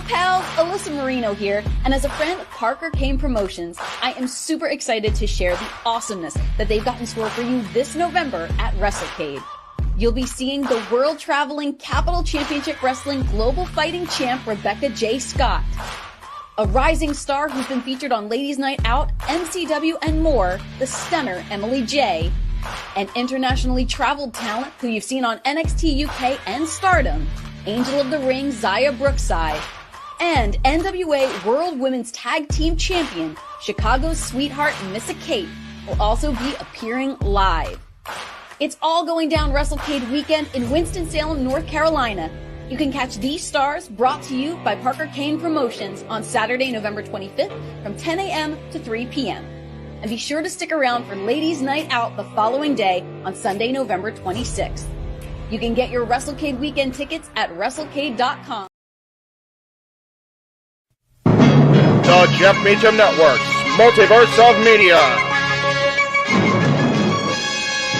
pals, Alyssa Marino here, and as a friend of Parker Kane Promotions, I am super excited to share the awesomeness that they've got in store for you this November at WrestleCade. You'll be seeing the world-traveling Capital Championship Wrestling Global Fighting Champ Rebecca J. Scott, a rising star who's been featured on Ladies Night Out, MCW, and more, the stunner Emily J., an internationally traveled talent who you've seen on NXT UK and Stardom, Angel of the Ring Zaya Brookside, and NWA World Women's Tag Team Champion Chicago's sweetheart Missa Kate will also be appearing live. It's all going down WrestleCade weekend in Winston-Salem, North Carolina. You can catch these stars brought to you by Parker Kane Promotions on Saturday, November 25th from 10 a.m. to 3 p.m. And be sure to stick around for Ladies Night Out the following day on Sunday, November 26th. You can get your WrestleCade weekend tickets at WrestleCade.com. The Jeff Meacham Network's Multiverse of Media.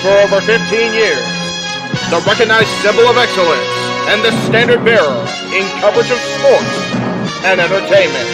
For over 15 years, the recognized symbol of excellence and the standard bearer in coverage of sports and entertainment.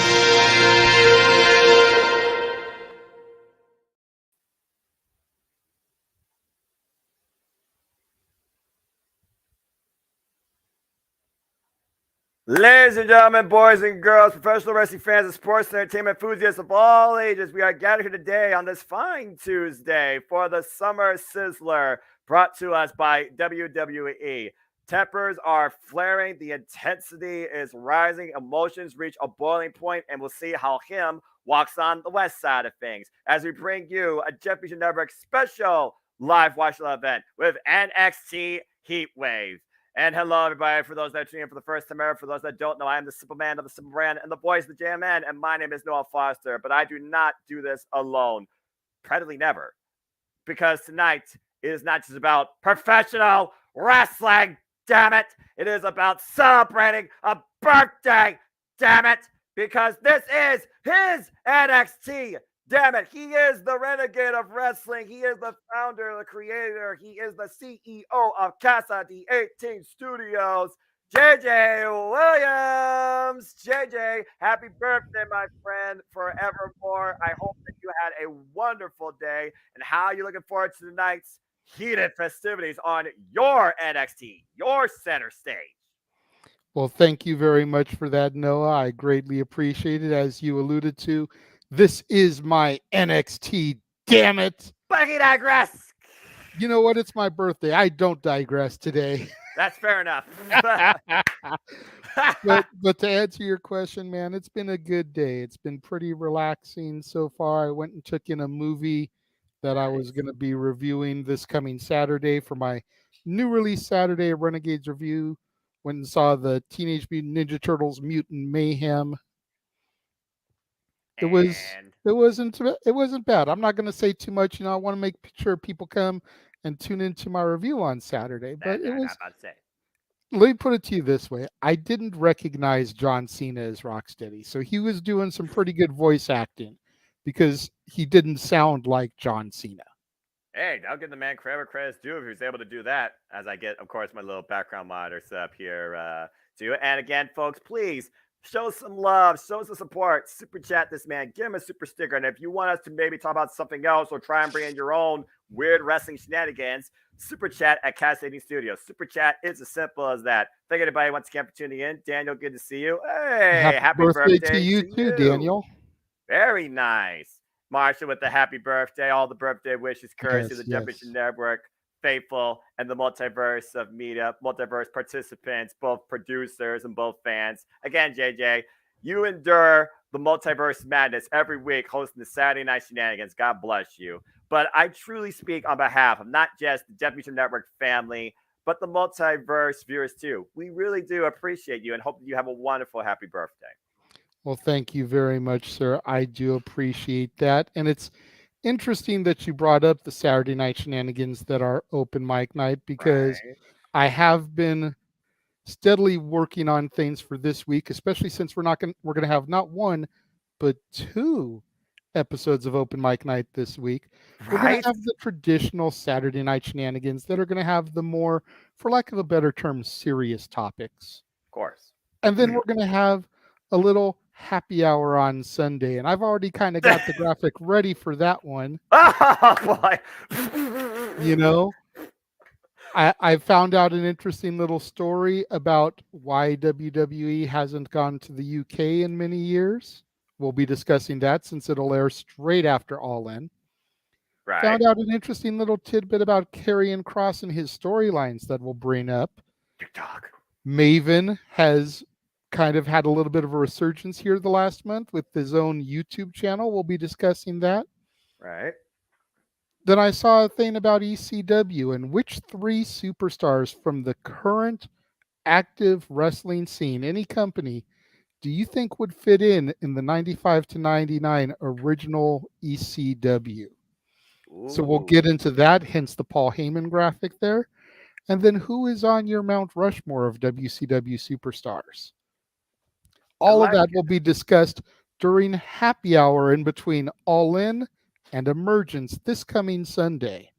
Ladies and gentlemen, boys and girls, professional wrestling fans, and sports and entertainment enthusiasts of all ages, we are gathered here today on this fine Tuesday for the Summer Sizzler, brought to us by WWE. Tempers are flaring, the intensity is rising, emotions reach a boiling point, and we'll see how him walks on the west side of things as we bring you a Jeff Meacham Network special live watch event with NXT Heatwave. And hello, everybody. For those that are tuning in for the first time ever, for those that don't know, I am the Simple Man of the Simple Brand and the voice of the JMN, and my name is Noah Foster. But I do not do this alone. Practically never. Because tonight it is not just about professional wrestling, damn it. It is about celebrating a birthday, damn it. Because this is his NXT. Damn it, he is the Renegade of Wrestling. He is the founder, the creator. He is the CEO of Casa de 18 Studios, JJ Williams. JJ, happy birthday, my friend, forevermore. I hope that you had a wonderful day. And how are you looking forward to tonight's heated festivities on your NXT, your center stage? Well, thank you very much for that, Noah. I greatly appreciate it. As you alluded to, this is my NXT, damn it. Bucky digress. You know what? It's my birthday. I don't digress today. That's fair enough. but to answer your question, man, it's been a good day. It's been pretty relaxing so far. I went and took in a movie that I was going to be reviewing this coming Saturday for my new release Saturday Renegades review. Went and saw the Teenage Mutant Ninja Turtles Mutant Mayhem. It wasn't bad. I'm not going to say too much. I want to make sure people come and tune into my review on Saturday. But it was. Let me put it to you this way: I didn't recognize John Cena as Rocksteady, so he was doing some pretty good voice acting because he didn't sound like John Cena. Hey, I'll give the man credit's due if he was able to do that. As I get, of course, my little background monitor set up here too. And again, folks, please. Show some love, show some support, super chat this man, give him a super sticker. And if you want us to maybe talk about something else or try and bring in your own weird wrestling shenanigans, super chat at Cascading Studios. Super chat is as simple as that. Thank everybody once again for tuning in. Daniel, good to see you. Hey, happy birthday to you too, Daniel. Very nice. Marsha with the happy birthday, all the birthday wishes, courtesy of the Jeff Meacham Network. Faithful and the multiverse of media, multiverse participants, both producers and both fans. Again, JJ, you endure the multiverse madness every week hosting the Saturday Night Shenanigans. God bless you. But I truly speak on behalf of not just the Jeff Meacham Network family, but the multiverse viewers too. We really do appreciate you and hope that you have a wonderful, happy birthday. Well, thank you very much, sir. I do appreciate that. And it's interesting that you brought up the Saturday Night Shenanigans that are open mic night because I have been steadily working on things for this week, especially since we're going to have not one but two episodes of open mic night this week. We're going to have the traditional Saturday Night Shenanigans that are going to have the more, for lack of a better term, serious topics. Of course. And then we're going to have a little happy hour on Sunday. And I've already kind of got the graphic ready for that one. Oh, boy. You know, I found out an interesting little story about why WWE hasn't gone to the UK in many years. We'll be discussing that since it'll air straight after All In. Right. Found out an interesting little tidbit about Karrion Kross and his storylines that we'll bring up. TikTok. Maven has kind of had a little bit of a resurgence here the last month with his own YouTube channel. We'll be discussing that. Right. Then I saw a thing about ECW and which 3 superstars from the current active wrestling scene, any company, do you think would fit in the 95 to 99 original ECW? Ooh. So we'll get into that, hence the Paul Heyman graphic there. And then who is on your Mount Rushmore of WCW superstars? All of that will be discussed during happy hour in between All In and Emergence this coming Sunday.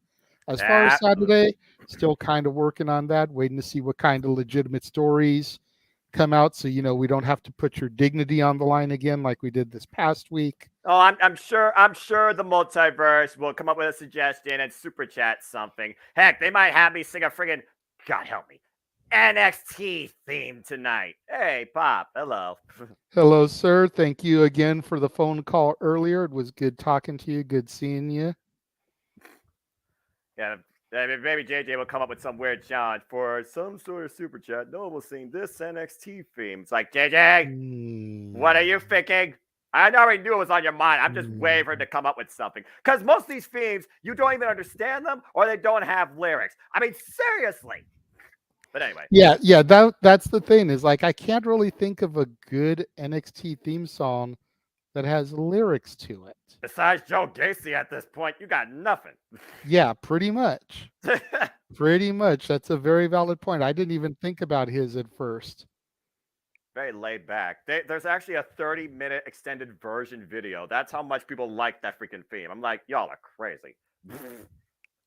As far as Saturday, still kind of working on that, waiting to see what kind of legitimate stories come out, so we don't have to put your dignity on the line again like we did this past week. Oh, I'm sure the Multiverse will come up with a suggestion and super chat something. Heck, they might have me sing a friggin', God help me, NXT theme tonight. Hey, Pop, hello. Hello, sir. Thank you again for the phone call earlier. It was good talking to you. Good seeing you. Yeah, maybe JJ will come up with some weird challenge for some sort of super chat. No one will sing this NXT theme. It's like, JJ, what are you thinking? I already knew it was on your mind. I'm just waiting for him to come up with something. Because most of these themes, you don't even understand them or they don't have lyrics. I mean, seriously. But anyway. Yeah, that's the thing is like I can't really think of a good NXT theme song that has lyrics to it. Besides Joe Gacy at this point, you got nothing. Yeah, pretty much. Pretty much. That's a very valid point. I didn't even think about his at first. Very laid back. There's actually a 30-minute extended version video. That's how much people like that freaking theme. I'm like, y'all are crazy.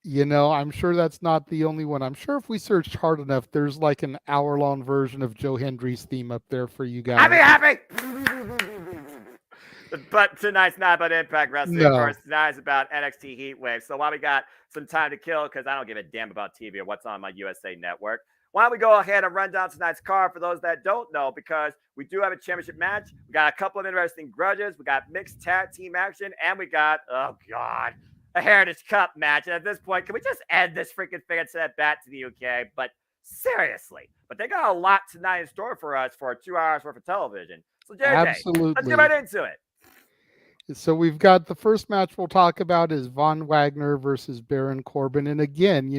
I'm sure that's not the only one. I'm sure if we searched hard enough, there's like an hour-long version of Joe Hendry's theme up there for you guys. I'd be happy! But tonight's not about Impact Wrestling. No. Of course, tonight's about NXT Heatwave. So while we got some time to kill, because I don't give a damn about TV or what's on my USA Network, why don't we go ahead and run down tonight's card for those that don't know, because we do have a championship match. We got a couple of interesting grudges. We got mixed tag team action, and we got, oh, God, a Heritage Cup match. And at this point, can we just end this freaking thing and send it back to the UK? But seriously. But they got a lot tonight in store for us for 2 hours worth of television. So, JJ, absolutely. Let's get right into it. So we've got the first match we'll talk about is Von Wagner versus Baron Corbin. And again,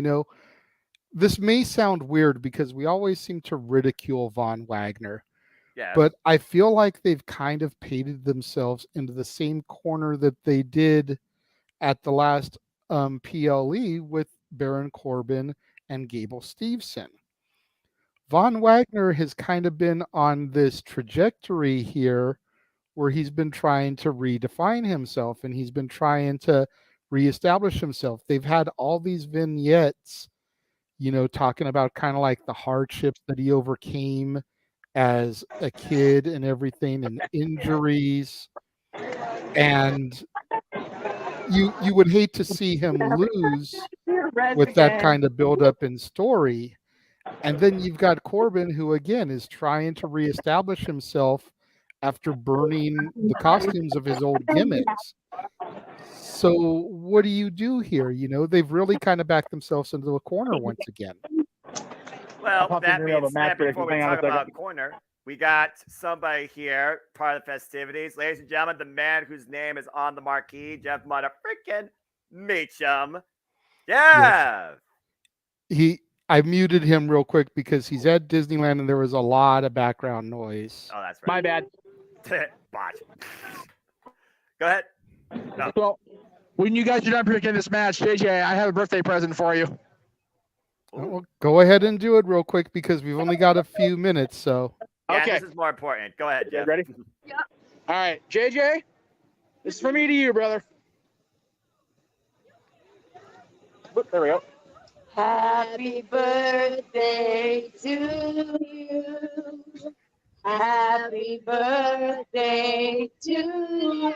this may sound weird because we always seem to ridicule Von Wagner. Yes. But I feel like they've kind of painted themselves into the same corner that they did at the last PLE with Baron Corbin and Gable Steveson. Von Wagner has kind of been on this trajectory here where he's been trying to redefine himself and he's been trying to reestablish himself. They've had all these vignettes, talking about kind of like the hardships that he overcame as a kid and everything and injuries. And you would hate to see him lose with that kind of build-up in story. And then you've got Corbin, who again is trying to reestablish himself after burning the costumes of his old gimmicks. So what do you do here? They've really kind of backed themselves into a corner once again. Well, that being said, before we talk about corner, we got somebody here, part of the festivities. Ladies and gentlemen, the man whose name is on the marquee, Jeff Motherfrickin' Meacham. Yeah. I muted him real quick because he's at Disneyland and there was a lot of background noise. Oh, that's right. My bad. Botch. Go ahead. No. Well, when you guys are done predicting this match, JJ, I have a birthday present for you. Well, go ahead and do it real quick because we've only got a few minutes. So yeah, okay. This is more important. Go ahead, Jeff. Ready? Yeah. All right, JJ, this is from me to you, brother. Whoop, there we go. Happy birthday to you. Happy birthday to you.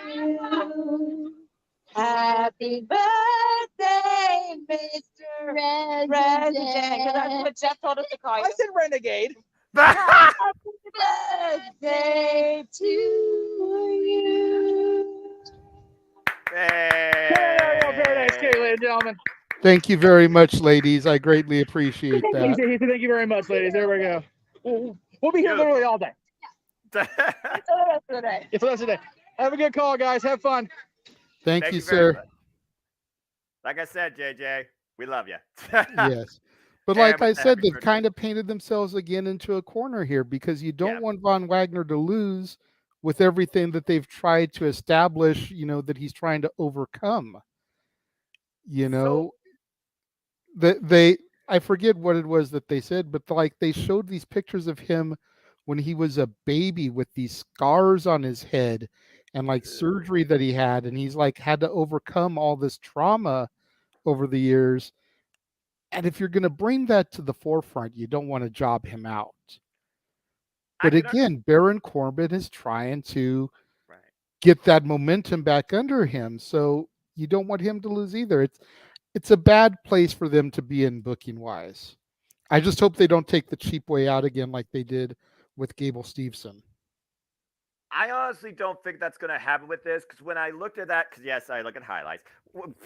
Happy birthday, Mr. President. Because that's what Jeff told us to call you. I said Renegade. Happy birthday to you. Paradise Cake, ladies and gentlemen. Thank you very much, ladies. I greatly appreciate that. Thank you very much, ladies. There we go. We'll be here literally all day. Until the rest of the day. It's the rest of the day. Have a good call, guys. Have fun. Thank you, very sir. much. Like I said, JJ, we love you. Yes. But like I said, they've kind of painted themselves again into a corner here because you don't want Von Wagner to lose with everything that they've tried to establish, that he's trying to overcome. I forget what it was that they said, but like they showed these pictures of him when he was a baby with these scars on his head and like surgery that he had, and he's like had to overcome all this trauma over the years. And if you're going to bring that to the forefront, you don't want to job him out. But again, Baron Corbin is trying to get that momentum back under him, so you don't want him to lose either. It's a bad place for them to be in booking wise. I just hope they don't take the cheap way out again like they did with Gable Steveson. I honestly don't think that's going to happen with this because when I looked at that, because yes, I look at highlights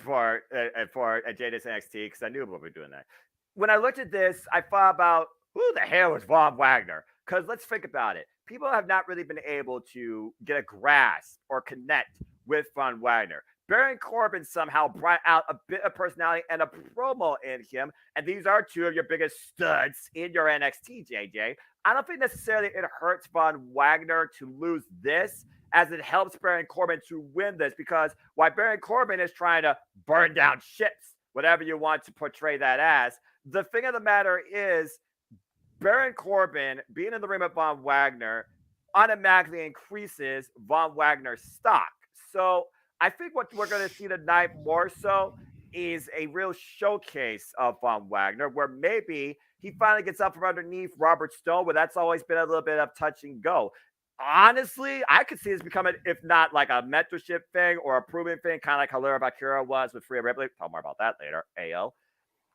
for Jada's NXT because I knew we were doing that. When I looked at this, I thought about who the hell is Von Wagner? Because let's think about it. People have not really been able to get a grasp or connect with Von Wagner. Baron Corbin somehow brought out a bit of personality and a promo in him, and these are two of your biggest studs in your NXT, JJ. I don't think necessarily it hurts Von Wagner to lose this as it helps Baron Corbin to win this because while Baron Corbin is trying to burn down ships, whatever you want to portray that as, the thing of the matter is Baron Corbin being in the ring with Von Wagner automatically increases Von Wagner's stock. So I think what we're going to see tonight more so is a real showcase of Von Wagner where maybe he finally gets up from underneath Robert Stone, where that's always been a little bit of touch and go. Honestly, I could see this becoming, if not like a mentorship thing or a proving thing, kind of like how Lyra Valkyria was with Rhea Ripley. Talk more about that later, AO.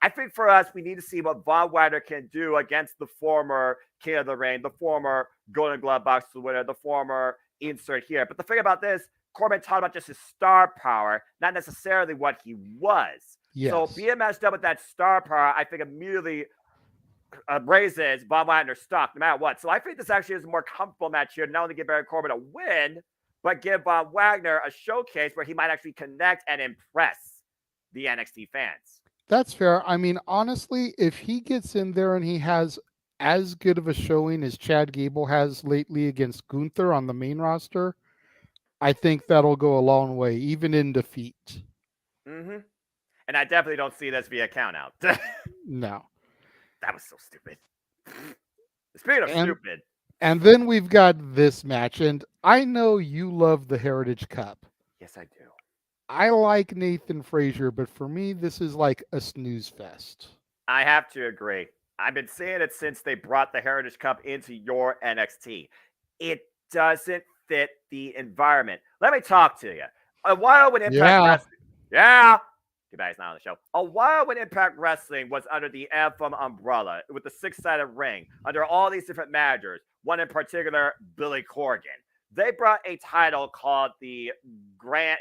I think for us, we need to see what Von Wagner can do against the former King of the Ring, the former Golden Glove box winner, the former insert here. But the thing about this, Corbin talked about just his star power, not necessarily what he was. Yes. So being matched up with that star power, I think immediately raises Von Wagner's stock no matter what. So I think this actually is a more comfortable match here, not only give Baron Corbin a win, but give Von Wagner a showcase where he might actually connect and impress the NXT fans. That's fair. I mean, honestly, if he gets in there and he has as good of a showing as Chad Gable has lately against Gunther on the main roster, I think that'll go a long way, even in defeat. Mm-hmm. And I definitely don't see this via count out. No. That was so stupid. Speaking of stupid. And then we've got this match, and I know you love the Heritage Cup. Yes, I do. I like Nathan Frazier, but for me, this is like a snooze fest. I have to agree. I've been saying it since they brought the Heritage Cup into your NXT. It doesn't fit the environment. Let me talk to you. A while when Impact Wrestling... Yeah. Too bad it's not on the show. A while when Impact Wrestling was under the Anthem umbrella with the six-sided ring, under all these different managers, one in particular, Billy Corgan, they brought a title called the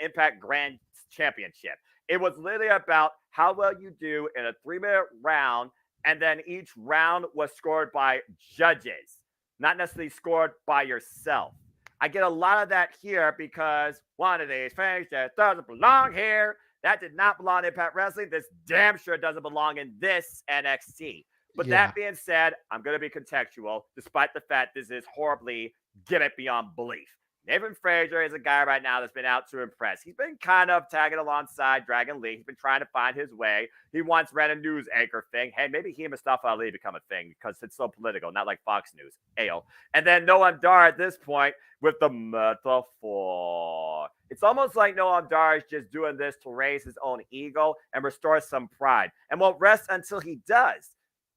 Impact Grand Championship. It was literally about how well you do in a 3-minute round, and then each round was scored by judges, not necessarily scored by yourself. I get a lot of that here because one of these things just doesn't belong here. That did not belong in Impact Wrestling. This damn sure doesn't belong in this NXT. But that being said, I'm going to be contextual, despite the fact this is horribly gimmick beyond belief. Nathan Frazier is a guy right now that's been out to impress. He's been kind of tagging alongside Dragon Lee. He's been trying to find his way. He once ran a news anchor thing. Hey, maybe he and Mustafa Ali become a thing because it's so political, not like Fox News. Ayo. And then Noam Dar at this point with the metaphor. It's almost like Noam Dar is just doing this to raise his own ego and restore some pride and won't rest until he does.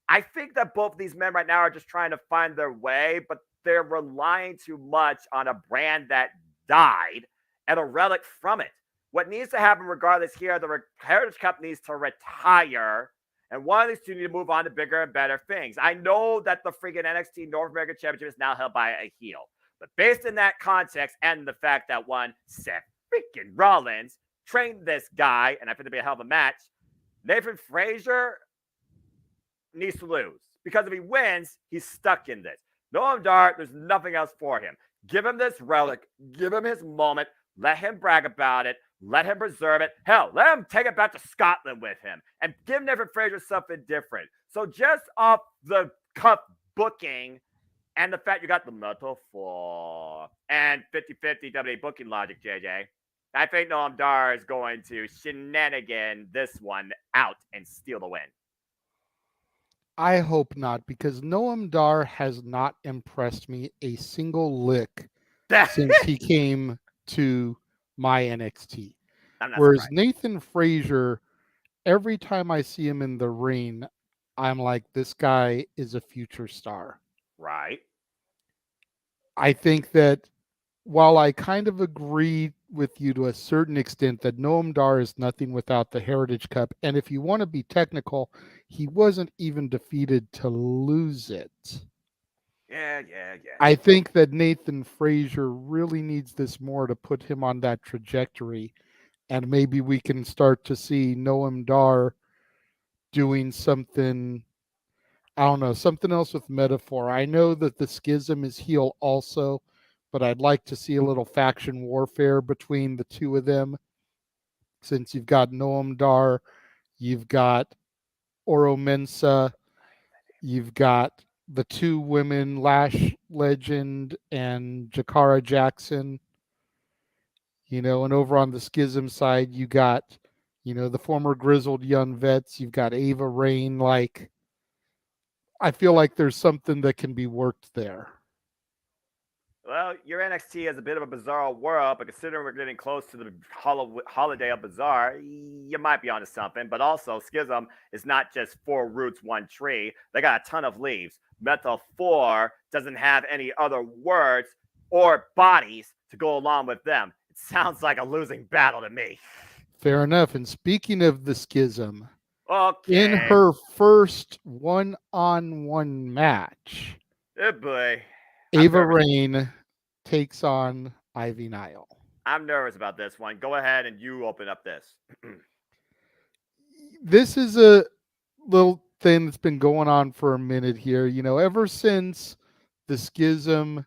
I think that both of these men right now are just trying to find their way, but they're relying too much on a brand that died and a relic from it. What needs to happen regardless here, the Heritage Cup needs to retire, and one of these two need to move on to bigger and better things. I know that the freaking NXT North American Championship is now held by a heel, but based in that context and the fact that one, Seth freaking Rollins, trained this guy, and I think it'll be a hell of a match, Nathan Frazier needs to lose. Because if he wins, he's stuck in this. Noam Dar, there's nothing else for him. Give him this relic. Give him his moment. Let him brag about it. Let him preserve it. Hell, let him take it back to Scotland with him and give Nathan Frazier something different. So just off the cuff booking and the fact you got the metaphor and 50-50 WWE booking logic, JJ, I think Noam Dar is going to shenanigan this one out and steal the win. I hope not, because Noam Dar has not impressed me a single lick since he came to my NXT. Whereas surprised. Nathan Frazier, every time I see him in the ring, I'm like, this guy is a future star. Right. I think that while I kind of agree with you to a certain extent that Noam Dar is nothing without the Heritage Cup, and if you want to be technical, he wasn't even defeated to lose it. Yeah. I think that Nathan Frazier really needs this more to put him on that trajectory, and maybe we can start to see Noam Dar doing something, I don't know, something else with metaphor. I know that the Schism is heel also, but I'd like to see a little faction warfare between the two of them. Since you've got Noam Dar, you've got Oro Mensah, you've got the two women, Lash Legend and Jakara Jackson. And over on the Schism side, you got, the former grizzled young vets. You've got Ava Rain. Like, I feel like there's something that can be worked there. Well, your NXT is a bit of a bizarre world, but considering we're getting close to the holiday of Bizarre, you might be onto something. But also, Schism is not just 4 roots, 1 tree. They got a ton of leaves. Metaphor doesn't have any other words or bodies to go along with them. It sounds like a losing battle to me. Fair enough. And speaking of the Schism, okay, in her first one-on-one match, oh boy, Ava Rain takes on Ivy Nile. I'm nervous about this one. Go ahead and you open up this. This is a little thing that's been going on for a minute here. Ever since the Schism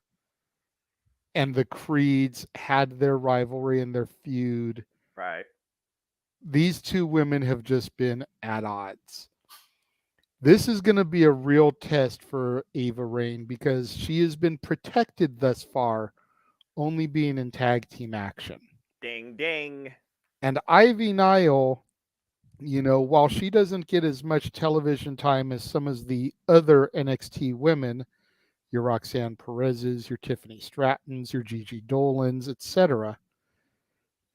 and the Creeds had their rivalry and their feud, right? These two women have just been at odds. This is going to be a real test for Ava Rain because she has been protected thus far, only being in tag team action. Ding, ding. And Ivy Nile, while she doesn't get as much television time as some of the other NXT women, your Roxanne Perez's, your Tiffany Strattons, your Gigi Dolans, etc.,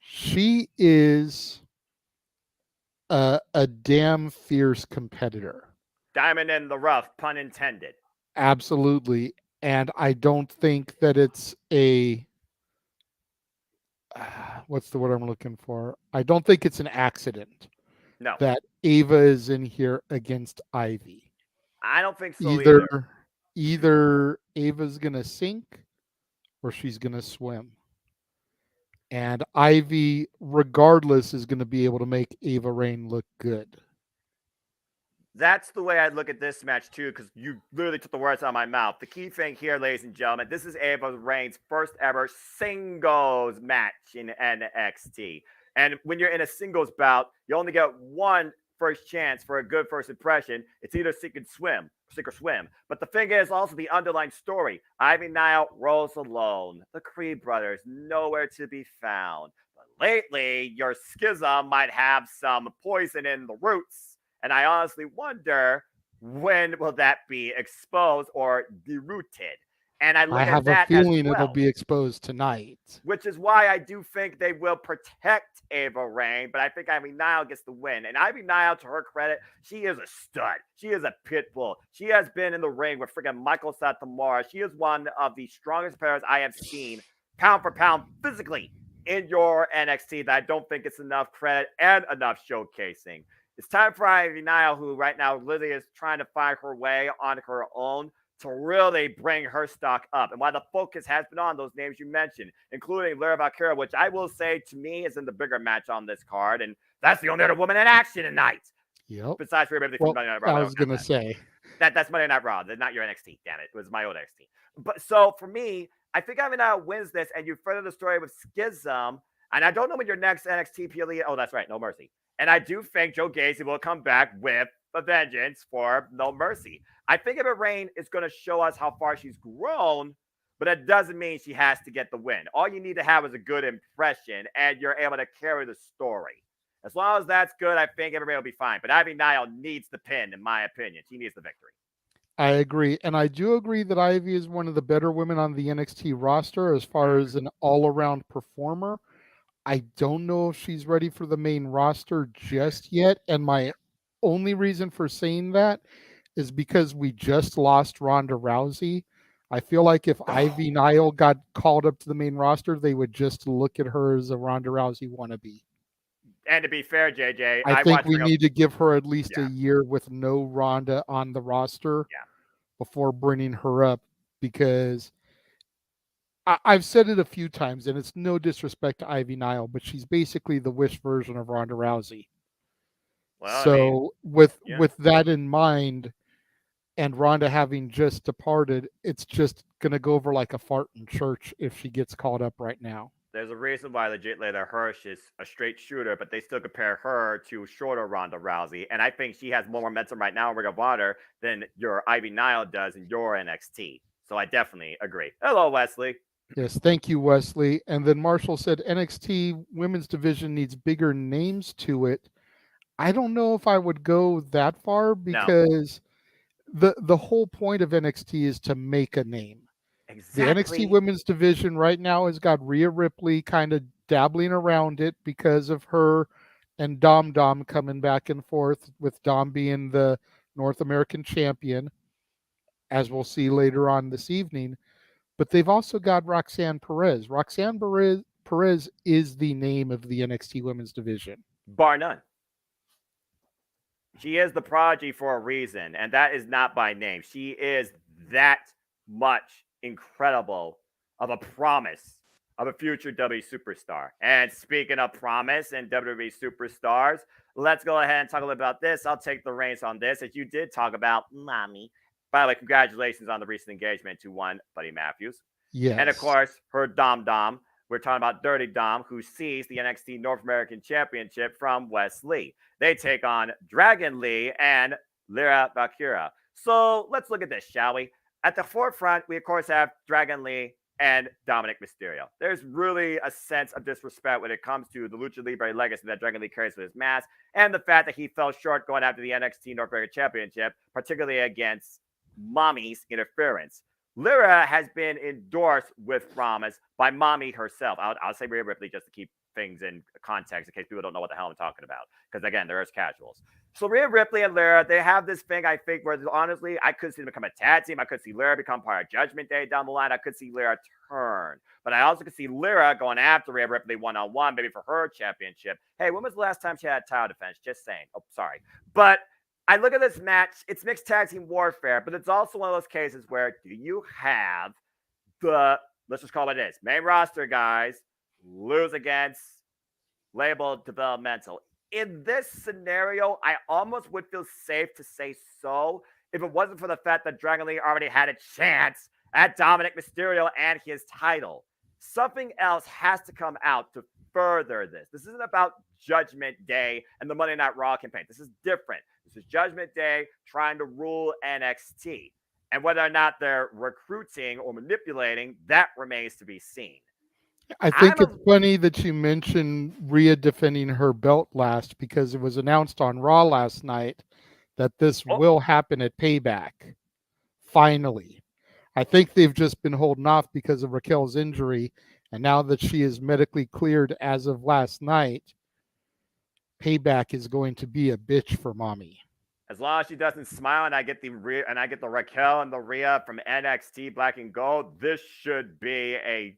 she is a damn fierce competitor. Diamond in the rough, pun intended. Absolutely. And I don't think that it's what's the word I'm looking for? I don't think it's an accident. No. That Ava is in here against Ivy. I don't think so either. Either Ava's going to sink or she's going to swim. And Ivy, regardless, is going to be able to make Ava Rain look good. That's the way I'd look at this match, too, because you literally took the words out of my mouth. The key thing here, ladies and gentlemen, this is Ava Rain's first ever singles match in NXT. And when you're in a singles bout, you only get one first chance for a good first impression. It's either sink or swim. But the thing is also the underlying story. Ivy Nile rolls alone. The Creed brothers, nowhere to be found. But lately, your Schism might have some poison in the roots. And I honestly wonder, when will that be exposed or derooted? And I look I at have a that as feeling it'll well, be exposed tonight. which is why I do think they will protect Ava Raine, but I think Ivy Nile gets the win. And Ivy Nile, to her credit, she is a stud. She is a pit bull. She has been in the ring with freaking Michael Satomura. She is one of the strongest players I have seen, pound for pound, physically, in your NXT, that I don't think it's enough credit and enough showcasing. It's time for Ivy Nile, who right now literally is trying to find her way on her own, to really bring her stock up. And while the focus has been on those names you mentioned, including Lyra Valkyria, which I will say to me is in the bigger match on this card, and that's the only other woman in action tonight. Yep. Besides Rhea Ripley Well, from Monday Night Raw. I was gonna say that's Monday Night Raw. That's not your NXT. Damn it, it was my old NXT. But so for me, I think Ivy Nile wins this, and you further the story with Schism. And I don't know when your next NXT PLE. Oh, that's right, No Mercy. And I do think Joe Gacy will come back with a vengeance for No Mercy. I think Ava Raine is going to show us how far she's grown, but that doesn't mean she has to get the win. All you need to have is a good impression, and you're able to carry the story. As long as that's good, I think everybody will be fine. But Ivy Nile needs the pin, in my opinion. She needs the victory. I agree. And I do agree that Ivy is one of the better women on the NXT roster as far as an all-around performer. I don't know if she's ready for the main roster just yet. And my only reason for saying that is because we just lost Ronda Rousey. I feel like if Ivy Nile got called up to the main roster, they would just look at her as a Ronda Rousey wannabe. And to be fair, JJ, I think we need to give her at least a year with no Ronda on the roster before bringing her up, because I've said it a few times, and it's no disrespect to Ivy Nile, but she's basically the Wish version of Ronda Rousey. Well, so with that in mind, and Ronda having just departed, it's just going to go over like a fart in church if she gets called up right now. There's a reason why legit Layla Hirsch is a straight shooter, but they still compare her to shorter Ronda Rousey. And I think she has more momentum right now in Ring of Honor than your Ivy Nile does in your NXT. So I definitely agree. Hello, Wesley. Yes, thank you, Wesley. And then Marshall said NXT women's division needs bigger names to it. I don't know if I would go that far, because the whole point of NXT is to make a name. Exactly. The NXT women's division right now has got Rhea Ripley kind of dabbling around it because of her and Dom coming back and forth, with Dom being the North American champion, as we'll see later on this evening. But they've also got Roxanne Perez. Roxanne Perez is the name of the NXT women's division. Bar none. She is the prodigy for a reason, and that is not by name. She is that much incredible of a promise of a future WWE superstar. And speaking of promise and WWE superstars, let's go ahead and talk a little about this. I'll take the reins on this, as you did talk about Mommy. By the way, congratulations on the recent engagement to one Buddy Matthews. Yes. And of course, her Dom. We're talking about Dirty Dom, who sees the NXT North American Championship from Wes Lee. They take on Dragon Lee and Lyra Valkyria. So let's look at this, shall we? At the forefront, we of course have Dragon Lee and Dominic Mysterio. There's really a sense of disrespect when it comes to the Lucha Libre legacy that Dragon Lee carries with his mask, and the fact that he fell short going after the NXT North American Championship, particularly against Mommy's interference. Lyra has been endorsed with promise by Mommy herself. I'll say Rhea Ripley just to keep things in context in case people don't know what the hell I'm talking about. Because again, there is casuals. So Rhea Ripley and Lyra, they have this thing, I think, where honestly, I could see them become a tag team. I could see Lyra become part of Judgment Day down the line. I could see Lyra turn. But I also could see Lyra going after Rhea Ripley one-on-one, maybe for her championship. Hey, when was the last time she had a title defense? Just saying. Oh, sorry. But I look at this match, it's mixed tag team warfare, but it's also one of those cases where do you have the, let's just call it this, main roster guys lose against labeled developmental. In this scenario, I almost would feel safe to say so if it wasn't for the fact that Dragon Lee already had a chance at Dominic Mysterio and his title. Something else has to come out to further this. This isn't about Judgment Day and the Monday Night Raw campaign. This is different. This is Judgment Day trying to rule NXT. And whether or not they're recruiting or manipulating, that remains to be seen. I think it's funny that you mentioned Rhea defending her belt last, because it was announced on Raw last night that this will happen at Payback. Finally. I think they've just been holding off because of Raquel's injury. And now that she is medically cleared as of last night, Payback is going to be a bitch for mommy. As long as she doesn't smile and I get the Raquel and the Rhea from NXT Black and Gold, this should be a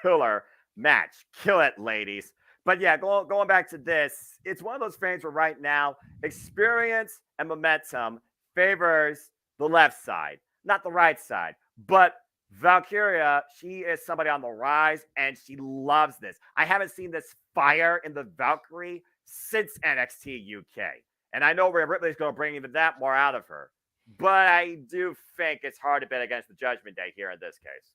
killer match. Kill it, ladies. But yeah, going back to this, it's one of those things where right now experience and momentum favors the left side, not the right side. But Valkyria, she is somebody on the rise, and she loves this. I haven't seen this fire in the Valkyrie since NXT UK. And I know Rhea Ripley's going to bring even that more out of her. But I do think it's hard to bet against the Judgment Day here in this case.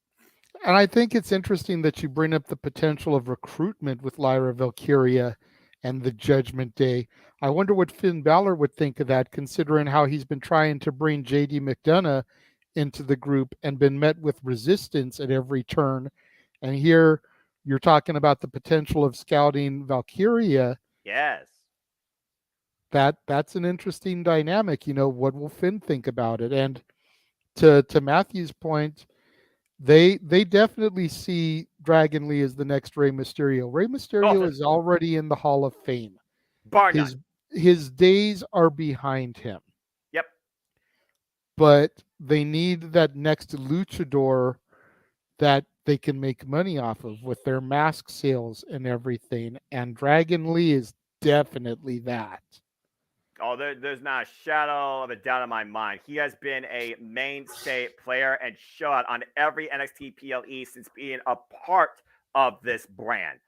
And I think it's interesting that you bring up the potential of recruitment with Lyra Valkyria and the Judgment Day. I wonder what Finn Balor would think of that, considering how he's been trying to bring JD McDonough into the group and been met with resistance at every turn. And here you're talking about the potential of scouting Valkyria. Yes. That's an interesting dynamic. What will Finn think about it? And to Matthew's point, they definitely see Dragon Lee as the next Rey Mysterio. Rey Mysterio is already in the Hall of Fame. Bar none. His days are behind him. Yep. But they need that next luchador that they can make money off of with their mask sales and everything. And Dragon Lee is definitely that. Oh, there's not a shadow of a doubt in my mind. He has been a mainstay player and shot on every NXT PLE since being a part of this brand.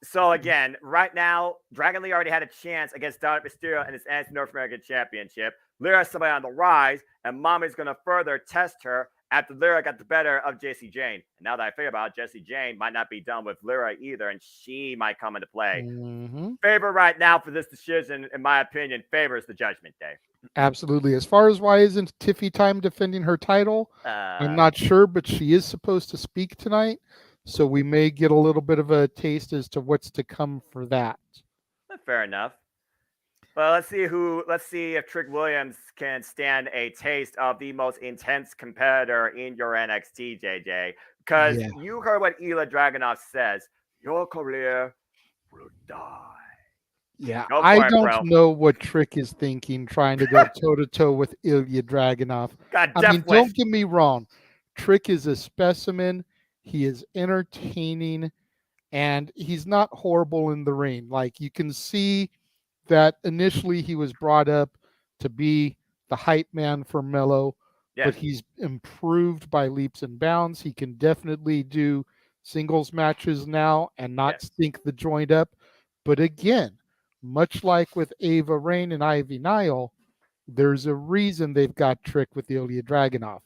So again, right now, Dragon Lee already had a chance against Dominic Mysterio in his NXT North American Championship. Lyra is somebody on the rise, and Mommy's going to further test her after Lyra got the better of Jessie Jane. And now that I think about it, Jessie Jane might not be done with Lyra either, and she might come into play. Mm-hmm. Favor right now for this decision, in my opinion, favors the Judgment Day. Absolutely. As far as why isn't Tiffy Time defending her title, I'm not sure, but she is supposed to speak tonight. So we may get a little bit of a taste as to what's to come for that. Fair enough. Well, let's see if Trick Williams can stand a taste of the most intense competitor in your NXT, JJ. Because you heard what Ilya Dragunov says. Your career will die. Yeah, I don't know what Trick is thinking, trying to go toe-to-toe with Ilya Dragunov. Don't get me wrong. Trick is a specimen. He is entertaining, and he's not horrible in the ring. Like, you can see that initially he was brought up to be the hype man for Mello, but he's improved by leaps and bounds. He can definitely do singles matches now and not stink the joint up. But again, much like with Ava Rain and Ivy Nile, there's a reason they've got Trick with Ilya Dragunov.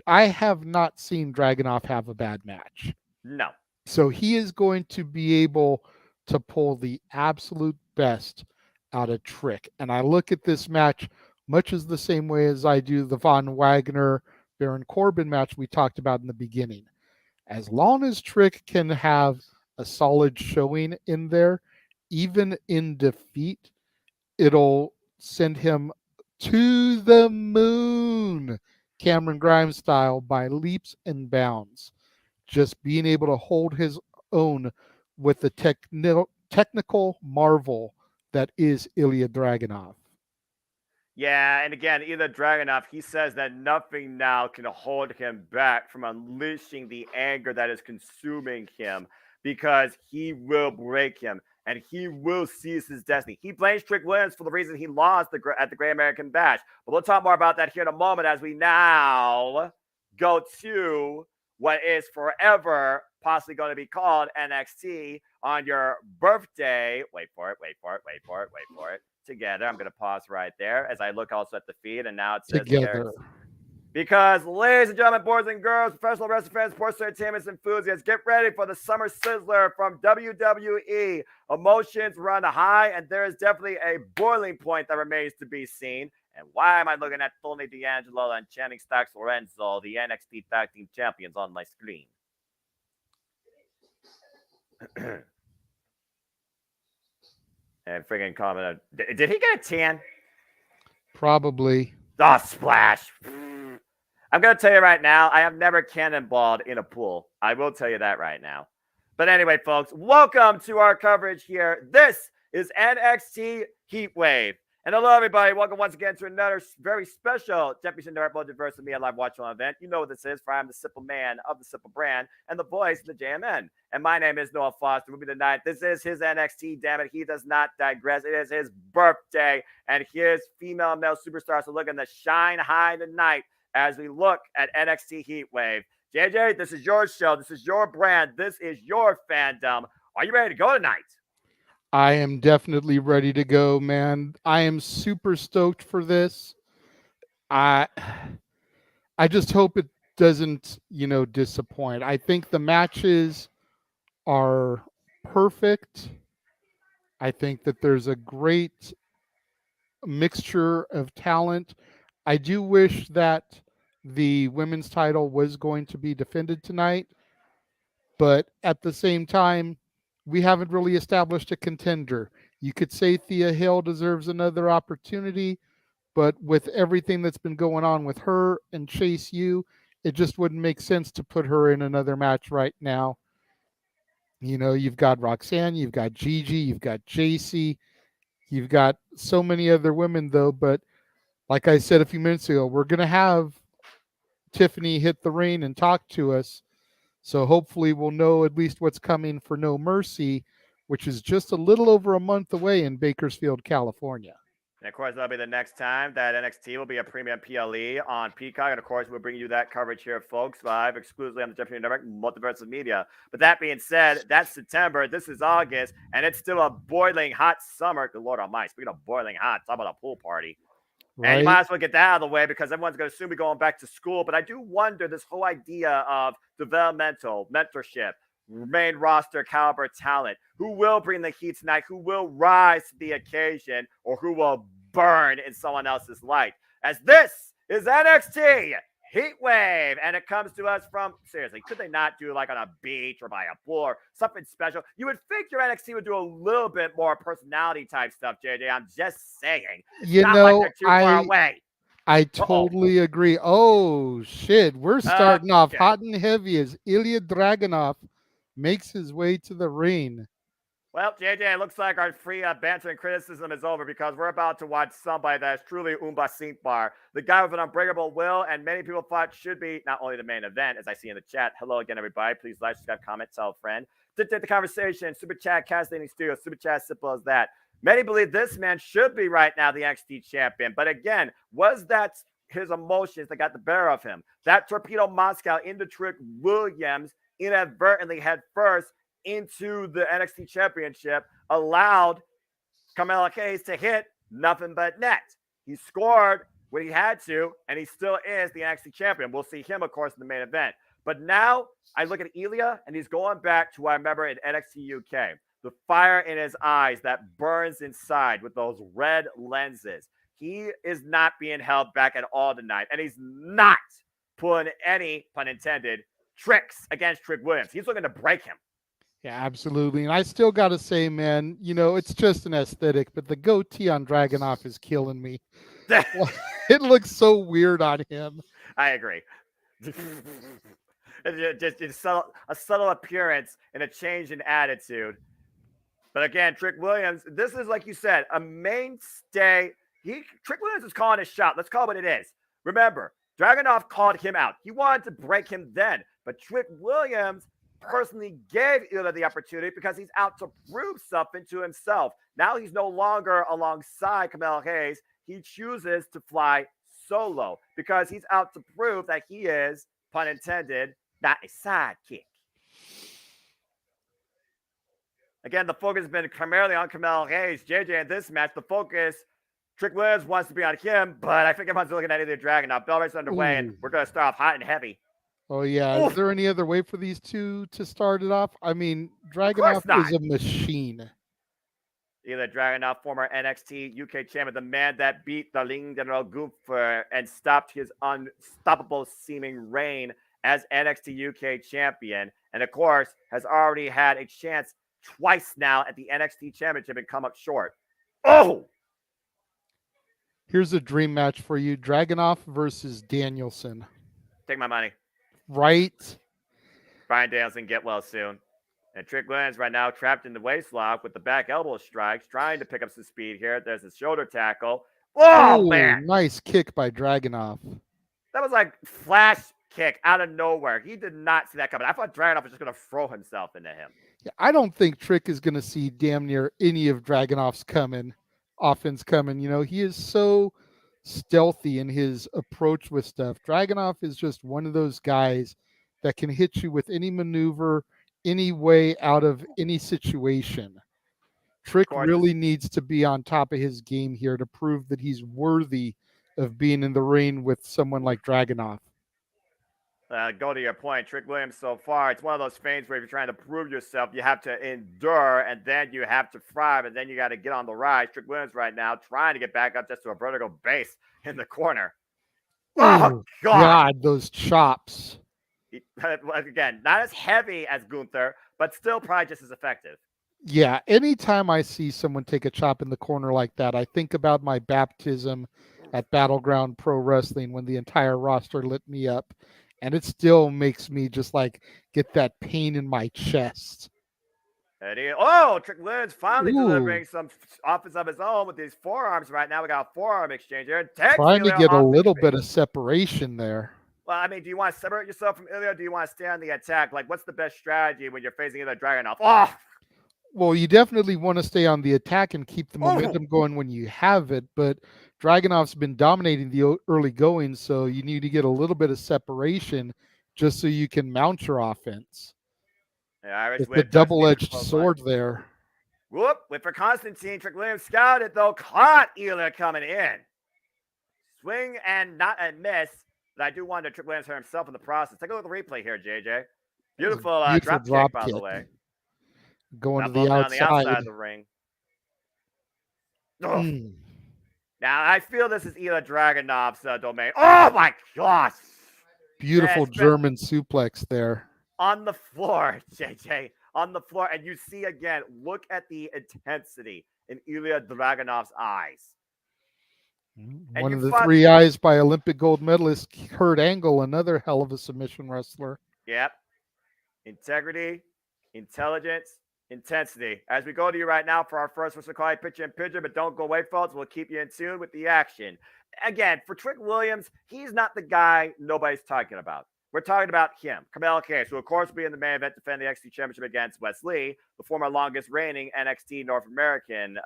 I have not seen Dragunov have a bad match. No. So he is going to be able to pull the absolute best out of Trick. And I look at this match much as the same way as I do the Von Wagner Baron Corbin match we talked about in the beginning. As long as Trick can have a solid showing in there, even in defeat, it'll send him to the moon, Cameron Grimes style, by leaps and bounds. Just being able to hold his own with the technical marvel that is Ilya Dragunov. Yeah, and again, Ilya Dragunov, he says that nothing now can hold him back from unleashing the anger that is consuming him, because he will break him and he will seize his destiny. He blames Trick Williams for the reason he lost at the Great American Bash. But we'll talk more about that here in a moment as we now go to what is forever possibly going to be called NXT on your birthday. Wait for it. Together. I'm going to pause right there as I look also at the feed, and now it says together. Because, ladies and gentlemen, boys and girls, professional wrestling fans, sports entertainment enthusiasts, get ready for the Summer Sizzler from WWE. Emotions run high, and there is definitely a boiling point that remains to be seen. And why am I looking at Tony D'Angelo and Channing Stacks Lorenzo, the NXT Tag Team Champions, on my screen? And friggin' comment, did he get a tan? Probably. Oh, splash. I'm going to tell you right now, I have never cannonballed in a pool. I will tell you that right now. But anyway, folks, welcome to our coverage here. This is NXT Heatwave. And hello, everybody. Welcome once again to another very special Championship Network Multiverse with me, a live watch-along event. You know what this is, for I'm the simple man of the simple brand and the voice of the JMN. And my name is Noah Foster. With me tonight, this is his NXT, damn it. He does not digress. It is his birthday, and his female and male superstars are looking to shine high tonight as we look at NXT Heatwave. JJ, this is your show. This is your brand. This is your fandom. Are you ready to go tonight? I am definitely ready to go, man. I am super stoked for this. I just hope it doesn't, disappoint. I think the matches are perfect. I think that there's a great mixture of talent. I do wish that the women's title was going to be defended tonight, but at the same time, we haven't really established a contender. You could say Thea Hale deserves another opportunity, but with everything that's been going on with her and Chase U, it just wouldn't make sense to put her in another match right now. You've got Roxanne, you've got Gigi, you've got JC, you've got so many other women, though. But like I said a few minutes ago, we're going to have Tiffany hit the ring and talk to us. So hopefully we'll know at least what's coming for No Mercy, which is just a little over a month away in Bakersfield, California. And of course, that'll be the next time that NXT will be a premium PLE on Peacock. And of course, we'll bring you that coverage here, folks, live exclusively on the Championship Network, Multiverse of Media. But that being said, that's September. This is August, and it's still a boiling hot summer. Good Lord Almighty. Speaking of boiling hot, talk about a pool party. Right. And you might as well get that out of the way because everyone's going to soon be going back to school. But I do wonder this whole idea of developmental mentorship, main roster caliber talent, who will bring the heat tonight, who will rise to the occasion, or who will burn in someone else's light. As this is NXT Heatwave, and it comes to us from, seriously, could they not do like on a beach or by a pool or something special? You would think your NXT would do a little bit more personality type stuff, JJ. I'm just saying. It's not like they're too far away. I totally agree. Oh, shit. We're starting off hot and heavy as Ilya Dragunov makes his way to the ring. Well, JJ, it looks like our free banter and criticism is over because we're about to watch somebody that is truly Umba Sinkbar, the guy with an unbreakable will, and many people thought should be not only the main event, as I see in the chat. Hello again, everybody. Please like, subscribe, comment, tell a friend. Dictate the conversation. Super chat, Casting Studio. Super chat, simple as that. Many believe this man should be right now the NXT champion. But again, was that his emotions that got the better of him? That Torpedo Moscow into Trick Williams inadvertently head first into the NXT championship allowed Carmelo Hayes to hit nothing but net. He scored when he had to, and he still is the NXT champion. We'll see him, of course, in the main event. But now I look at Ilya, and he's going back to what I remember in NXT UK. The fire in his eyes that burns inside with those red lenses. He is not being held back at all tonight, and he's not pulling any, pun intended, tricks against Trick Williams. He's looking to break him. Yeah, absolutely. And I still got to say, man, it's just an aesthetic, but the goatee on Dragunov is killing me. It looks so weird on him. I agree. just a subtle appearance and a change in attitude. But again, Trick Williams, this is, like you said, a mainstay. Trick Williams is calling his shot. Let's call it what it is. Remember, Dragunov called him out. He wanted to break him then. But Trick Williams personally gave Ilya the opportunity because he's out to prove something to himself. Now he's no longer alongside Carmelo Hayes. He chooses to fly solo because he's out to prove that he is, pun intended, not a sidekick. Again, the focus has been primarily on Carmelo Hayes. JJ in this match, the focus, Trick Williams wants to be on him, but I think everyone's looking at Ilya Dragunov. Now, bell race underway, and we're going to start off hot and heavy. Oh, yeah. Oof. Is there any other way for these two to start it off? I mean, Dragunov is a machine. Ilya Dragunov, former NXT UK champion, the man that beat the Lindenau Gunther and stopped his unstoppable seeming reign as NXT UK champion. And, of course, has already had a chance twice now at the NXT championship and come up short. Oh! Here's a dream match for you. Dragunov versus Danielson. Take my money. Right? Brian Danielson, get well soon. And Trick Williams right now trapped in the waist lock with the back elbow strikes, trying to pick up some speed here. There's a shoulder tackle. Oh, Ooh, man. nice kick by Dragunov. That was like flash kick out of nowhere. He did not see that coming. I thought Dragunov was just going to throw himself into him. Yeah, I don't think Trick is going to see damn near any of Dragunov's offense coming. You know, he is so stealthy in his approach with stuff. Dragunov is just one of those guys that can hit you with any maneuver, any way out of any situation. Trick really needs to be on top of his game here to prove that he's worthy of being in the ring with someone like Dragunov. Go to your point, Trick Williams so far, it's one of those things where if you're trying to prove yourself, you have to endure, and then you have to thrive, and then you got to get on the rise. Trick Williams right now trying to get back up just to a vertical base in the corner. Oh, God. Those chops. Again, not as heavy as Gunther, but still probably just as effective. Yeah, anytime I see someone take a chop in the corner like that, I think about my baptism at Battleground Pro Wrestling when the entire roster lit me up. And it still makes me just like get that pain in my chest. Trick Williams finally delivering some offense of his own with these forearms right now. We got a forearm exchange here. Trying to get a little bit of separation there. Well, I mean, do you want to separate yourself from Ilya, or do you want to stay on the attack? Like, what's the best strategy when you're facing either Dragunov? Oh! Well, you definitely want to stay on the attack and keep the momentum going when you have it, but Dragunov's been dominating the early going, so you need to get a little bit of separation just so you can mount your offense. It's the double-edged sword there. Whoop, went for Constantine. Trick Williams scouted, though, caught Ilya coming in. Swing and not a miss, but I do want to Trick Williams hurt himself in the process. Take a look at the replay here, JJ. Beautiful drop kick, by the way. Going to the outside. On the outside of the ring. Now, I feel this is Ilya Dragunov's domain. Oh, my gosh. Beautiful German suplex there. On the floor, JJ. On the floor. And you see, again, look at the intensity in Ilya Dragunov's eyes. One of the three eyes by Olympic gold medalist Kurt Angle, another hell of a submission wrestler. Yep. Integrity, intelligence, intensity. As we go to you right now for our first what's called pitcher, but don't go away, folks. We'll keep you in tune with the action. Again, for Trick Williams, he's not the guy nobody's talking about. We're talking about him, Camille Case, who of course will be in the main event defending the NXT Championship against Wes Lee, the former longest reigning NXT North American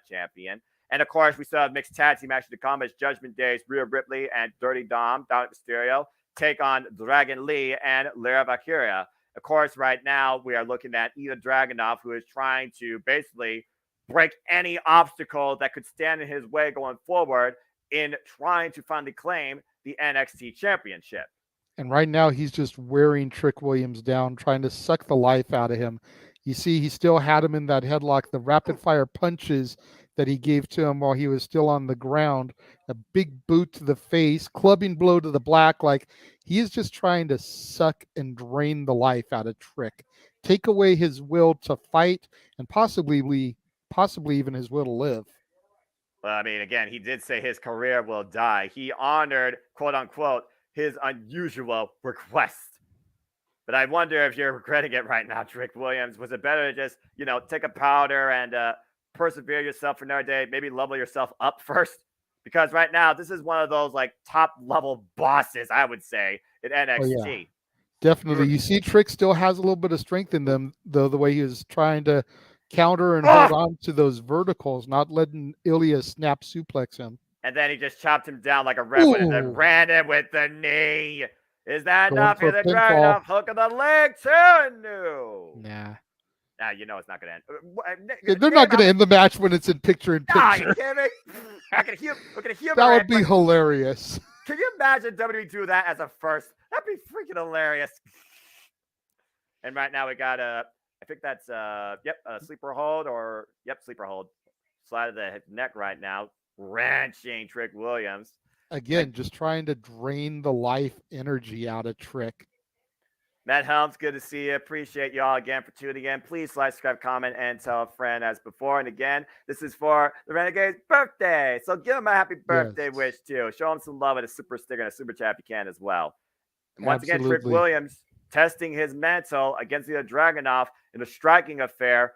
champion. And of course, we still have mixed tag team action to come as Judgment Day's Rhea Ripley and Dirty Dom, Dominic Mysterio, take on Dragon Lee and Lyra Valkyria. Of course, right now, we are looking at Ilya Dragunov, who is trying to basically break any obstacle that could stand in his way going forward in trying to finally claim the NXT Championship. And right now, he's just wearing Trick Williams down, trying to suck the life out of him. You see, he still had him in that headlock. The rapid-fire punches that he gave to him while he was still on the ground, a big boot to the face, clubbing blow to the back, like he is just trying to suck and drain the life out of Trick, take away his will to fight, and possibly even his will to live. Well, I mean, again, he did say his career will die. He honored, quote unquote, his unusual request. But I wonder if you're regretting it right now, Trick Williams. Was it better to just, take a powder and persevere yourself for another day, maybe level yourself up first? Because right now, this is one of those like top level bosses, I would say, in NXT. Oh, yeah. Definitely. You see, Trick still has a little bit of strength in them, though, the way he was trying to counter and hold on to those verticals, not letting Ilya snap suplex him. And then he just chopped him down like a redwood and then ran him with the knee. Is that enough for the Dragunov? Hook of the leg too? No. Nah. Nah, it's not going to end. They're not going to end the match when it's in picture-in-picture. Nah, you kidding me? We're going to humor that would be hilarious. Can you imagine WWE do that as a first? That'd be freaking hilarious. And right now we got I think that's a sleeper hold sleeper hold. Slide of the neck right now. Ranching Trick Williams. Again, just trying to drain the life energy out of Trick. Matt Helms, good to see you. Appreciate you all again for tuning in. Please like, subscribe, comment, and tell a friend as before. And again, this is for the Renegade's birthday. So give him a happy birthday wish too. Show him some love with a super sticker and a super chat if you can as well. And once again, Trick Williams testing his mantle against the Dragunov in a striking affair.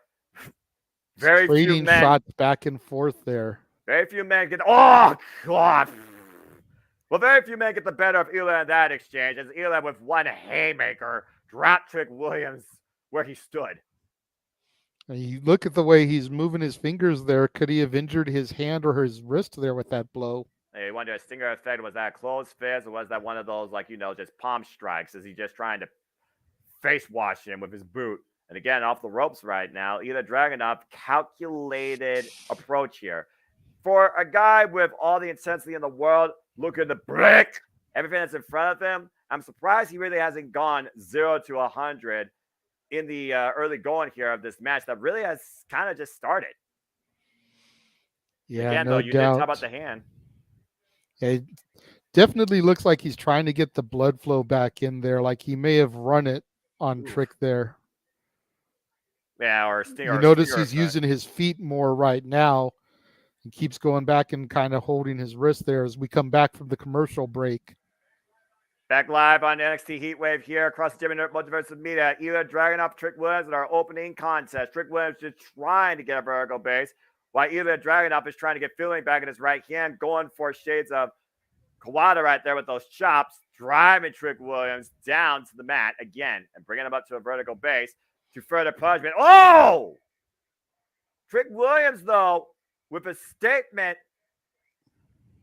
Very trading few men, shots back and forth there. Very few men get. Oh God! Well, very few men get the better of Eli in that exchange, as Eli with one haymaker dropped Trick Williams where he stood. And you look at the way he's moving his fingers there. Could he have injured his hand or his wrist there with that blow? Hey, you wonder a stinger effect. Was that a closed fist, or was that one of those, like, just palm strikes? Is he just trying to face wash him with his boot? And again, off the ropes right now. Either Dragunov, calculated approach here. For a guy with all the intensity in the world, looking to break everything that's in front of him, I'm surprised he really hasn't gone 0 to 100 in the early going here of this match that really has kind of just started. Yeah, again, no though, you doubt. did talk about the hand. It definitely looks like he's trying to get the blood flow back in there, like he may have run it on Trick there. Yeah, or Stinger. You notice he's using his feet more right now and keeps going back and kind of holding his wrist there as we come back from the commercial break. Back live on NXT Heatwave here across the Multiverse of Media. Eli Dragunov, Trick Williams in our opening contest. Trick Williams just trying to get a vertical base, while Eli Dragunov is trying to get feeling back in his right hand, going for shades of Kawada right there with those chops, driving Trick Williams down to the mat again and bringing him up to a vertical base to further punishment. Oh! Trick Williams, though, with a statement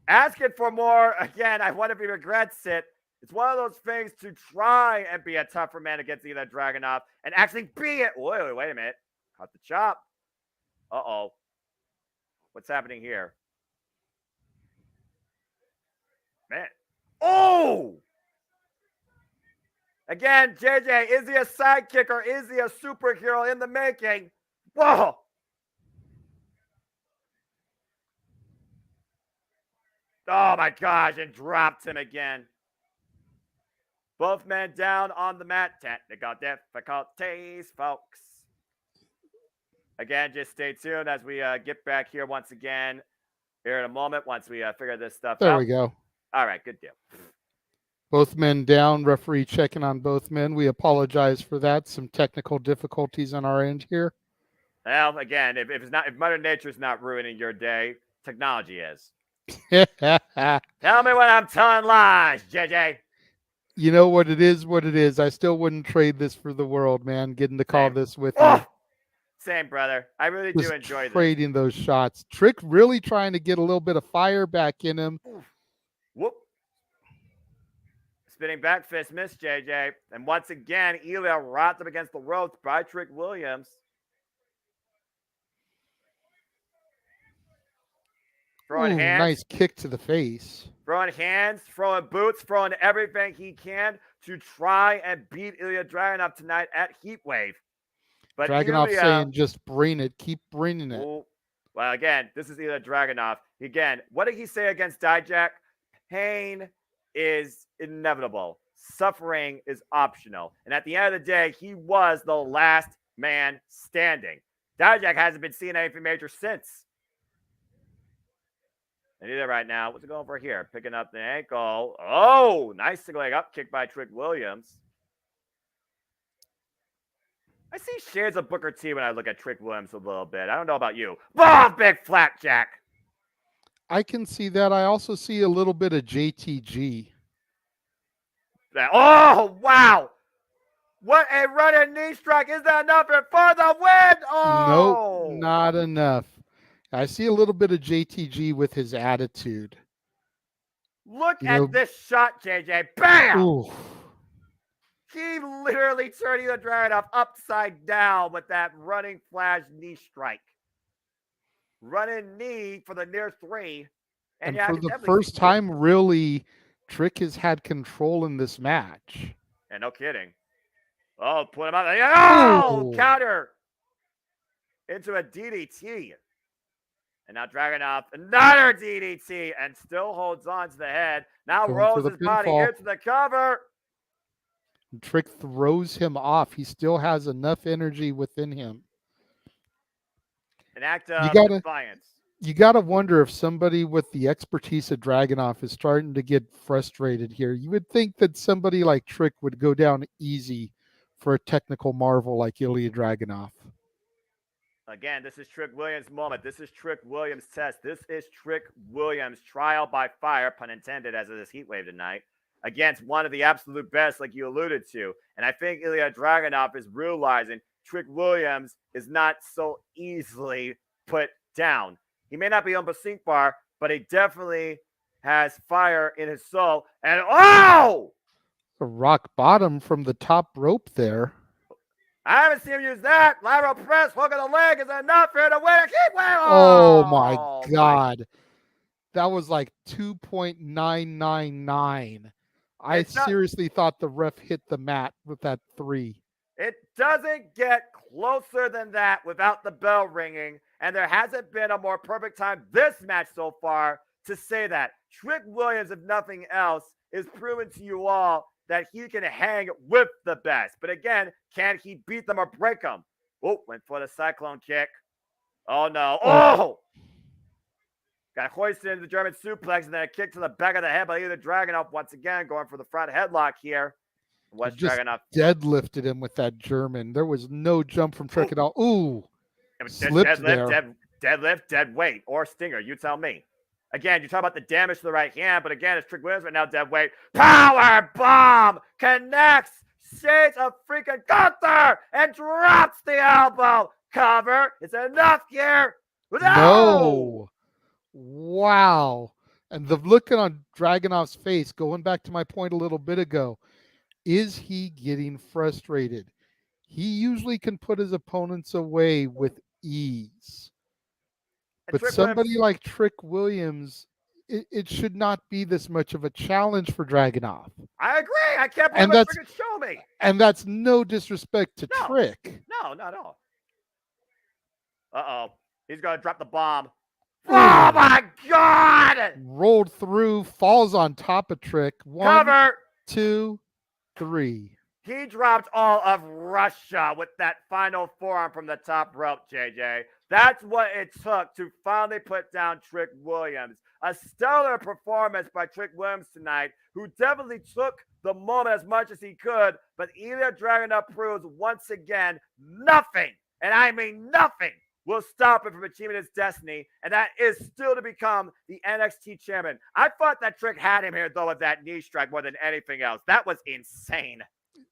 asking for more. Again, I wonder if he regrets it. It's one of those things to try and be a tougher man against Eli Dragunov and actually be it. Wait a minute. Cut the chop. Uh-oh. What's happening here? Man. Oh! Again, JJ, is he a sidekick or is he a superhero in the making? Whoa! Oh my gosh, and dropped him again. Both men down on the mat. Technical difficulties, folks. Again, just stay tuned as we get back here once again here in a moment once we figure this stuff out. There we go. All right, good deal. Both men down. Referee checking on both men. We apologize for that. Some technical difficulties on our end here. Well, again, if Mother Nature's not ruining your day, technology is. Tell me when I'm telling lies, JJ. You know what it is. I still wouldn't trade this for the world, man. Getting to call this with you. Same, brother. I really do enjoy trading those shots. Trick really trying to get a little bit of fire back in him. Whoop. Spinning back fist missed, JJ. And once again, Eli rocked up against the ropes by Trick Williams. Throwing hands. Nice kick to the face. Throwing hands, throwing boots, throwing everything he can to try and beat Ilya Dragunov tonight at Heatwave. But Dragunov saying just bring it. Keep bringing it. Well, again, this is Ilya Dragunov. Again, what did he say against Dijak? Pain is inevitable. Suffering is optional. And at the end of the day, he was the last man standing. Dijak hasn't been seeing anything major since. And either right now, what's it going for here? Picking up the ankle. Oh, nice single leg up kick by Trick Williams. I see shades of Booker T when I look at Trick Williams a little bit. I don't know about you. Oh, big flapjack. I can see that. I also see a little bit of JTG. Oh, wow. What a running knee strike. Is that enough for the win? Oh. Nope, not enough. I see a little bit of JTG with his attitude. Look at this shot, JJ. Bam! Ooh. He literally turned the Dragunov upside down with that running flash knee strike. Running knee for the near three. And for the first time, really, Trick has had control in this match. And no kidding. Oh, put him out there. Oh, counter into a DDT. And now Dragunov, another DDT, and still holds on to the head. Now rolls his body into the cover. Trick throws him off. He still has enough energy within him. An act of defiance. You got to wonder if somebody with the expertise of Dragunov is starting to get frustrated here. You would think that somebody like Trick would go down easy for a technical marvel like Ilya Dragunov. Again, this is Trick Williams' moment. This is Trick Williams' test. This is Trick Williams' trial by fire, pun intended, as it is Heatwave tonight, against one of the absolute best, like you alluded to. And I think Ilya Dragunov is realizing Trick Williams is not so easily put down. He may not be on Basink Bar, but he definitely has fire in his soul. And oh! A rock bottom from the top rope there. I haven't seen him use that. Lateral press, hook of the leg is enough here to win a Heatwave. Oh my God. That was like 2.999. I seriously thought the ref hit the mat with that 3. It doesn't get closer than that without the bell ringing, and there hasn't been a more perfect time this match so far to say that. Trick Williams, if nothing else, is proving to you all that he can hang with the best. But again, can he beat them or break them? Oh, went for the cyclone kick. Oh, no. Oh! Got hoisted into the German suplex and then a kick to the back of the head by either Dragunov once again, going for the front headlock here. Just deadlifted him with that German. There was no jump from Trick at all. Ooh, slipped there. Deadlift, dead weight, or stinger. You tell me. Again, you talk about the damage to the right hand, but again, it's Trick Williams right now, dead weight. Power bomb connects Shades of freaking Gunther and drops the elbow. Cover. It's enough here. No. Wow. And the look on Dragunov's face, going back to my point a little bit ago, is he getting frustrated? He usually can put his opponents away with ease. But somebody like Trick Williams, it should not be this much of a challenge for Dragunov. I agree. I can't believe what Trick show me. And that's no disrespect to Trick. No, not at all. Uh-oh. He's going to drop the bomb. Oh, my God! Rolled through, falls on top of Trick. 1, Cover. 2, 3. He dropped all of Russia with that final forearm from the top rope, JJ. That's what it took to finally put down Trick Williams. A stellar performance by Trick Williams tonight, who definitely took the moment as much as he could, but Ilya Dragunov proves once again nothing, and I mean nothing, will stop him from achieving his destiny, and that is still to become the NXT champion. I thought that Trick had him here, though, with that knee strike more than anything else. That was insane.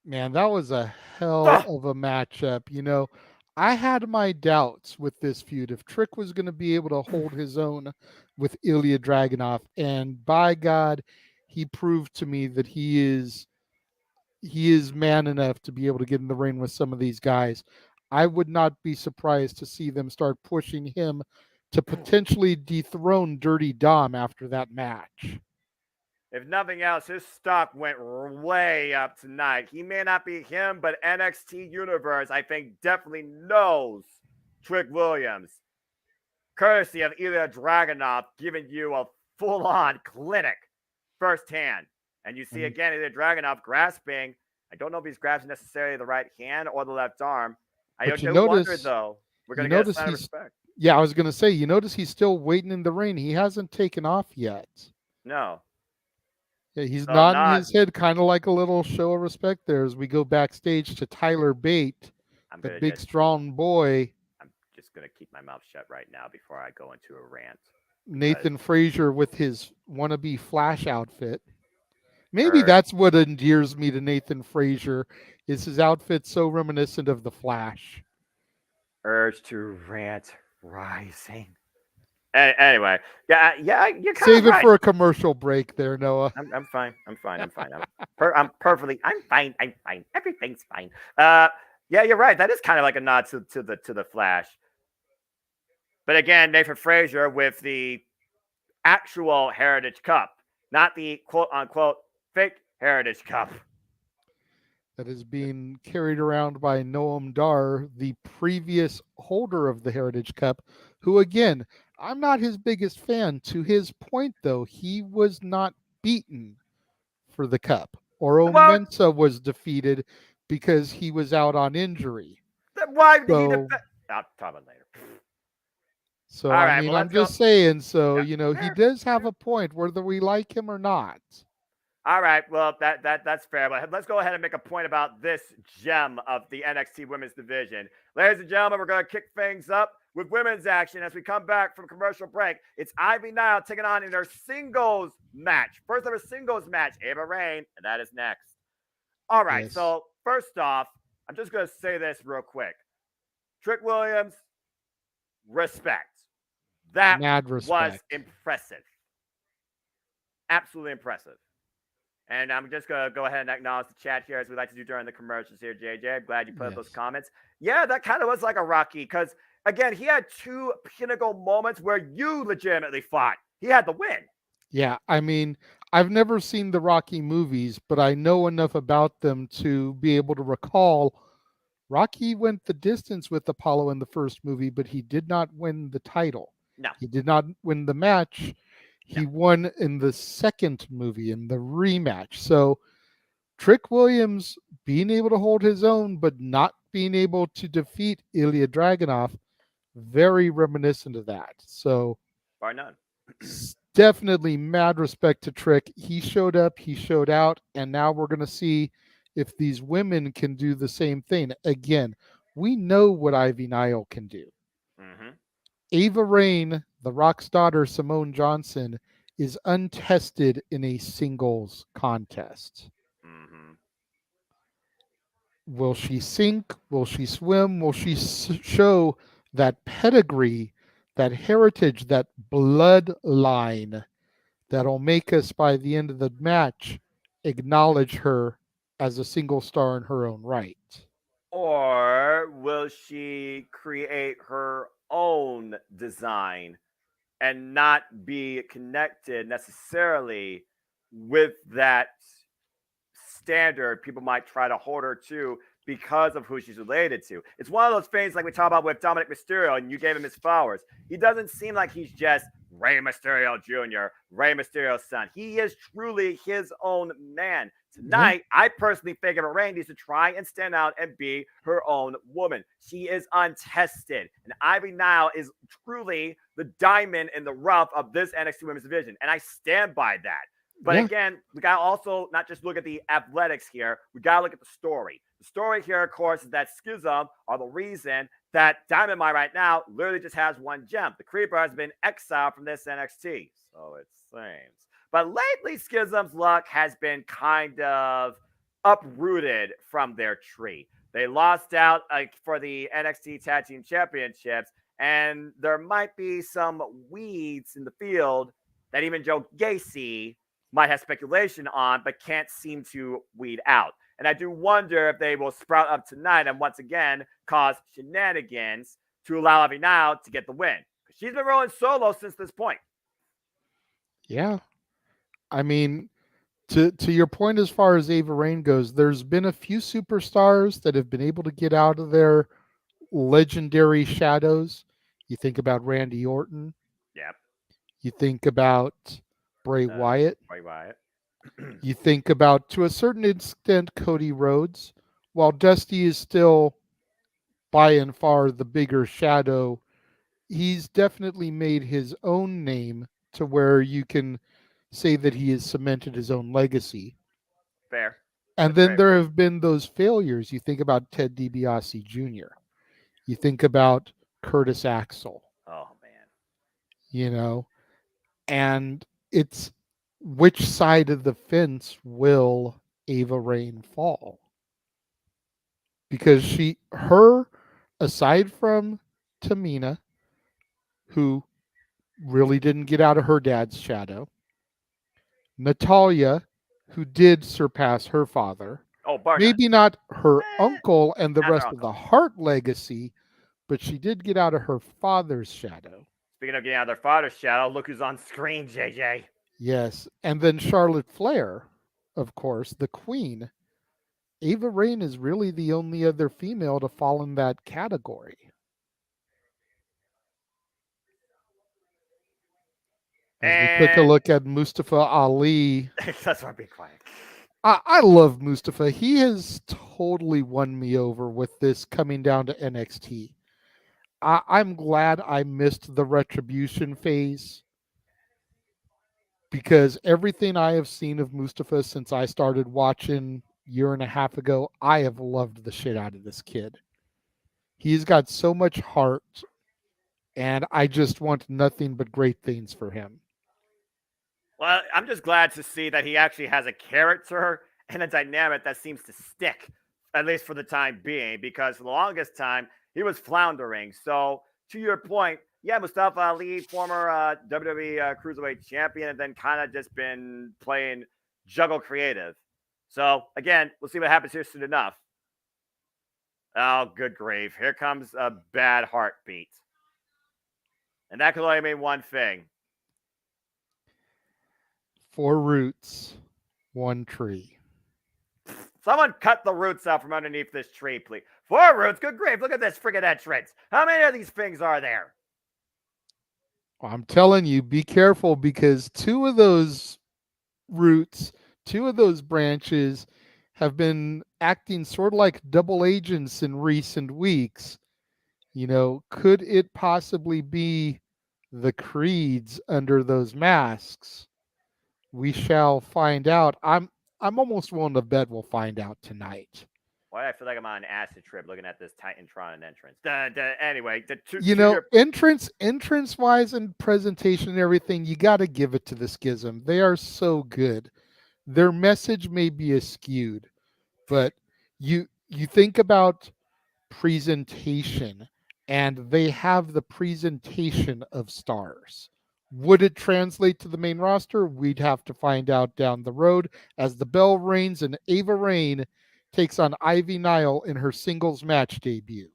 Man, that was a hell of a matchup. You know, I had my doubts with this feud if Trick was going to be able to hold his own with Ilya Dragunov, and by God, he proved to me that he is man enough to be able to get in the ring with some of these guys. I would not be surprised to see them start pushing him to potentially dethrone Dirty Dom after that match. If nothing else, his stock went way up tonight. He may not be him, but NXT Universe, I think, definitely knows Trick Williams. Courtesy of Ilya Dragunov giving you a full-on clinic firsthand. And you see, again, Ilya Dragunov grasping. I don't know if he's grasping necessarily the right hand or the left arm. I do wonder, though. We're going to get a sign of respect. Yeah, I was going to say, you notice he's still waiting in the ring. He hasn't taken off yet. No. Yeah, he's nodding his head, kind of like a little show of respect there as we go backstage to Tyler Bate, the big, strong boy. I'm just going to keep my mouth shut right now before I go into a rant. Nathan Frazier with his wannabe Flash outfit. Maybe that's what endears me to Nathan Frazier, is his outfit so reminiscent of the Flash. Urge to rant rising. Anyway, yeah, you're kind Save of it for a commercial break there, Noah. I'm fine. I'm fine. I'm fine. Everything's fine. Yeah, you're right. That is kind of like a nod to the Flash. But again, Nathan Frazier with the actual Heritage Cup, not the quote unquote fake Heritage Cup. That is being carried around by Noam Dar, the previous holder of the Heritage Cup, who, again, I'm not his biggest fan. To his point, though, he was not beaten for the cup. Oro Mensa was defeated because he was out on injury. Why did he defend? I'll talk about it later. So, All I right, mean, well, I'm let's go. just saying, so, Yeah, you know, he fair, does have fair. a point, whether we like him or not. All right, well, that's fair. But let's go ahead and make a point about this gem of the NXT Women's Division. Ladies and gentlemen, we're going to kick things up with women's action as we come back from commercial break. It's Ivy Nile taking on in her singles match. First ever singles match, Ava Raine, and that is next. All right, Yes. so first off, I'm just going to say this real quick. Trick Williams, respect. That Mad was respect. impressive. Absolutely impressive. And I'm just going to go ahead and acknowledge the chat here as we like to do during the commercials here, JJ. I'm glad you put up those Yes. comments. Yeah, that kind of was like a Rocky because, again, he had two pinnacle moments where you legitimately fought. He had the win. Yeah, I mean, I've never seen the Rocky movies, but I know enough about them to be able to recall Rocky went the distance with Apollo in the first movie, but he did not win the title. No. He did not win the match. He won in the second movie, in the rematch. So Trick Williams being able to hold his own, but not being able to defeat Ilya Dragunov, very reminiscent of that. So Bar none. definitely mad respect to Trick. He showed up, he showed out, and now we're going to see if these women can do the same thing. Again, we know what Ivy Nile can do. Mm-hmm. Ava Raine, the Rock's daughter, Simone Johnson, is untested in a singles contest. Mm-hmm. Will she sink? Will she swim? Will she show that pedigree, that heritage, that bloodline that'll make us, by the end of the match, acknowledge her as a single star in her own right? Or will she create her own design and not be connected necessarily with that standard people might try to hold her to because of who she's related to? It's one of those things like we talk about with Dominic Mysterio, and you gave him his flowers. He doesn't seem like he's just Rey Mysterio Jr., Rey Mysterio's son. He is truly his own man. Tonight, I personally think Eva Raine needs to try and stand out and be her own woman. She is untested. And Ivy Nile is truly the diamond in the rough of this NXT Women's Division. And I stand by that. But again, we got to also not just look at the athletics here. We got to look at the story. The story here, of course, is that Schism are the reason that Diamond Mine right now literally just has one gem. The Creeper has been exiled from this NXT. So it seems. But lately, Schism's luck has been kind of uprooted from their tree. They lost out for the NXT Tag Team Championships, and there might be some weeds in the field that even Joe Gacy might have speculation on, but can't seem to weed out. And I do wonder if they will sprout up tonight and once again cause shenanigans to allow Ivy Nile to get the win. She's been rolling solo since this point. Yeah. I mean, to your point as far as Ava Raine goes, there's been a few superstars that have been able to get out of their legendary shadows. You think about Randy Orton. Yep. You think about Bray Wyatt. Bray Wyatt. You think about, to a certain extent, Cody Rhodes. While Dusty is still by and far the bigger shadow, he's definitely made his own name to where you can say that he has cemented his own legacy. Fair. And then there have been those failures. You think about Ted DiBiase Jr. You think about Curtis Axel. Oh, man. You know, and it's which side of the fence will Ava Raine fall? Because aside from Tamina, who really didn't get out of her dad's shadow, Natalya, who did surpass her father, maybe not her uncle and the rest of the Hart legacy, but she did get out of her father's shadow. Speaking of getting out of their father's shadow, look who's on screen, JJ. Yes, and then Charlotte Flair, of course, the queen. Ava Raine is really the only other female to fall in that category. As we took a look at Mustafa Ali. That's why I'm being quiet. I love Mustafa. He has totally won me over with this coming down to NXT. I'm glad I missed the retribution phase, because everything I have seen of Mustafa since I started watching a year and a half ago, I have loved the shit out of this kid. He's got so much heart, and I just want nothing but great things for him. Well, I'm just glad to see that he actually has a character and a dynamic that seems to stick, at least for the time being, because for the longest time, he was floundering. So, to your point, yeah, Mustafa Ali, former WWE Cruiserweight champion, and then kind of just been playing juggle creative. So, again, we'll see what happens here soon enough. Oh, good grief. Here comes a bad heartbeat. And that could only mean one thing. 4 roots, 1 tree. Someone cut the roots out from underneath this tree, please. 4 roots? Good grief. Look at this friggin' entrance. How many of these things are there? I'm telling you, be careful, because 2 of those roots, 2 of those branches have been acting sort of like double agents in recent weeks. You know, could it possibly be the creeds under those masks? We shall find out. I'm almost willing to bet we'll find out tonight. Why do I feel like I'm on an acid trip looking at this Titantron entrance? Anyway, entrance wise and presentation and everything, you got to give it to the Schism. They are so good. Their message may be askewed, but you think about presentation, and they have the presentation of stars. Would it translate to the main roster? We'd have to find out down the road as the bell rings and Ava Raine takes on Ivy Nile in her singles match debut.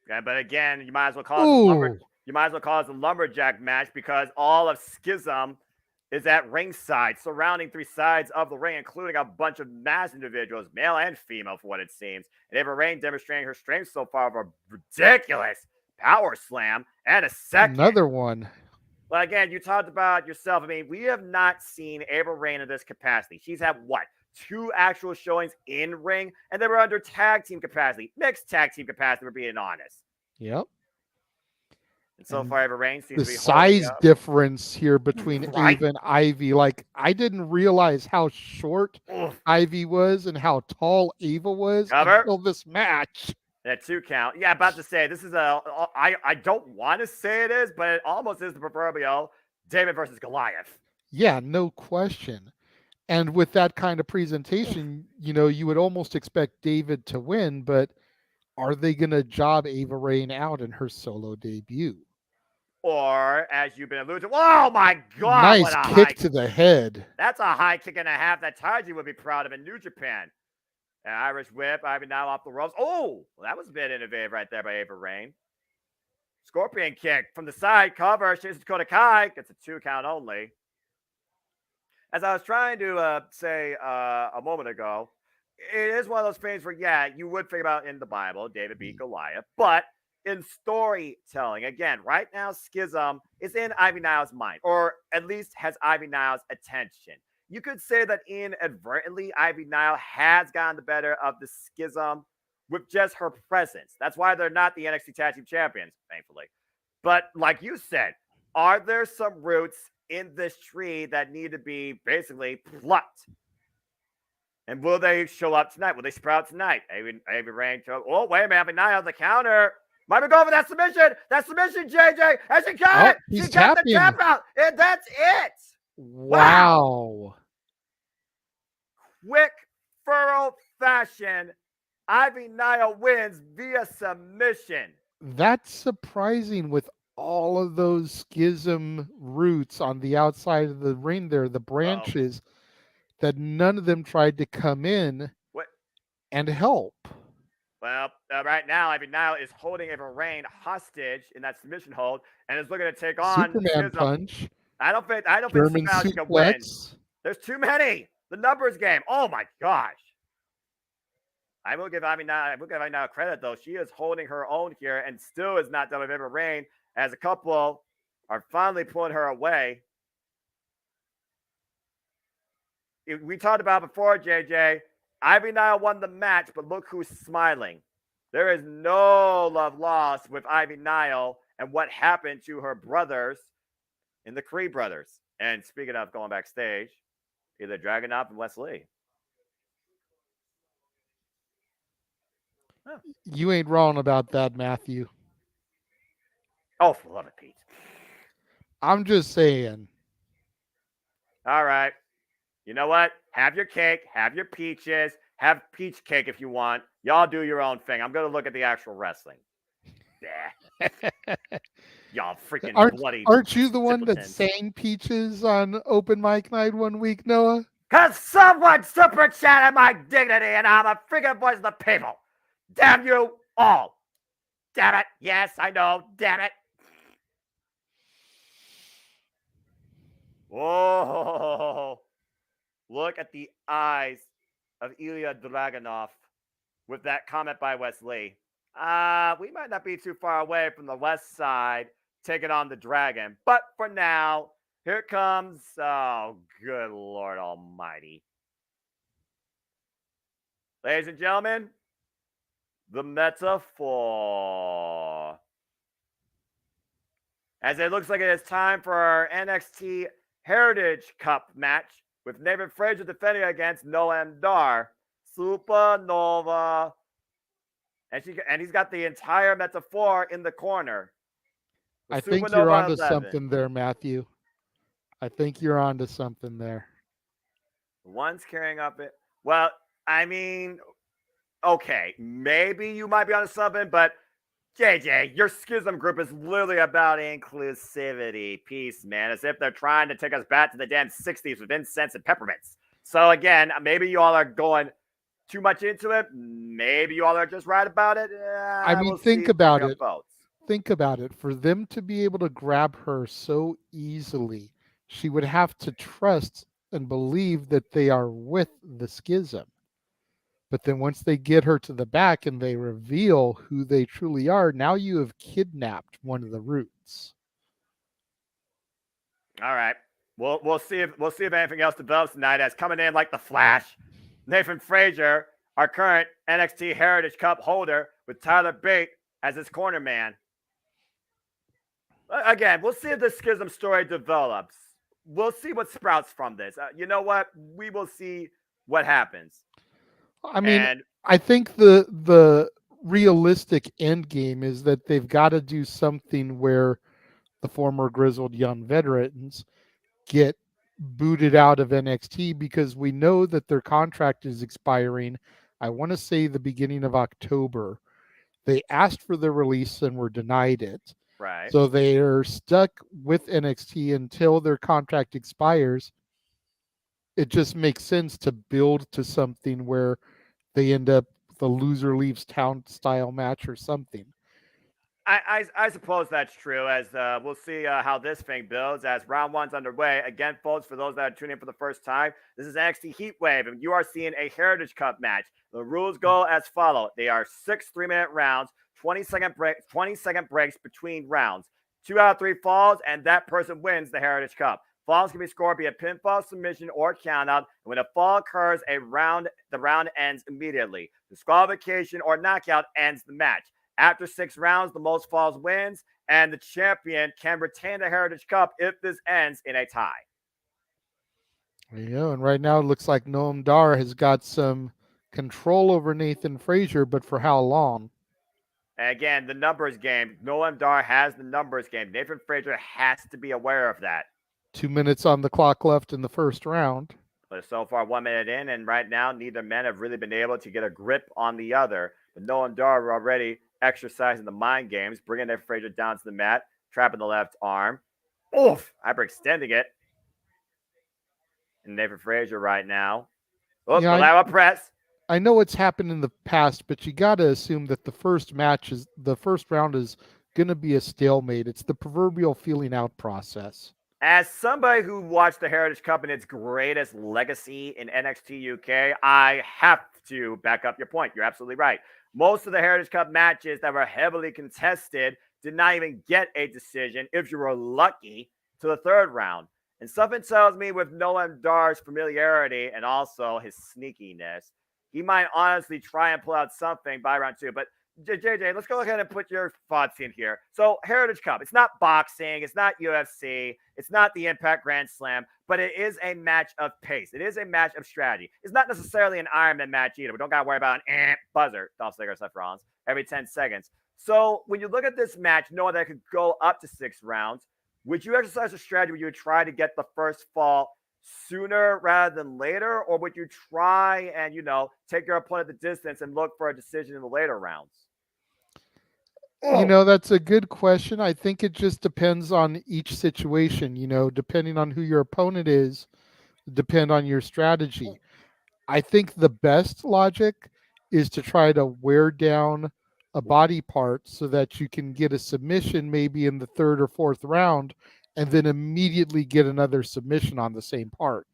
Yeah, but again, you might as well call it a lumberjack match, because all of Schism is at ringside, surrounding 3 sides of the ring, including a bunch of masked individuals, male and female, for what it seems. And Ava Raine demonstrating her strength so far of a ridiculous power slam and a second. Another one. But again, you talked about yourself. I mean, we have not seen Ava Raine in this capacity. She's had what? 2 actual showings in ring, and they were under tag team capacity, mixed tag team capacity, for being honest. Yep. And so far, Ava Raine seems to be the size difference here between Ava and Ivy. Like, I didn't realize how short Ivy was and how tall Ava was until this match. That 2 count. Yeah, about to say, this is I don't want to say it is, but it almost is the proverbial David versus Goliath. Yeah, no question. And with that kind of presentation, you know, you would almost expect David to win, but are they going to job Ava Raine out in her solo debut? Or, as you've been alluding to, oh my God! Nice kick to the head. That's a high kick and a half that Taiji would be proud of in New Japan. An Irish whip, Ivy now off the ropes. Oh, well, that was a bit innovative right there by Ava Raine. Scorpion kick from the side, cover. Shinsuke Dakota Kai gets a 2 count only. As I was trying to say a moment ago, it is one of those things where, yeah, you would think about in the Bible, David beat Goliath, but in storytelling, again, right now, Schism is in Ivy Nile's mind, or at least has Ivy Nile's attention. You could say that inadvertently, Ivy Nile has gotten the better of the Schism with just her presence. That's why they're not the NXT Tag Team Champions, thankfully. But like you said, are there some roots in this tree that need to be basically plucked? And will they show up tonight? Will they sprout tonight? Ivy Raine. Oh, wait a minute. Ivy Nile, the counter. Might be going for that submission. That submission, JJ. And she got it. She got the tap out. And that's it. Wow. Quick furrow fashion. Ivy Nile wins via submission. That's surprising with all of those Schism roots on the outside of the ring there, the branches, that none of them tried to come in and help. Well, right now, Ivy Nile is holding Ava Raine hostage in that submission hold and is looking to take on Superman punch. I don't think German she can win. suplex. There's too many. The numbers game. Oh my gosh. I will give Ivy Nile credit, though. She is holding her own here and still is not done with Ava Raine, as a couple are finally pulling her away. We talked about before, JJ. Ivy Nile won the match, but look who's smiling. There is no love lost with Ivy Nile and what happened to her brothers in the Creed brothers. And speaking of going backstage, either Dragunov and Wesley. Oh. You ain't wrong about that, Matthew. Oh, for love of Pete. I'm just saying. All right. You know what? Have your cake, have your peaches, have peach cake if you want. Y'all do your own thing. I'm going to look at the actual wrestling. Yeah. Y'all freaking bloody. Aren't you the one that simpletons. sang Peaches on open mic night one week, Noah? Because someone super chatted my dignity and I'm a freaking voice of the people. Damn you all. Damn it. Yes, I know. Damn it. Whoa. Look at the eyes of Ilya Dragunov with that comment by Wesley. We might not be too far away from the west side taking on the dragon. But for now, here comes, oh, good Lord Almighty. Ladies and gentlemen, the metaphor. As it looks like it is time for our NXT Heritage Cup match with Nathan Frazier defending against Noam Dar. Supernova. And he's got the entire metaphor in the corner. I think you're onto something there, Matthew. I think you're onto something there. One's carrying up it. Well, I mean, okay, maybe you might be onto something, but JJ, your schism group is literally about inclusivity, peace, man, as if they're trying to take us back to the damn 60s with incense and peppermints. So again, maybe you all are going too much into it. Maybe you all are just right about it. I mean, think about it. Think about it. For them to be able to grab her so easily, she would have to trust and believe that they are with the schism. But then once they get her to the back and they reveal who they truly are, now you have kidnapped one of the roots. All right. We'll see if anything else develops tonight. As coming in like the Flash, Nathan Frazier, our current NXT Heritage Cup holder, with Tyler Bate as his corner man. Again, we'll see if the schism story develops. We'll see what sprouts from this. You know what? We will see what happens. I mean, I think the realistic end game is that they've got to do something where the former grizzled young veterans get booted out of NXT, because we know that their contract is expiring. I want to say the beginning of October. They asked for their release and were denied it. Right. So they are stuck with NXT until their contract expires. It just makes sense to build to something where they end up the loser leaves town style match or something. I suppose that's true, as we'll see how this thing builds as round one's underway. Again, folks, for those that are tuning in for the first time, this is NXT Heatwave, and you are seeing a Heritage Cup match. The rules go as follow. They are 6 3-minute rounds, 20-second breaks between rounds. 2 out of 3 falls, and that person wins the Heritage Cup. Falls can be scored via pinfall, submission, or countout. And when a fall occurs, the round ends immediately. Disqualification or knockout ends the match. After 6 rounds, the most falls wins, and the champion can retain the Heritage Cup if this ends in a tie. Yeah, and right now it looks like Noam Dar has got some control over Nathan Frazier, but for how long? Again, the numbers game. Noam Dar has the numbers game. Nathan Frazier has to be aware of that. 2 minutes on the clock left in the first round. But so far, 1 minute in, and right now, neither men have really been able to get a grip on the other. But Noam Dar already exercising the mind games, bringing Nathan Frazier down to the mat, trapping the left arm. Oof! Hyperextending it. And Nathan Frazier right now. Oh, yeah, the lateral press. I know it's happened in the past, but you got to assume that the first round is going to be a stalemate. It's the proverbial feeling out process. As somebody who watched the Heritage Cup in its greatest legacy in NXT UK, I have to back up your point. You're absolutely right. Most of the Heritage Cup matches that were heavily contested did not even get a decision, if you were lucky, to the 3rd round. And something tells me with Noam Dar's familiarity and also his sneakiness, he might honestly try and pull out something by round 2. But JJ, let's go ahead and put your thoughts in here. So, Heritage Cup, it's not boxing, it's not UFC, it's not the Impact Grand Slam, but it is a match of pace. It is a match of strategy. It's not necessarily an Iron Man match either. We don't got to worry about an buzzer, Dolph Ziggler, Seth Rollins, every 10 seconds. So, when you look at this match, knowing that it could go up to 6 rounds, would you exercise a strategy where you would try to get the first fall sooner rather than later, or would you try and, take your opponent the distance and look for a decision in the later rounds? That's a good question. I think it just depends on each situation, depending on who your opponent is, depend on your strategy. I think the best logic is to try to wear down a body part so that you can get a submission maybe in the 3rd or 4th round and then immediately get another submission on the same part.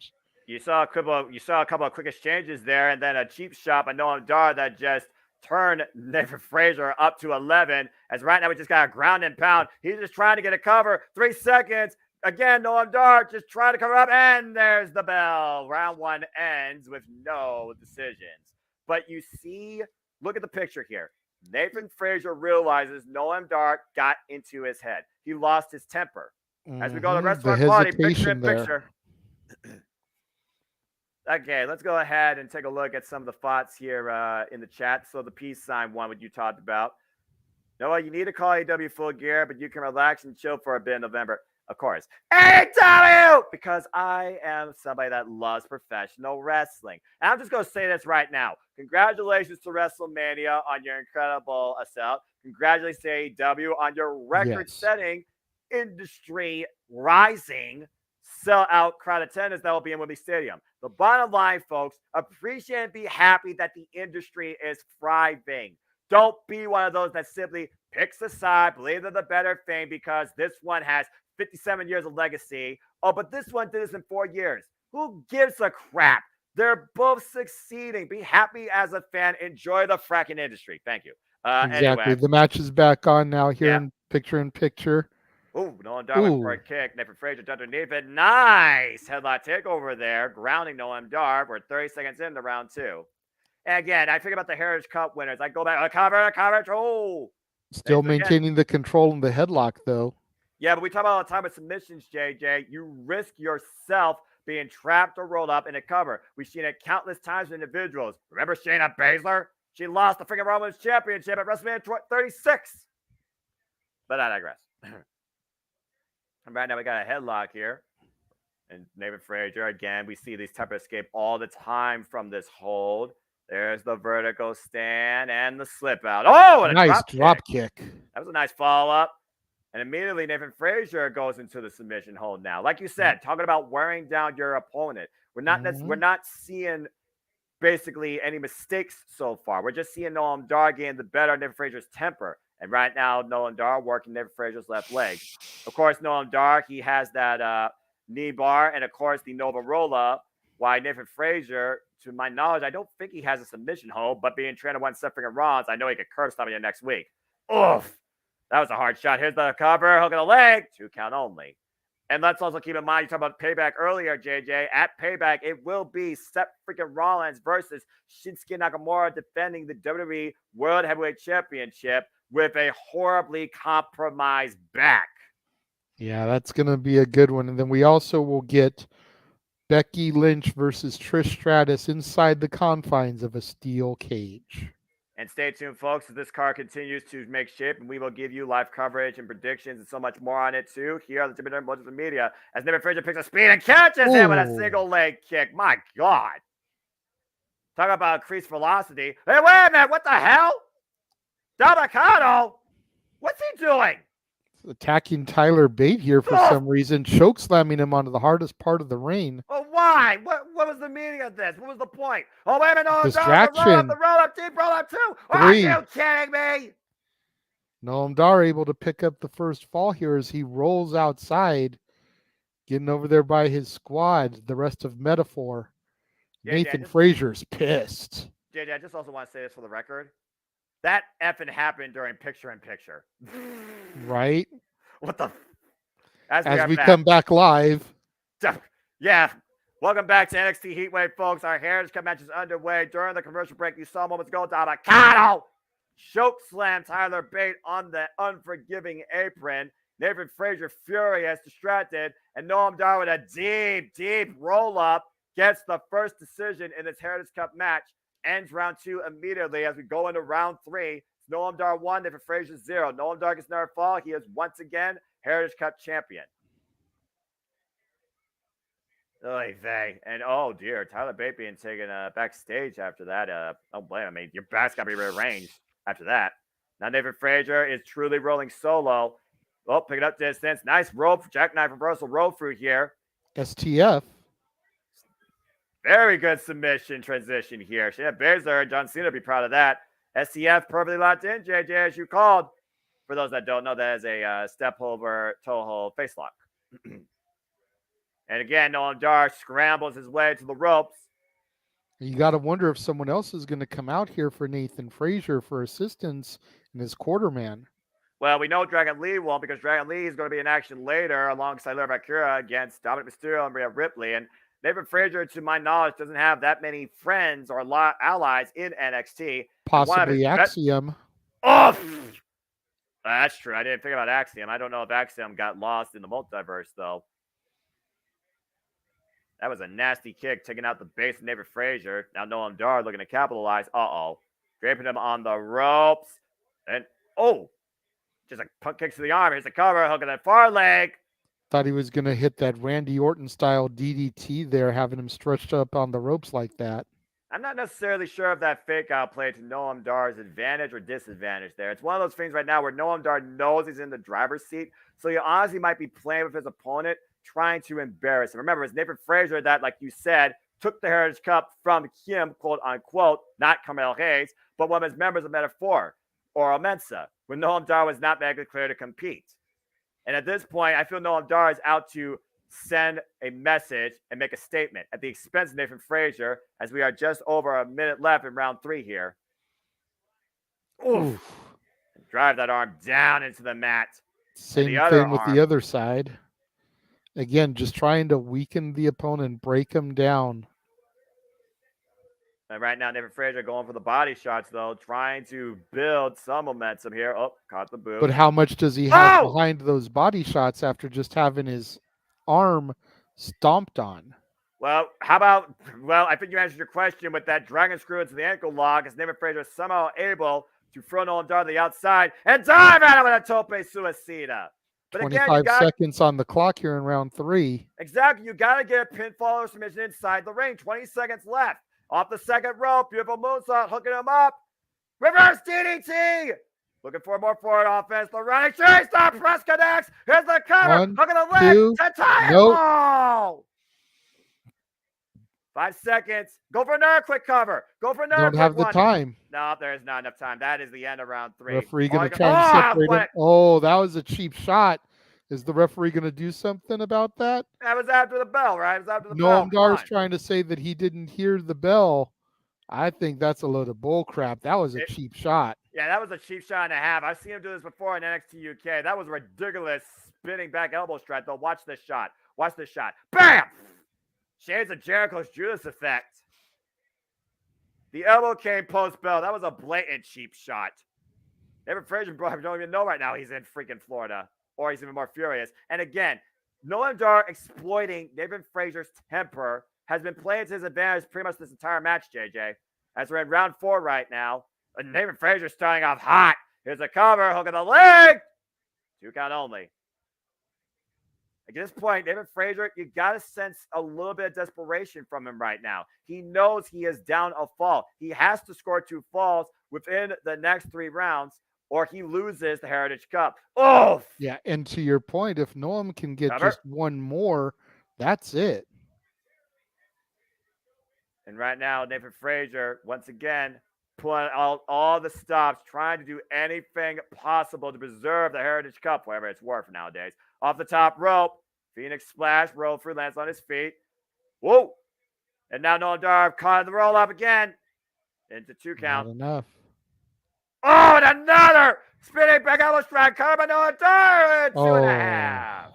You saw a couple of quick exchanges there, and then a cheap shot by Noam Dar that just turned Nathan Frazier up to 11. As right now we just got a ground and pound. He's just trying to get a cover. 3 seconds. Again, Noam Dar just trying to cover up, and there's the bell. Round 1 ends with no decisions. But you see, look at the picture here. Nathan Frazier realizes Noam Dar got into his head. He lost his temper. As we go to the rest of our party, picture in picture. Okay, let's go ahead and take a look at some of the thoughts here in the chat. So the peace sign one, what you talked about. Noah, you need to call AEW Full Gear, but you can relax and chill for a bit in November. Of course. AEW! Because I am somebody that loves professional wrestling. And I'm just going to say this right now. Congratulations to WrestleMania on your incredible assault. Congratulations to AEW on your record-setting, industry rising, sell-out crowd attendance that will be in Wembley Stadium. The bottom line, folks, appreciate and be happy that the industry is thriving. Don't be one of those that simply picks a side, believe they're the better thing because this one has 57 years of legacy. Oh, but this one did this in 4 years. Who gives a crap? They're both succeeding. Be happy as a fan. Enjoy the fracking industry. Thank you. Exactly. Anyway. The match is back on now here in picture. Ooh, Noam Dar went for a kick. Nathan Frazier underneath it. Nice headlock takeover there, grounding Noam Dar. We're 30 seconds into round 2. And again, I think about the Heritage Cup winners. I go back, cover. Oh. Still maintaining the control in the headlock, though. Yeah, but we talk about all the time with submissions, JJ. You risk yourself being trapped or rolled up in a cover. We've seen it countless times with individuals. Remember Shayna Baszler? She lost the freaking Raw Women's Championship at WrestleMania 36. But I digress. And right now we got a headlock here. And Nathan Frazier, again, we see these type of escape all the time from this hold. There's the vertical stand and the slip out. Oh, and a nice drop kick. That was a nice follow-up. And immediately Nathan Frazier goes into the submission hold now. Like you said, talking about wearing down your opponent. We're not seeing basically any mistakes so far. We're just seeing Noam Dar gain the better of Nathan Frazier's temper. And right now, Noam Dar working Nathan Frazier's left leg. Of course, Noam Dar, he has that knee bar and, of course, the Nova roll-up. Why Nathan Frazier, to my knowledge, I don't think he has a submission hold, but being trained to one Seth freaking Rollins, I know he could curve somebody next week. Oof. That was a hard shot. Here's the cover. Hook of the leg. 2 count only. And let's also keep in mind, you talked about Payback earlier, JJ. At Payback, it will be Seth freaking Rollins versus Shinsuke Nakamura defending the WWE World Heavyweight Championship with a horribly compromised back. Yeah, that's going to be a good one. And then we also will get Becky Lynch versus Trish Stratus inside the confines of a steel cage. And stay tuned, folks, as this card continues to make shape, and we will give you live coverage and predictions and so much more on it, too, here on the Multiverse Media, as Nathan Frazier picks a speed and catches him with a single leg kick. My God. Talk about increased velocity. Hey, wait a minute. What the hell? Dabakato? What's he doing? Attacking Tyler Bate here for some reason, choke slamming him onto the hardest part of the ring. Oh, why? What was the meaning of this? What was the point? Oh, wait a minute. No, distraction. The roll up, deep roll up, too. Are you kidding me? Noam Dar able to pick up the first fall here as he rolls outside, getting over there by his squad, the rest of Metaphor. Yeah, Nathan Frazier's pissed. JJ, I just also want to say this for the record. That effing happened during picture-in-picture. Right? What the? As we come back live. Yeah. Welcome back to NXT Heatwave, folks. Our Heritage Cup match is underway. During the commercial break, you saw moments ago, Dabakato choke slam Tyler Bate on the unforgiving apron. Nathan Frazier furious, distracted, and Noam Dar with a deep roll up gets the first decision in this Heritage Cup match. Ends round 2 immediately as we go into round 3. It's Noam Dar 1, Nathan Frazier 0. Noam Dar gets another fall. He is once again Heritage Cup champion. Oy vey. And oh dear, Tyler Bate being taken backstage after that. Don't blame him. I mean, your back's got to be rearranged after that. Now Nathan Frazier is truly rolling solo. Oh, picking up distance. Nice rope, jackknife reversal roll through here. STF. Very good submission transition here. Shayna Baszler and John Cena would be proud of that. STF perfectly locked in, JJ, as you called. For those that don't know, that is a step over toe hold face lock. And again, Noam Dar scrambles his way to the ropes. You got to wonder if someone else is going to come out here for Nathan Frazier for assistance in his quarterman. Well, we know Dragon Lee won't because Dragon Lee is going to be in action later alongside Lyra Valkyria against Dominic Mysterio and Rhea Ripley. And Nathan Frazier, to my knowledge, doesn't have that many friends or allies in NXT. Possibly Axiom. Oh, that's true. I didn't think about Axiom. I don't know if Axiom got lost in the multiverse, though. That was a nasty kick, taking out the base of Nathan Frazier. Now Noam Dar looking to capitalize. Uh-oh. Draping him on the ropes. And, oh, just a punt kick to the arm. Here's the cover, hooking that far leg. Thought he was going to hit that Randy Orton-style DDT there, having him stretched up on the ropes like that. I'm not necessarily sure if that fake out played to Noam Dar's advantage or disadvantage there. It's one of those things right now where Noam Dar knows he's in the driver's seat, so he honestly might be playing with his opponent, trying to embarrass him. Remember, it's Nathan Frazier that, like you said, took the Heritage Cup from him, quote unquote, not Carmelo Hayes, but one of his members of Metaphor or Mensa, when Noam Dar was not medically clear to compete. And at this point, I feel Noam Dar is out to send a message and make a statement at the expense of Nathan Frazier, as we are just over a minute left in round 3 here. Oof. Drive that arm down into the mat. Same thing with the other side. Again, just trying to weaken the opponent, break him down. And right now, Nathan Frazier going for the body shots, though, trying to build some momentum here. Oh, caught the boot. But how much does he have behind those body shots after just having his arm stomped on? Well, how about, I think you answered your question with that dragon screw into the ankle lock, as Nathan Frazier is somehow able to throw Noam Dar to the outside and dive at him with a tope suicida. But 25 seconds on the clock here in round 3. Exactly. You got to get a pinfall or submission inside the ring. 20 seconds left. Off the second rope. Beautiful moonsault. Hooking him up. Reverse DDT. Looking for more forward offense. The running chase. The press connects. Here's the cover. Hooking the leg to tie it. Nope. 5 seconds. Go for another quick cover. Go for another Don't have the time. No, there is not enough time. That is the end of round 3. Referee going to try and separate him. Oh, that was a cheap shot. Is the referee going to do something about that? That was after the bell, right? It was after the bell. Noam Dar's trying to say that he didn't hear the bell. I think that's a load of bull crap. That was a cheap shot. Yeah, that was a cheap shot and a half. I've seen him do this before in NXT UK. That was a ridiculous spinning back elbow strike, though. Watch this shot. Watch this shot. Bam! Shades of Jericho's Judas effect. The elbow came post-bell. That was a blatant cheap shot. Nathan Frazier don't even know right now he's in freaking Florida. Or he's even more furious. And again, Noam Dar exploiting Nathan Frazier's temper has been playing to his advantage pretty much this entire match, JJ. As we're in round 4 right now. And Nathan Frazier starting off hot. Here's a cover, hook of the leg. 2 count only. At this point, Nathan Frazier, you got to sense a little bit of desperation from him right now. He knows he is down a fall. He has to score 2 falls within the next 3 rounds, or he loses the Heritage Cup. Oh! Yeah, and to your point, if Noam can get just 1 more, that's it. And right now, Nathan Frazier, once again, pulling out all the stops, trying to do anything possible to preserve the Heritage Cup, whatever it's worth nowadays. Off the top rope, Phoenix Splash, roll through, lands on his feet. Whoa! And now Noam Dar caught in the roll up again. Into 2 count. Not enough. Oh, and another spinning back elbow strike. Covered by Noam Dar. 2.5.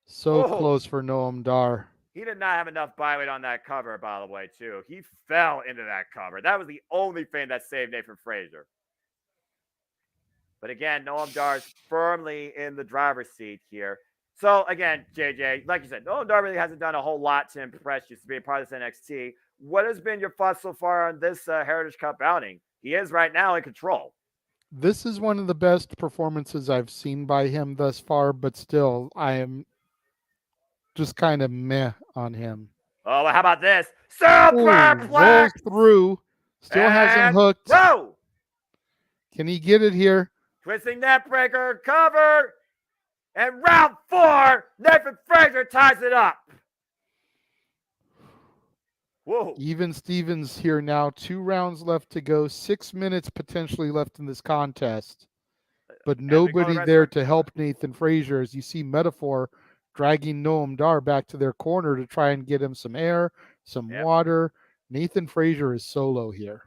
So close for Noam Dar. He did not have enough body weight on that cover, by the way, too. He fell into that cover. That was the only thing that saved Nathan Frazier. But again, Noam Dar is firmly in the driver's seat here. So again, JJ, like you said, Noam Dar really hasn't done a whole lot to impress you to be a part of this NXT. What has been your thoughts so far on this Heritage Cup outing? He is right now in control. This is one of the best performances I've seen by him thus far, but still, I am just kind of meh on him. Oh, well, how about this? Ooh, Superplex! rolls through. Still has him hooked. Whoa! Can he get it here? Twisting neckbreaker, cover. And round 4, Nathan Frazier ties it up. Whoa. Even Stevens here now. 2 rounds left to go. 6 minutes potentially left in this contest. But nobody there to help Nathan Frazier, as you see Metaphor dragging Noam Dar back to their corner to try and get him some air, some water. Nathan Frazier is solo here.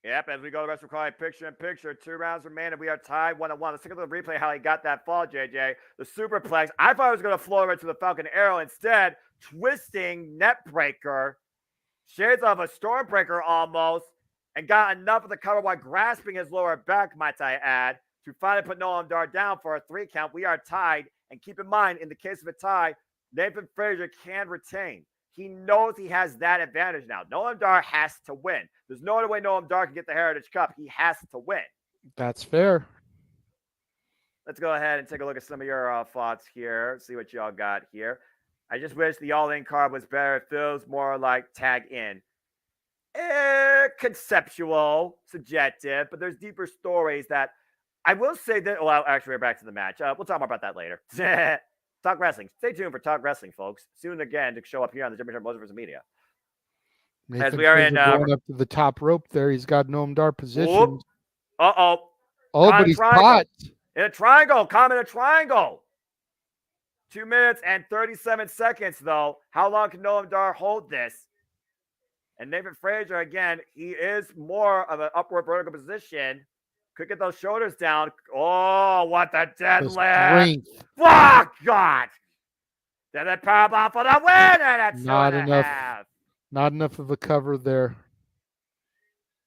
Yep, as we go to the rest of the picture-in-picture, 2 rounds remaining. We are tied 1-1. Let's take a look at the replay how he got that fall, JJ. The superplex. I thought he was going to floor into the Falcon Arrow. Instead, twisting neckbreaker. Shades of a Stormbreaker almost. And got enough of the cover while grasping his lower back, might I add, to finally put Noam Dar down for a 3 count. We are tied. And keep in mind, in the case of a tie, Nathan Frazier can retain. He knows he has that advantage now. Noam Dar has to win. There's no other way Noam Dar can get the Heritage Cup. He has to win. That's fair. Let's go ahead and take a look at some of your thoughts here. See what y'all got here. I just wish the all-in card was better. It feels more like tag in. Conceptual, subjective, but there's deeper stories that I will say that. Well, actually, we're back to the match. We'll talk more about that later. Talk Wrestling. Stay tuned for Talk Wrestling, folks. Soon again to show up here on the Jimmy Multiverse Media. Nathan as we are in going up to the top rope there, he's got Noam Dar positioned. Oh, but he's caught in a triangle. Come in a triangle. 2 minutes and 37 seconds, though. How long can Noam Dar hold this? And Nathan Frazier, again, he is more of an upward vertical position. Could get those shoulders down. Oh, what the deadlift. Fuck, God. Deadlift powerbomb for the win. And that's not enough. Not enough of a cover there.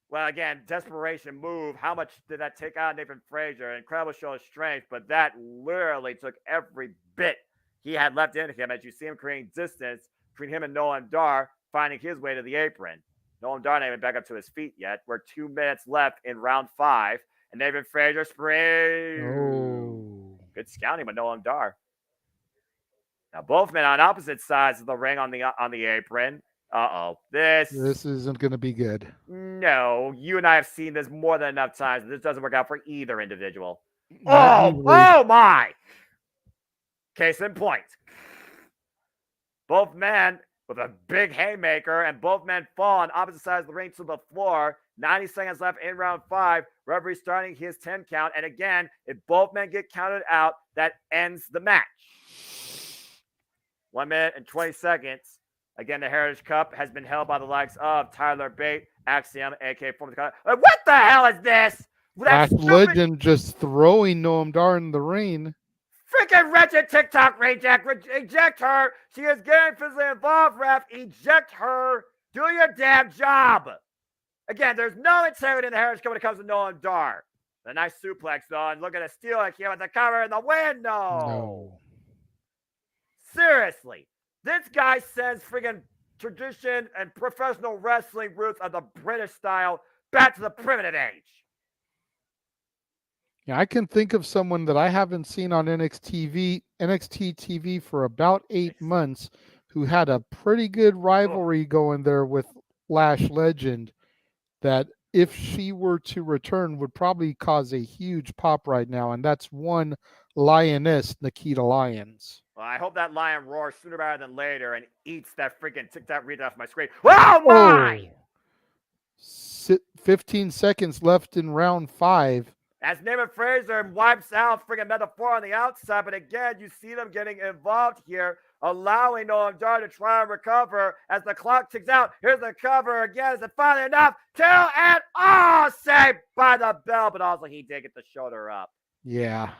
Well, again, desperation move. How much did that take out Nathan Frazier? Incredible show of strength, but that literally took every bit he had left in him as you see him creating distance between him and Noam Dar, finding his way to the apron. Noam Dar not even back up to his feet yet. We're 2 minutes left in round 5. And Nathan Frazier sprays. Oh. Good scouting by Noam Dar. Now both men on opposite sides of the ring on the apron. Uh-oh. This isn't going to be good. No. You and I have seen this more than enough times. This doesn't work out for either individual. Oh my. Case in point. Both men with a big haymaker, and both men fall on opposite sides of the ring to the floor. 90 seconds left in round 5. Referee starting his 10 count. And again, if both men get counted out, that ends the match. 1 minute and 20 seconds. Again, the Heritage Cup has been held by the likes of Tyler Bate, Axiom, a.k.a. What the hell is this? Last Legend just throwing Noam Dar in the ring. Freaking wretched TikTok reject. Eject her. She is getting physically involved, ref. Eject her. Do your damn job. Again, there's no integrity in the Heritage Cup when it comes to Noam Dar. The nice suplex, though, and look at the steel like here with the cover in the window. No. Seriously. This guy sends friggin' tradition and professional wrestling roots of the British style back to the primitive age. Yeah, I can think of someone that I haven't seen on NXT TV for about 8 months who had a pretty good rivalry going there with Lash Legend that if she were to return would probably cause a huge pop right now, and that's one lioness, Nikita Lyons. Well, I hope that lion roars sooner rather than later and eats that freaking TikTok read off my screen. Oh, my! 15 seconds left in round 5. As Nathan Frazier wipes out freaking Metaphor on the outside, but again, you see them getting involved here, allowing Noam Dar to try and recover as the clock ticks out. Here's the cover again. Is it finally enough? 2 and saved by the bell, but also he did get the shoulder up. Yeah.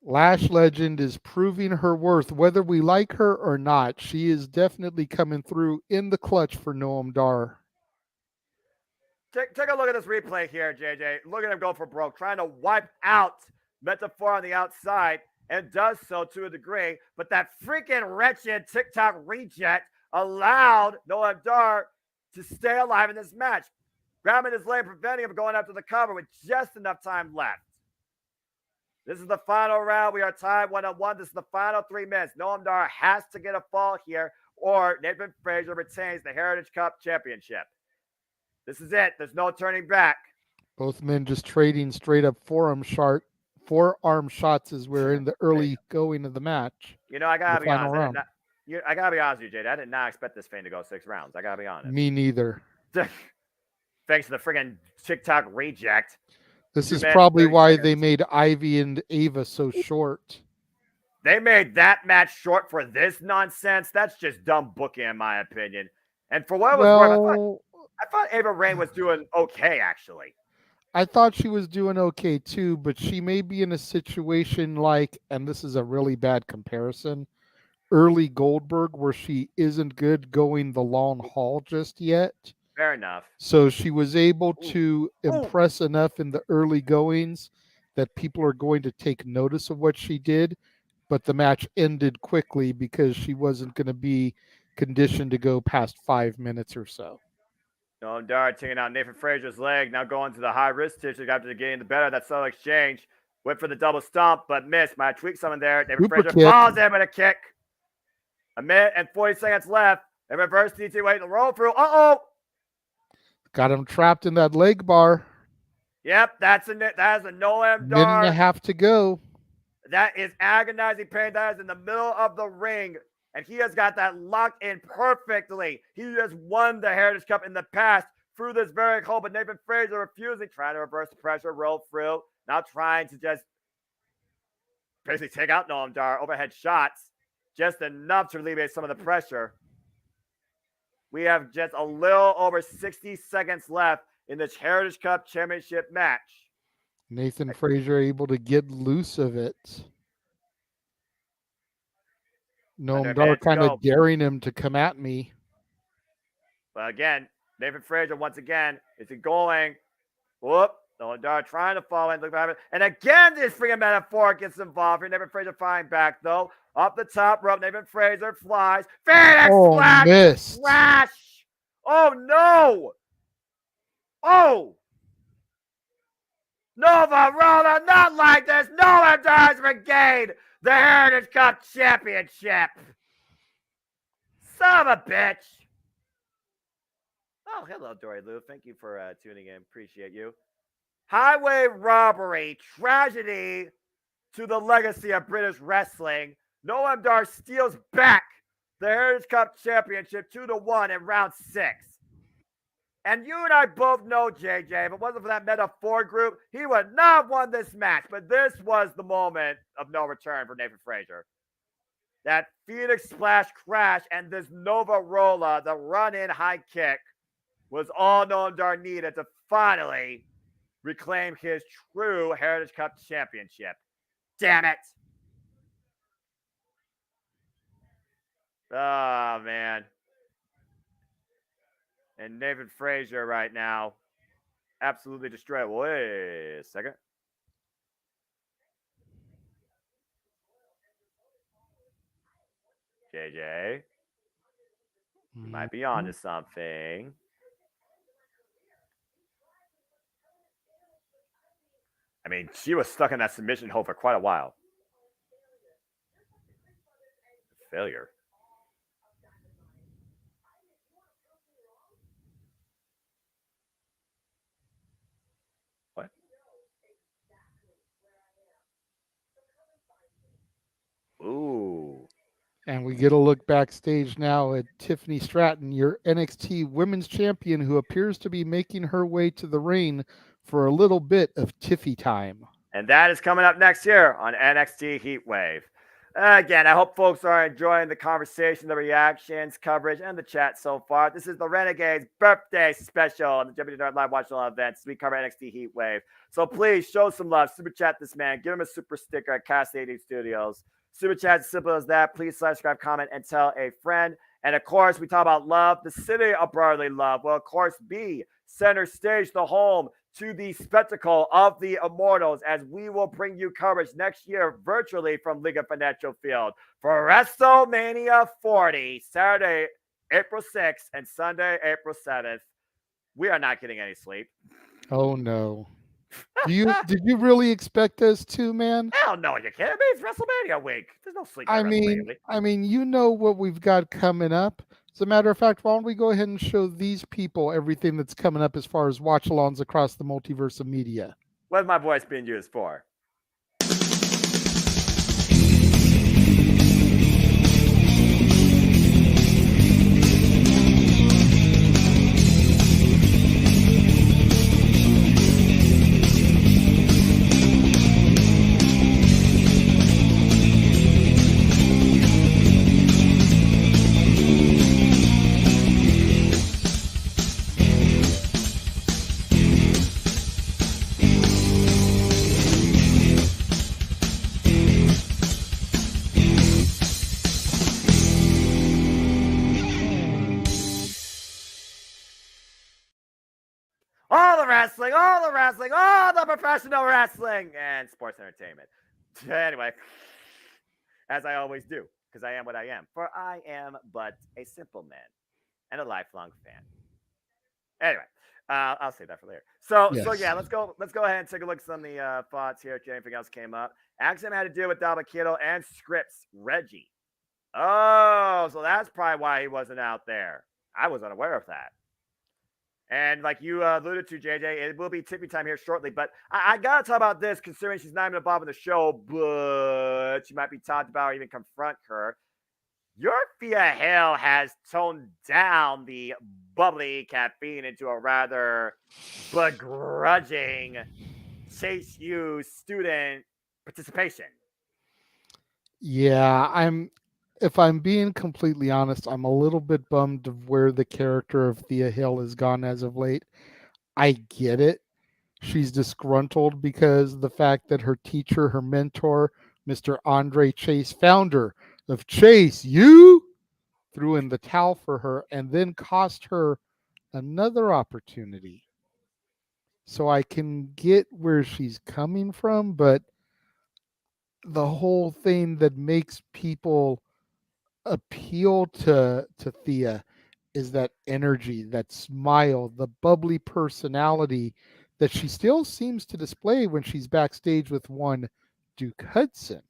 Lash Legend is proving her worth, whether we like her or not. She is definitely coming through in the clutch for Noam Dar. take a look at this replay here, JJ. Look at him go for broke, trying to wipe out Metaphor on the outside, and does so to a degree. But that freaking wretched TikTok reject allowed Noam Dar to stay alive in this match, grabbing his leg, preventing him from going after the cover with just enough time left. This is the final round. We are tied 1-1. This is the final 3 minutes. Noam Dar has to get a fall here, or Nathan Frazier retains the Heritage Cup Championship. This is it. There's no turning back. Both men just trading straight up forearm shots as we're in the early going of the match. You know, I gotta be honest. I gotta be honest with you, Jade. I did not expect this thing to go 6 rounds. I gotta be honest. Me neither. Thanks to the friggin' TikTok reject. This is probably why they made Ivy and Ava so short. They made that match short for this nonsense. That's just dumb booking, in my opinion. And for what it was worth, I thought Ava Raine was doing okay, actually. I thought she was doing okay too, but she may be in a situation like, and this is a really bad comparison, early Goldberg, where she isn't good going the long haul just yet. Fair enough. So she was able to impress enough in the early goings that people are going to take notice of what she did, but the match ended quickly because she wasn't going to be conditioned to go past 5 minutes or so. Noam Dar taking out Nathan Frazier's leg, now going to the high wrist tissue after getting the better of that subtle exchange. Went for the double stomp, but missed. Might tweak something there. Nathan Frazier falls in with a kick. 1 minute and 40 seconds left. And reverse DT waiting to roll through. Uh-oh! Got him trapped in that leg bar. Yep, that is a Noam Dar. Minute and a half to go. That is agonizing pain. That is in the middle of the ring. And he has got that locked in perfectly. He has won the Heritage Cup in the past through this very hole, but Nathan Frazier refusing, trying to reverse the pressure, roll through, now trying to just basically take out Noam Dar. Overhead shots, just enough to alleviate some of the pressure. We have just a little over 60 seconds left in this Heritage Cup Championship match. Nathan Frazier able to get loose of it. Noam Dar kind of daring him to come at me. But again, Nathan Frazier once again is going. Whoop. Noam Dar trying to fall in. Look what happened. And again, this freaking Metaphor gets involved here. Nathan Frazier fighting back though. Up the top rope. Nathan Frazier flies. Phoenix Splash. Missed. Splash. Oh no. Oh. Nova Roller, not like this. Noam Dar's regained the Heritage Cup Championship. Son of a bitch. Oh, hello, Dory Lou. Thank you for tuning in. Appreciate you. Highway robbery, tragedy to the legacy of British wrestling. Noam Dar steals back the Heritage Cup Championship 2-1 in round 6. And you and I both know, JJ, if it wasn't for that Metaphor group, he would not have won this match. But this was the moment of no return for Nathan Frazier. That Phoenix Splash crash and this Nova Rolla, the run-in high kick, was all Noam Dar needed to finally reclaim his true Heritage Cup Championship. Damn it. Oh, man. And Nathan Frazier right now, absolutely destroyed. Wait a second. JJ, you might be on to something. I mean, she was stuck in that submission hold for quite a while. Failure. Ooh. And we get a look backstage now at Tiffany Stratton, your NXT Women's Champion, who appears to be making her way to the ring for a little bit of Tiffy time. And that is coming up next year on NXT Heatwave. Again, I hope folks are enjoying the conversation, the reactions, coverage, and the chat so far. This is the Renegade's birthday special on the WWE Live Watch All events. We cover NXT Heatwave. So please show some love. Super chat this man. Give him a super sticker at Cast 80 Studios. Super chat as simple as that. Please subscribe, comment, and tell a friend. And of course, we talk about love, the city of brotherly love will, of course, be center stage, the home to the spectacle of the Immortals, as we will bring you coverage next year virtually from Liga Financial Field for WrestleMania 40, Saturday, April 6th, and Sunday, April 7th. We are not getting any sleep. Oh no. Did you really expect us to, man? Hell no, you kidding me? It's WrestleMania week. There's no sleep at WrestleMania week. I mean, you know what we've got coming up. As a matter of fact, why don't we go ahead and show these people everything that's coming up as far as watch-alongs across the multiverse of media? What's my voice being used for? All the professional wrestling and sports entertainment. Anyway, as I always do, because I am what I am. For I am but a simple man and a lifelong fan. Anyway, I'll save that for later. So yeah, let's go ahead and take a look at some of the thoughts here. If anything else came up, Axiom had to deal with Dalmaquito and Scripps Reggie. Oh, so that's probably why he wasn't out there. I was unaware of that. And like you alluded to, JJ, it will be tipping time here shortly. But I got to talk about this, considering she's not even involved in the show, but she might be talked about or even confront her. Your Thea Hale has toned down the bubbly caffeine into a rather begrudging Chase U student participation. Yeah, if I'm being completely honest, I'm a little bit bummed of where the character of Thea Hill has gone as of late. I get it. She's disgruntled because the fact that her teacher, her mentor, Mr. Andre Chase, founder of Chase U, threw in the towel for her and then cost her another opportunity. So I can get where she's coming from, but the whole thing that makes people appeal to Thea is that energy, that smile, the bubbly personality that she still seems to display when she's backstage with one Duke Hudson.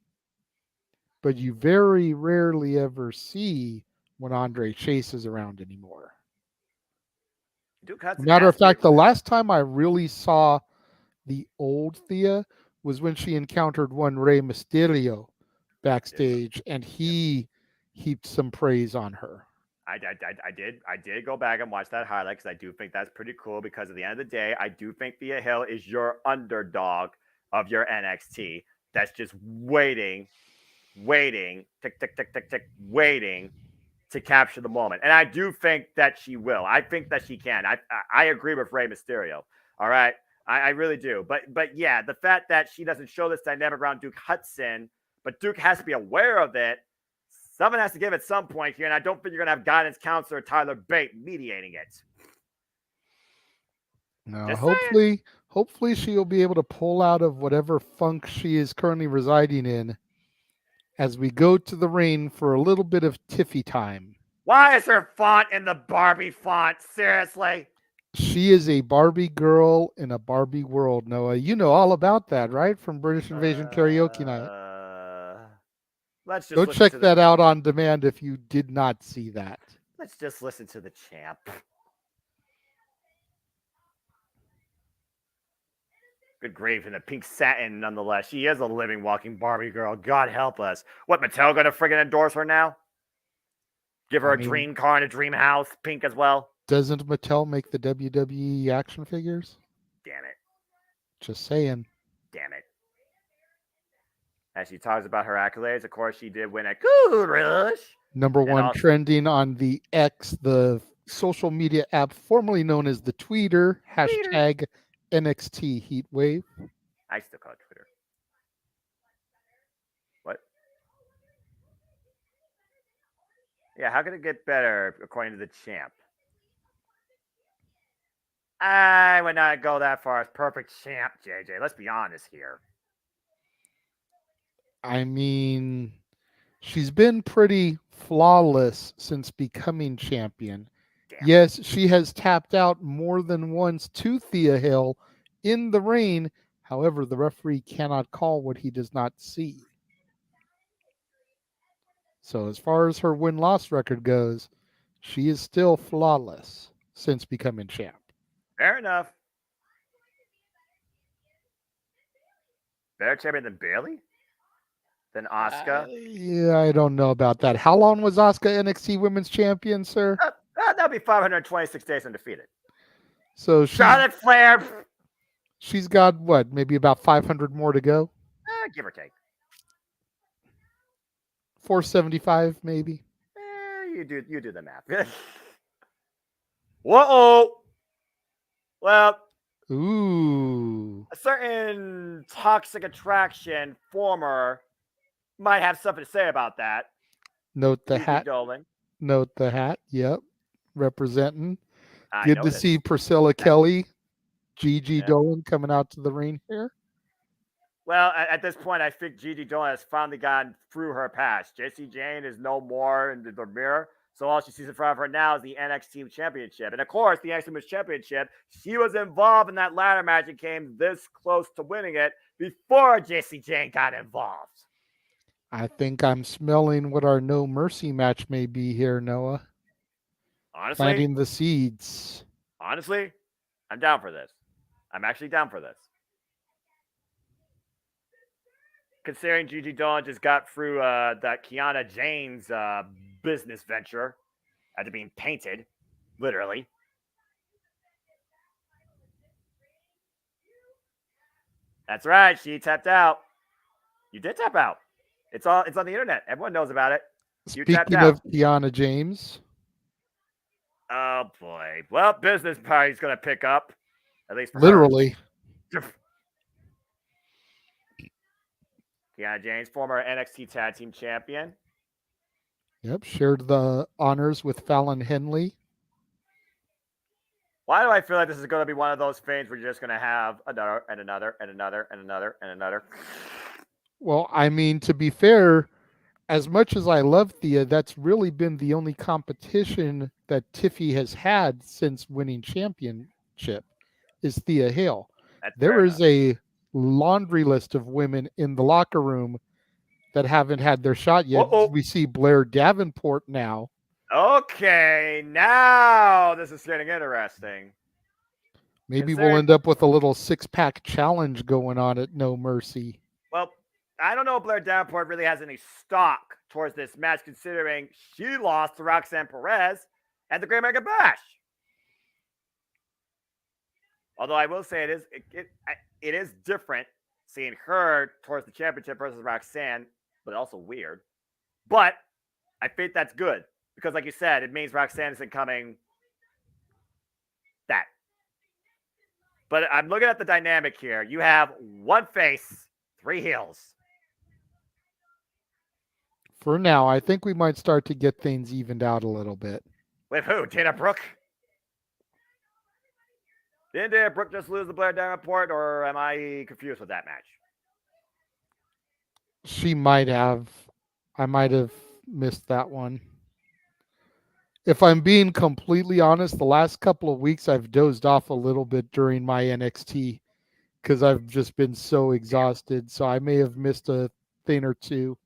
But you very rarely ever see when Andre Chase is around anymore. Duke Hudson. Matter of fact, the last time I really saw the old Thea was when she encountered one Rey Mysterio backstage, and he heaped some praise on her. I did go back and watch that highlight because I do think that's pretty cool, because at the end of the day, I do think Thea Hill is your underdog of your NXT that's just waiting, tick, tick, tick, tick, tick, waiting to capture the moment. And I do think that she will. I think that she can. I agree with Rey Mysterio. All right. I really do. But yeah, the fact that she doesn't show this dynamic around Duke Hudson, but Duke has to be aware of it. Someone has to give at some point here, and I don't think you're going to have guidance counselor Tyler Bate mediating it. No, hopefully she'll be able to pull out of whatever funk she is currently residing in as we go to the ring for a little bit of Tiffy time. Why is her font in the Barbie font? Seriously? She is a Barbie girl in a Barbie world, Noah. You know all about that, right? From British Invasion Karaoke Night. Let's just go check that out on demand if you did not see that. Let's just listen to the champ. Good grief, in the pink satin, nonetheless. She is a living, walking Barbie girl. God help us. What, Mattel going to friggin' endorse her now? Give her a dream car and a dream house, pink as well? Doesn't Mattel make the WWE action figures? Damn it. Just saying. Damn it. As she talks about her accolades, of course, she did win a Cool Rush. Number one trending on the X, the social media app formerly known as the Tweeter, hashtag NXT Heatwave. I still call it Twitter. What? Yeah, how could it get better according to the champ? I would not go that far as perfect champ, JJ. Let's be honest here. I mean, she's been pretty flawless since becoming champion. Damn. Yes, she has tapped out more than once to Thea Hill in the ring. However, the referee cannot call what he does not see. So as far as her win-loss record goes, she is still flawless since becoming champ. Fair enough. Better champion than Bailey? Than Asuka? Yeah, I don't know about that. How long was Asuka NXT Women's Champion, sir? That'd be 526 days undefeated. So Charlotte Flair. She's got what, maybe about 500 more to go? Give or take. 475, maybe. You do the math. Whoa. Well, Ooh. a certain toxic attraction former might have something to say about that. Note the Gigi hat. Dolan. Note the hat. Yep. Representing. I Good to noticed. see Priscilla Kelly, Gigi Dolan coming out to the ring here. Well, at this point, I think Gigi Dolan has finally gotten through her past. Jessie Jane is no more in the mirror. So all she sees in front of her now is the NXT Championship. And of course, the NXT Women's Championship, she was involved in that ladder match and came this close to winning it before Jessie Jane got involved. I think I'm smelling what our No Mercy match may be here, Noah. Honestly, planting the seeds. Honestly, I'm down for this. I'm actually down for this. Considering Gigi Dolan just got through that Kiana James business venture after being painted, literally. That's right. She tapped out. You did tap out. It's on the internet. Everyone knows about it. You tapped Speaking out. of Kiana James. Oh boy. Well, business party's gonna pick up. At least for literally. her. Kiana James, former NXT Tag Team Champion. Yep, shared the honors with Fallon Henley. Why do I feel like this is going to be one of those things where you're just going to have another and another and another and another and another? Well, I mean, to be fair, as much as I love Thea, that's really been the only competition that Tiffy has had since winning championship is Thea Hale. There is a laundry list of women in the locker room that haven't had their shot yet. Uh-oh. We see Blair Davenport now. Okay, now this is getting interesting. Maybe we'll end up with a little six-pack challenge going on at No Mercy. Well, I don't know if Blair Davenport really has any stock towards this match, considering she lost to Roxanne Perez at the Great American Bash. Although I will say it is different seeing her towards the championship versus Roxanne, but also weird. But I think that's good because, like you said, it means Roxanne isn't coming that. But I'm looking at the dynamic here. You have one face, three heels. For now, I think we might start to get things evened out a little bit. With who? Dana Brooke? Didn't Dana Brooke just lose the Blair Davenport, or am I confused with that match? She might have. I might have missed that one. If I'm being completely honest, the last couple of weeks I've dozed off a little bit during my NXT because I've just been so exhausted. So I may have missed a thing or two.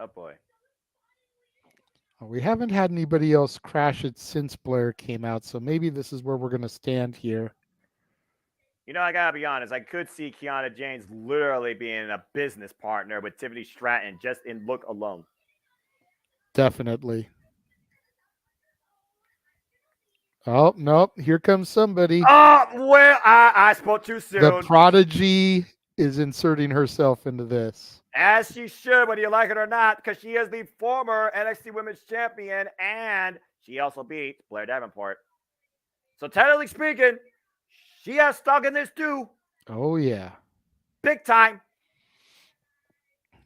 Oh, boy. We haven't had anybody else crash it since Blair came out, so maybe this is where we're going to stand here. You know, I got to be honest. I could see Kiana James literally being a business partner with Tiffany Stratton just in look alone. Definitely. Oh, nope. Here comes somebody. Oh, well, I spoke too soon. The Prodigy is inserting herself into this. As she should, whether you like it or not, because she is the former NXT Women's Champion, and she also beat Blair Davenport. So technically speaking, she has stock in this too. Oh, yeah. Big time.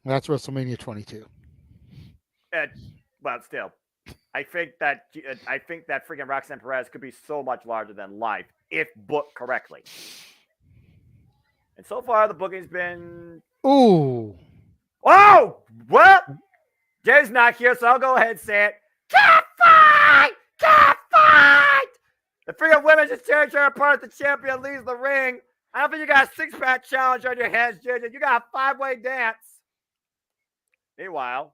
That's WrestleMania 22. Well, still, I think that freaking Roxanne Perez could be so much larger than life if booked correctly. And so far, the booking's been. Ooh. Oh, well, Jay's not here, so I'll go ahead and say it. Cat fight! Cat fight! The freaking women just tear each other apart. The champion leaves the ring. I don't think you got a six-pack challenge on your hands, JJ. You got a five-way dance. Meanwhile,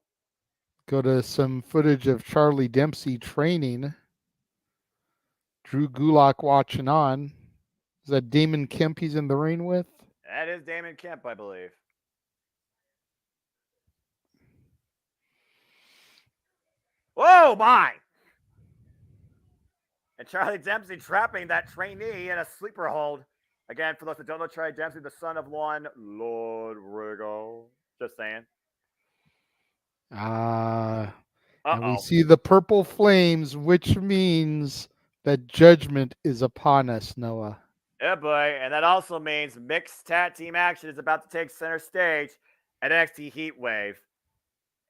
go to some footage of Charlie Dempsey training. Drew Gulak watching on. Is that Damon Kemp he's in the ring with? That is Damon Kemp, I believe. Oh, my! And Charlie Dempsey trapping that trainee in a sleeper hold. Again, for those that don't know, Charlie Dempsey, the son of one Lord Rigo. Just saying. And we see the purple flames, which means that judgment is upon us, Noah. Yeah, boy. And that also means mixed tag team action is about to take center stage at NXT Heatwave.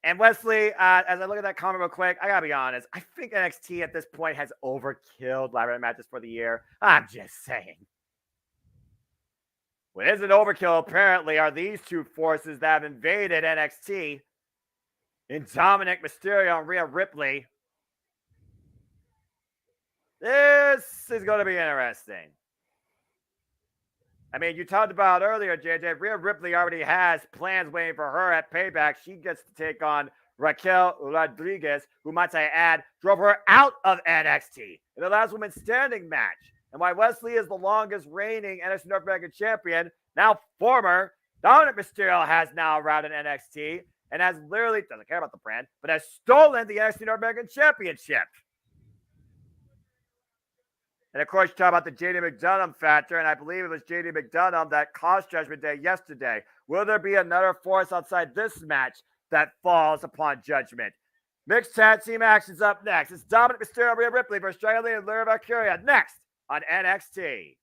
And Wesley, as I look at that comment real quick, I got to be honest. I think NXT at this point has overkilled live matches for the year. I'm just saying. What isn't overkill, apparently, are these two forces that have invaded NXT in Dominic Mysterio and Rhea Ripley. This is going to be interesting. I mean, you talked about earlier, JJ, Rhea Ripley already has plans waiting for her at Payback. She gets to take on Raquel Rodriguez, who, might I add, drove her out of NXT in the last women's standing match. And while Wesley is the longest reigning NXT North American champion, now former, Dominic Mysterio has now arrived in NXT and has literally, doesn't care about the brand, but has stolen the NXT North American Championship. And of course, you talk about the JD McDonough factor, and I believe it was JD McDonough that caused Judgment Day yesterday. Will there be another force outside this match that falls upon Judgment? Mixed tag team action's up next. It's Dominic Mysterio and Rhea Ripley versus Dragon Lee and Lyra Valkyria next on NXT.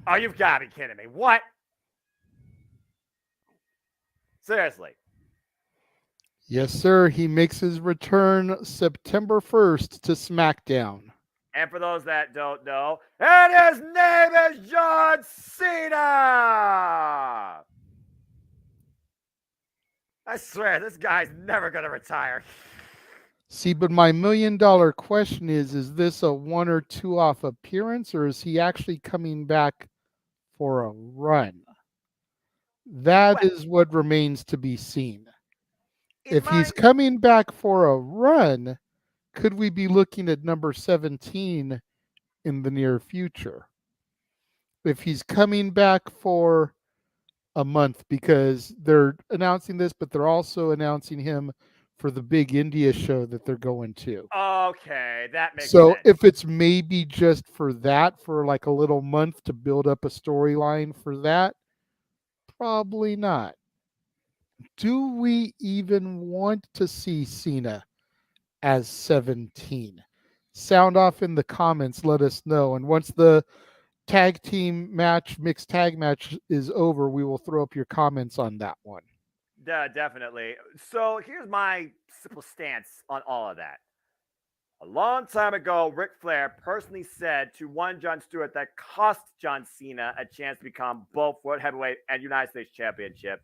Oh, you've got to be kidding me. What? Seriously. Yes, sir. He makes his return September 1st to SmackDown. And for those that don't know, and his name is John Cena! I swear, this guy's never going to retire. See, but my $1 million question is this a 1 or 2 off appearance, or is he actually coming back for a run? That is what remains to be seen. If he's coming back for a run, could we be looking at number 17 in the near future? If he's coming back for a month, because they're announcing this, but they're also announcing him for the big India show that they're going to. Okay, that makes sense. So if it's maybe just for that, for like a little month to build up a storyline for that, probably not. Do we even want to see Cena as 17? Sound off in the comments. Let us know. And once the tag team match, mixed tag match is over, we will throw up your comments on that one. Definitely. So here's my simple stance on all of that. A long time ago, Ric Flair personally said to one Jon Stewart that cost John Cena a chance to become both World Heavyweight and United States Championship.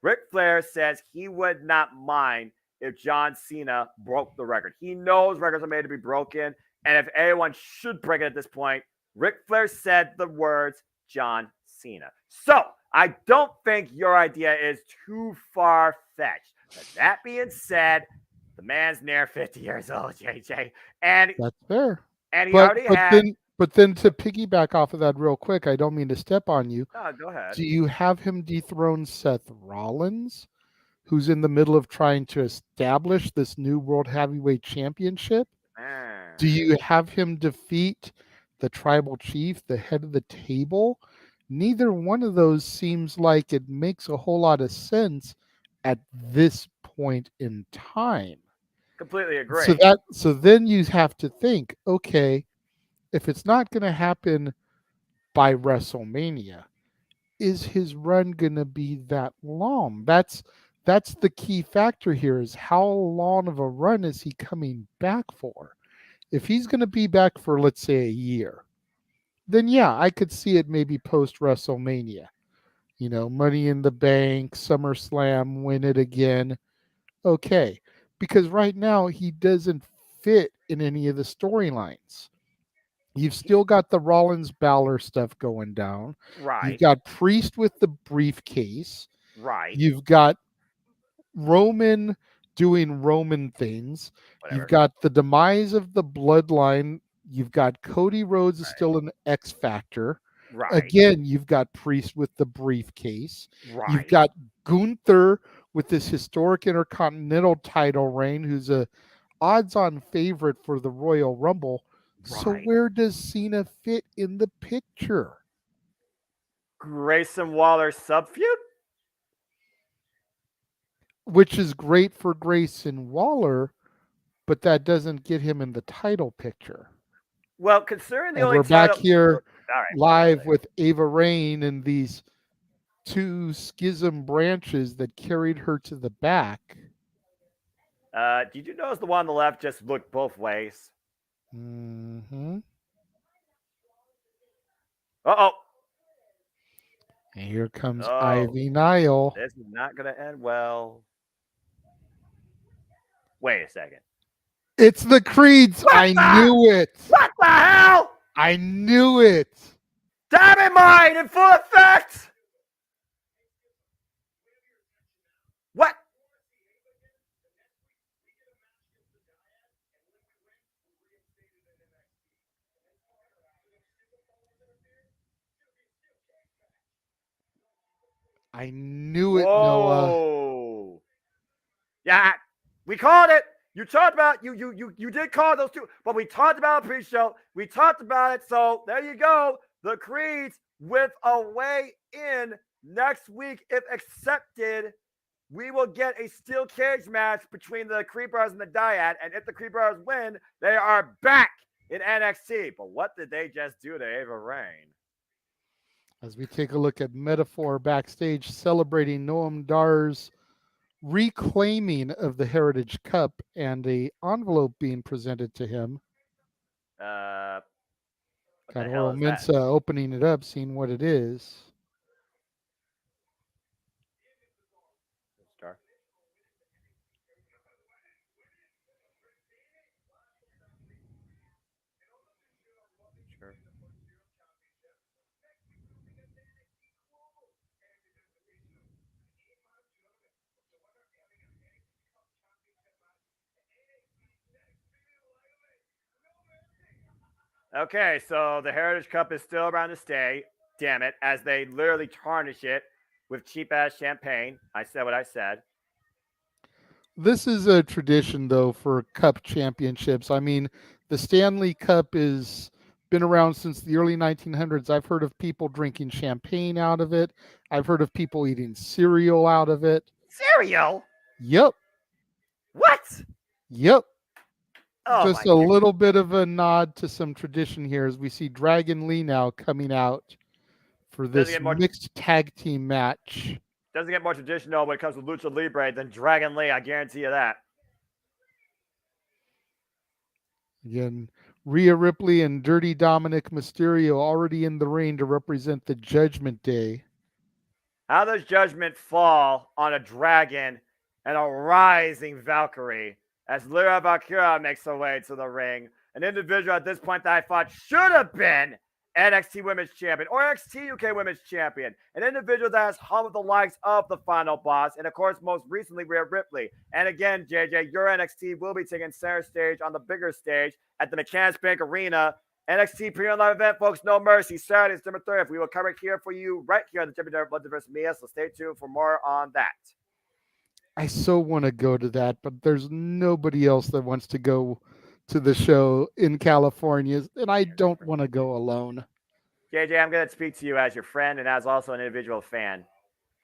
Ric Flair says he would not mind if John Cena broke the record. He knows records are made to be broken, and if anyone should break it at this point, Ric Flair said the words John Cena. So I don't think your idea is too far-fetched. But that being said, the man's near 50 years old, JJ. And that's fair. And he already had. But then to piggyback off of that real quick, I don't mean to step on you. No, go ahead. Do you have him dethrone Seth Rollins, who's in the middle of trying to establish this new World Heavyweight Championship? Do you have him defeat the Tribal Chief, the head of the table? Neither one of those seems like it makes a whole lot of sense at this point in time. Completely agree. So then you have to think, okay, if it's not going to happen by WrestleMania, is his run going to be that long? That's the key factor here, is how long of a run is he coming back for? If he's going to be back for, let's say, a year, then yeah, I could see it maybe post WrestleMania. Money in the Bank, SummerSlam, win it again. Okay. Because right now he doesn't fit in any of the storylines. You've still got the Rollins Balor stuff going down. Right. You've got Priest with the briefcase. Right. You've got Roman doing Roman things. Whatever. You've got the demise of the bloodline. You've got Cody Rhodes is still an X factor. Right. Again, you've got Priest with the briefcase. Right. You've got Gunther with this historic Intercontinental title reign, who's a odds-on favorite for the Royal Rumble. Right. So where does Cena fit in the picture? Grayson Waller sub-feud? Which is great for Grayson Waller, but that doesn't get him in the title picture. Well, considering the and only we're title... back here right. live with Ava Raine and these two schism branches that carried her to the back. Did you notice the one on the left just looked both ways? Mm-hmm. Uh-oh. And here comes Ivy Nile. This is not going to end well. Wait a second. It's the Creeds. I knew it. What the hell? I knew it. DAMMIT in full effect. What? I knew it, Noah. Yeah, we called it. You talked about you did call those two, but we talked about it pre-show. We talked about it, so there you go. The Creeds with a way in next week, if accepted. We will get a steel cage match between the Creed Brothers and the Dyad, and if the Creed Brothers win, they are back in NXT. But what did they just do to Ava Raine? As we take a look at Metaphor backstage celebrating Noam Dar's reclaiming of the Heritage Cup and a envelope being presented to him. Got Oro Mensah opening it up, seeing what it is. Star. Sure. Okay, so the Heritage Cup is still around to stay, damn it, as they literally tarnish it with cheap-ass champagne. I said what I said. This is a tradition, though, for Cup championships. I mean, the Stanley Cup has been around since the early 1900s. I've heard of people drinking champagne out of it. I've heard of people eating cereal out of it. Cereal? Yep. What? Yep. Oh, just a little bit of a nod to some tradition here as we see Dragon Lee now coming out for this mixed tag team match. Doesn't get more traditional when it comes to Lucha Libre than Dragon Lee, I guarantee you that. Again, Rhea Ripley and Dirty Dominic Mysterio already in the ring to represent the Judgment Day. How does Judgment fall on a dragon and a rising Valkyrie as Lyra Valkyria makes her way to the ring? An individual at this point that I thought should have been NXT Women's Champion or NXT UK Women's Champion. An individual that has hung with the likes of the Final Boss and, of course, most recently, Rhea Ripley. And again, JJ, your NXT will be taking center stage on the bigger stage at the McCann's Bank Arena. NXT Premium Live event, folks, No Mercy, Saturday, December 30th. We will cover it here for you right here on the Multiverse Media, so stay tuned for more on that. I so want to go to that, but there's nobody else that wants to go to the show in California, and I don't want to go alone. JJ, I'm going to speak to you as your friend and as also an individual fan.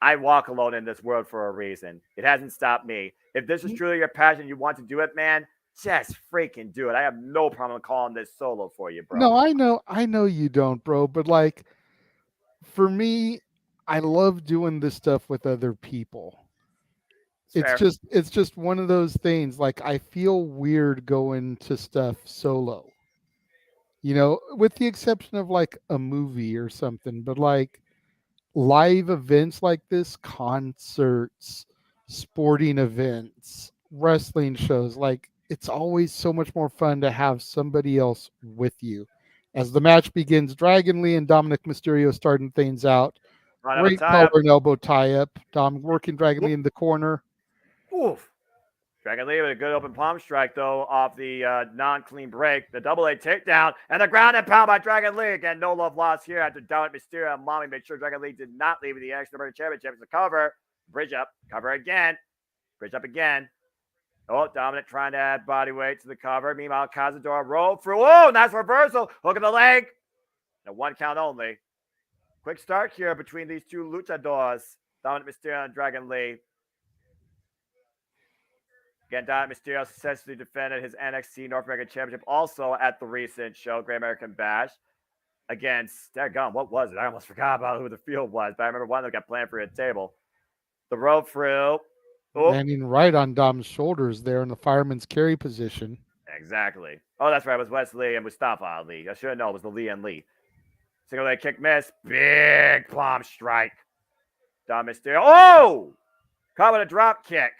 I walk alone in this world for a reason. It hasn't stopped me. If this is truly your passion, you want to do it, man, just freaking do it. I have no problem calling this solo for you, bro. No, I know you don't, bro, but like, for me, I love doing this stuff with other people. It's Fair. just one of those things. Like I feel weird going to stuff solo. With the exception of like a movie or something, but like live events like this, concerts, sporting events, wrestling shows, like it's always so much more fun to have somebody else with you. As the match begins, Dragon Lee and Dominic Mysterio starting things out. Right, Great tie collar up. and elbow tie up. Dom working Dragon Lee in the corner. Oof. Dragon Lee with a good open palm strike, though, off the non-clean break. The double A takedown and the ground and pound by Dragon Lee. Again, no love lost here after Dominic Mysterio and Mommy made sure Dragon Lee did not leave with the NXT Championship. It's a cover. Bridge up. Cover again. Bridge up again. Oh, Dominic trying to add body weight to the cover. Meanwhile, Cazador rolled through. Oh, nice reversal. Hook in the leg. And 1 count only. Quick start here between these two luchadors. Dominic Mysterio and Dragon Lee. Again, Dominic Mysterio successfully defended his NXT North American Championship also at the recent show, Great American Bash, against, daggone, what was it? I almost forgot about who the field was, but I remember one that got planned for a table. The rope through. Oh. Landing right on Dom's shoulders there in the fireman's carry position. Exactly. Oh, that's right. It was Wesley and Mustafa Ali. I should have known it was the Lee and Lee. Single leg kick miss. Big palm strike. Dom Mysterio. Oh! Caught with a drop kick.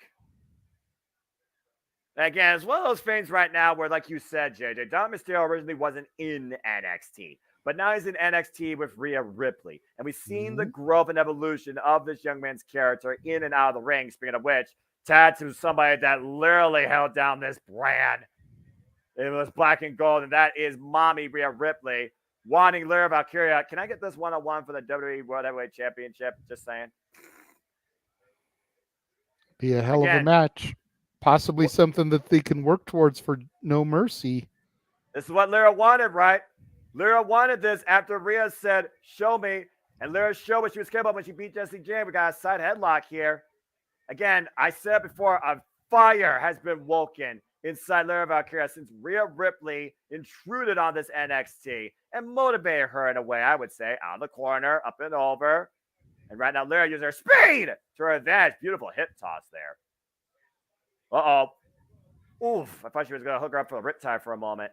Again, it's one of those things right now where, like you said, JJ, Dom Mysterio originally wasn't in NXT, but now he's in NXT with Rhea Ripley. And we've seen the growth and evolution of this young man's character in and out of the ring. Speaking of which, to somebody that literally held down this brand. It was black and gold, and that is Mommy Rhea Ripley wanting Lyra Valkyria. Can I get this one-on-one for the WWE World Heavyweight Championship? Just saying. Be a hell of a match. Possibly something that they can work towards for No Mercy. This is what Lyra wanted, right? Lyra wanted this after Rhea said, show me. And Lyra showed what she was capable of when she beat Jessie J. We got a side headlock here. Again, I said before, a fire has been woken inside Lyra Valkyria since Rhea Ripley intruded on this NXT and motivated her in a way, I would say, out of the corner, up and over. And right now, Lyra uses her speed to her advantage. Beautiful hip toss there. Uh-oh. Oof. I thought she was going to hook her up for a riptide for a moment.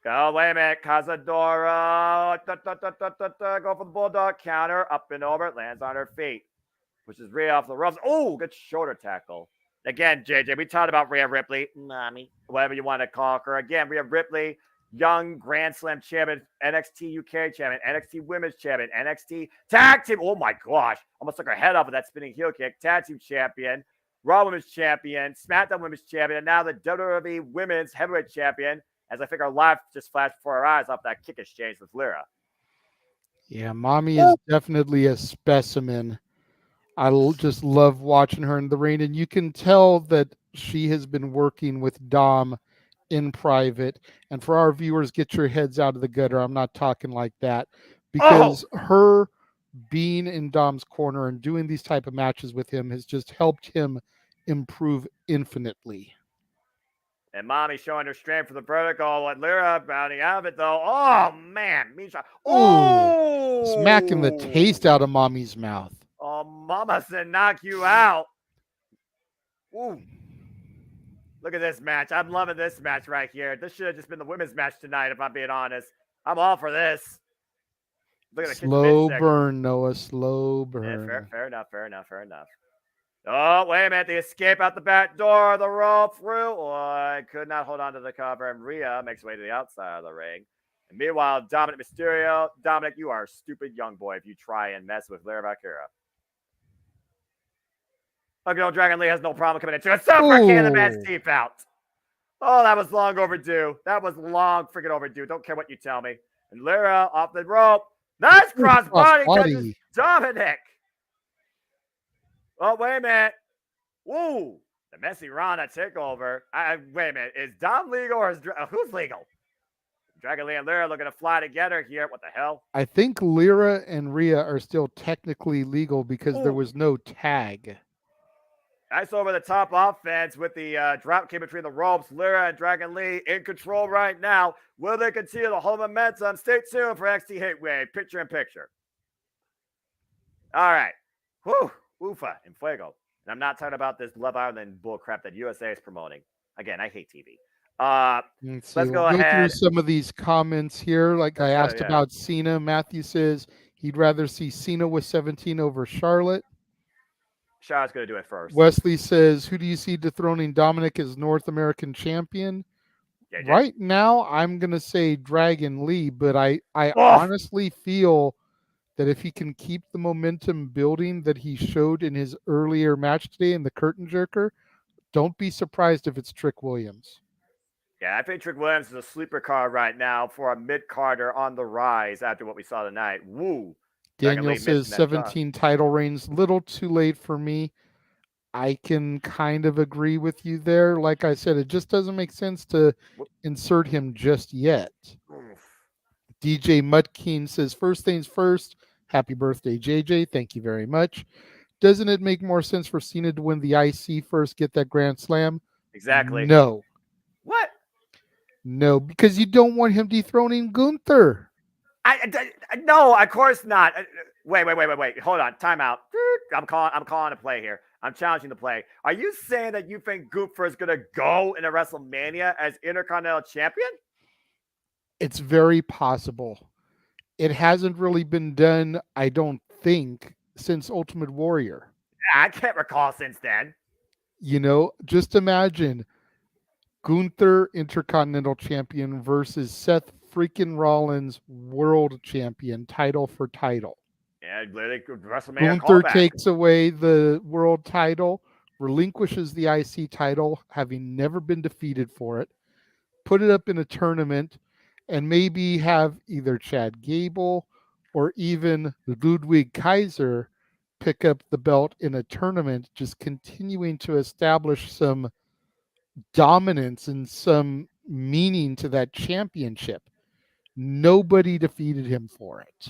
Oh, wait a minute. Cazadora. Go for the bulldog counter. Up and over. Lands on her feet. Pushes Rhea off the ropes. Oh, good shoulder tackle. Again, JJ, we talked about Rhea Ripley. Mommy. Whatever you want to call her. Again, Rhea Ripley, young Grand Slam champion, NXT UK champion, NXT Women's champion, NXT Tag Team. Oh, my gosh. Almost took her head off with that spinning heel kick. Tag Team champion. Raw Women's Champion, SmackDown Women's Champion, and now the WWE Women's Heavyweight Champion, as I think our life just flashed before our eyes off that kick exchange with Lyra. Yeah, Mommy is definitely a specimen. I just love watching her in the ring, and you can tell that she has been working with Dom in private. And for our viewers, get your heads out of the gutter. I'm not talking like that. Because her being in Dom's corner and doing these type of matches with him has just helped him improve infinitely. And Mommy showing her strength for the vertical, and Lyra bounding out of it though. Oh man, Meacham. Oh, smacking the taste out of Mommy's mouth. Oh, Mama said knock you out. Ooh. Look at this match. I'm loving this match right here. This should have just been the women's match tonight, if I'm being honest. I'm all for this. Look at the slow burn, Noah. Slow burn. Yeah, fair enough. Oh, wait a minute. The escape out the back door. The roll through. Oh, I could not hold on to the cover. And Rhea makes her way to the outside of the ring. And meanwhile, Dominic Mysterio. Dominic, you are a stupid young boy if you try and mess with Lyra Valkyria. Look, old Dragon Lee has no problem coming into it. So far, can the man's teeth out. Oh, that was long overdue. That was long freaking overdue. Don't care what you tell me. And Lyra off the rope. Nice crossbody catches Dominic. Oh, wait a minute. Ooh, the messy Rana takeover. Wait a minute. Is Dom legal or is who's legal? Dragon Lee and Lyra looking to fly together here. What the hell? I think Lyra and Rhea are still technically legal because there was no tag. Nice over the top offense with the drop kick between the ropes. Lyra and Dragon Lee in control right now. Will they continue to hold momentum? Stay tuned for NXT Heatwave. Picture in picture. All right. Whew. Ufa and Fuego. And I'm not talking about this Love Island bullcrap that USA is promoting. Again, I hate TV. Let's Let's we'll go go through ahead. some of these comments here. Like I asked about Cena. Matthew says he'd rather see Cena with 17 over Charlotte. Charlotte's going to do it first. Wesley says, who do you see dethroning Dominic as North American champion? JJ. Right now, I'm going to say Dragon Lee, but I honestly feel that if he can keep the momentum building that he showed in his earlier match today in the curtain jerker, don't be surprised if it's Trick Williams. Yeah, I think Trick Williams is a sleeper card right now for a mid-carder on the rise after what we saw tonight. Woo. Daniel says 17 title reigns, little too late for me. I can kind of agree with you there. Like I said, it just doesn't make sense to insert him just yet. DJ Mudkeen says, first things first, happy birthday, JJ. Thank you very much. Doesn't it make more sense for Cena to win the IC first, get that Grand Slam? Exactly. No. What? No, because you don't want him dethroning Gunther. No, of course not. Wait. Hold on. Time out. I'm calling a play here. I'm challenging the play. Are you saying that you think Gunther is going to go into WrestleMania as Intercontinental Champion? It's very possible. It hasn't really been done, I don't think, since Ultimate Warrior. I can't recall since then. You know, just imagine Gunther Intercontinental Champion versus Seth freaking Rollins World Champion, title for title. Yeah, literally WrestleMania. Gunther takes away the world title, relinquishes the IC title, having never been defeated for it, put it up in a tournament, and maybe have either Chad Gable or even Ludwig Kaiser pick up the belt in a tournament, just continuing to establish some dominance and some meaning to that championship. Nobody defeated him for it.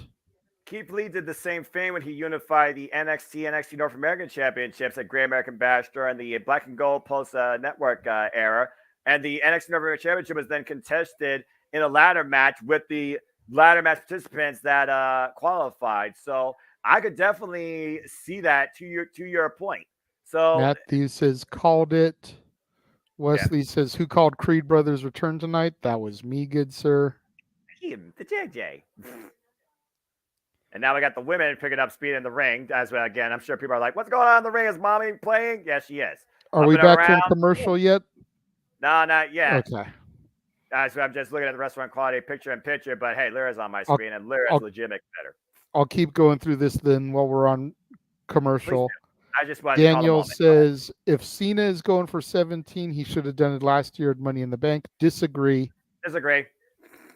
Keith Lee did the same thing when he unified the NXT North American Championships at Great American Bash during the Black and Gold Post Network era. And the NXT North American Championship was then contested in a ladder match with the ladder match participants that qualified. So I could definitely see that to your point. So Matthew says called it. Wesley says, who called Creed Brothers return tonight? That was me, good sir. Him, the JJ. And now we got the women picking up speed in the ring. As well, again, I'm sure people are like, what's going on in the ring? Is mommy playing? Yes, she is. Are we back from commercial yet? No, not yet. Okay. So I'm just looking at the restaurant quality picture in picture, but hey, Lyra's on my screen, and Lyra's legitimate better. I'll keep going through this then while we're on commercial. I just wanted Daniel says, if Cena is going for 17, he should have done it last year at Money in the Bank. Disagree. Completely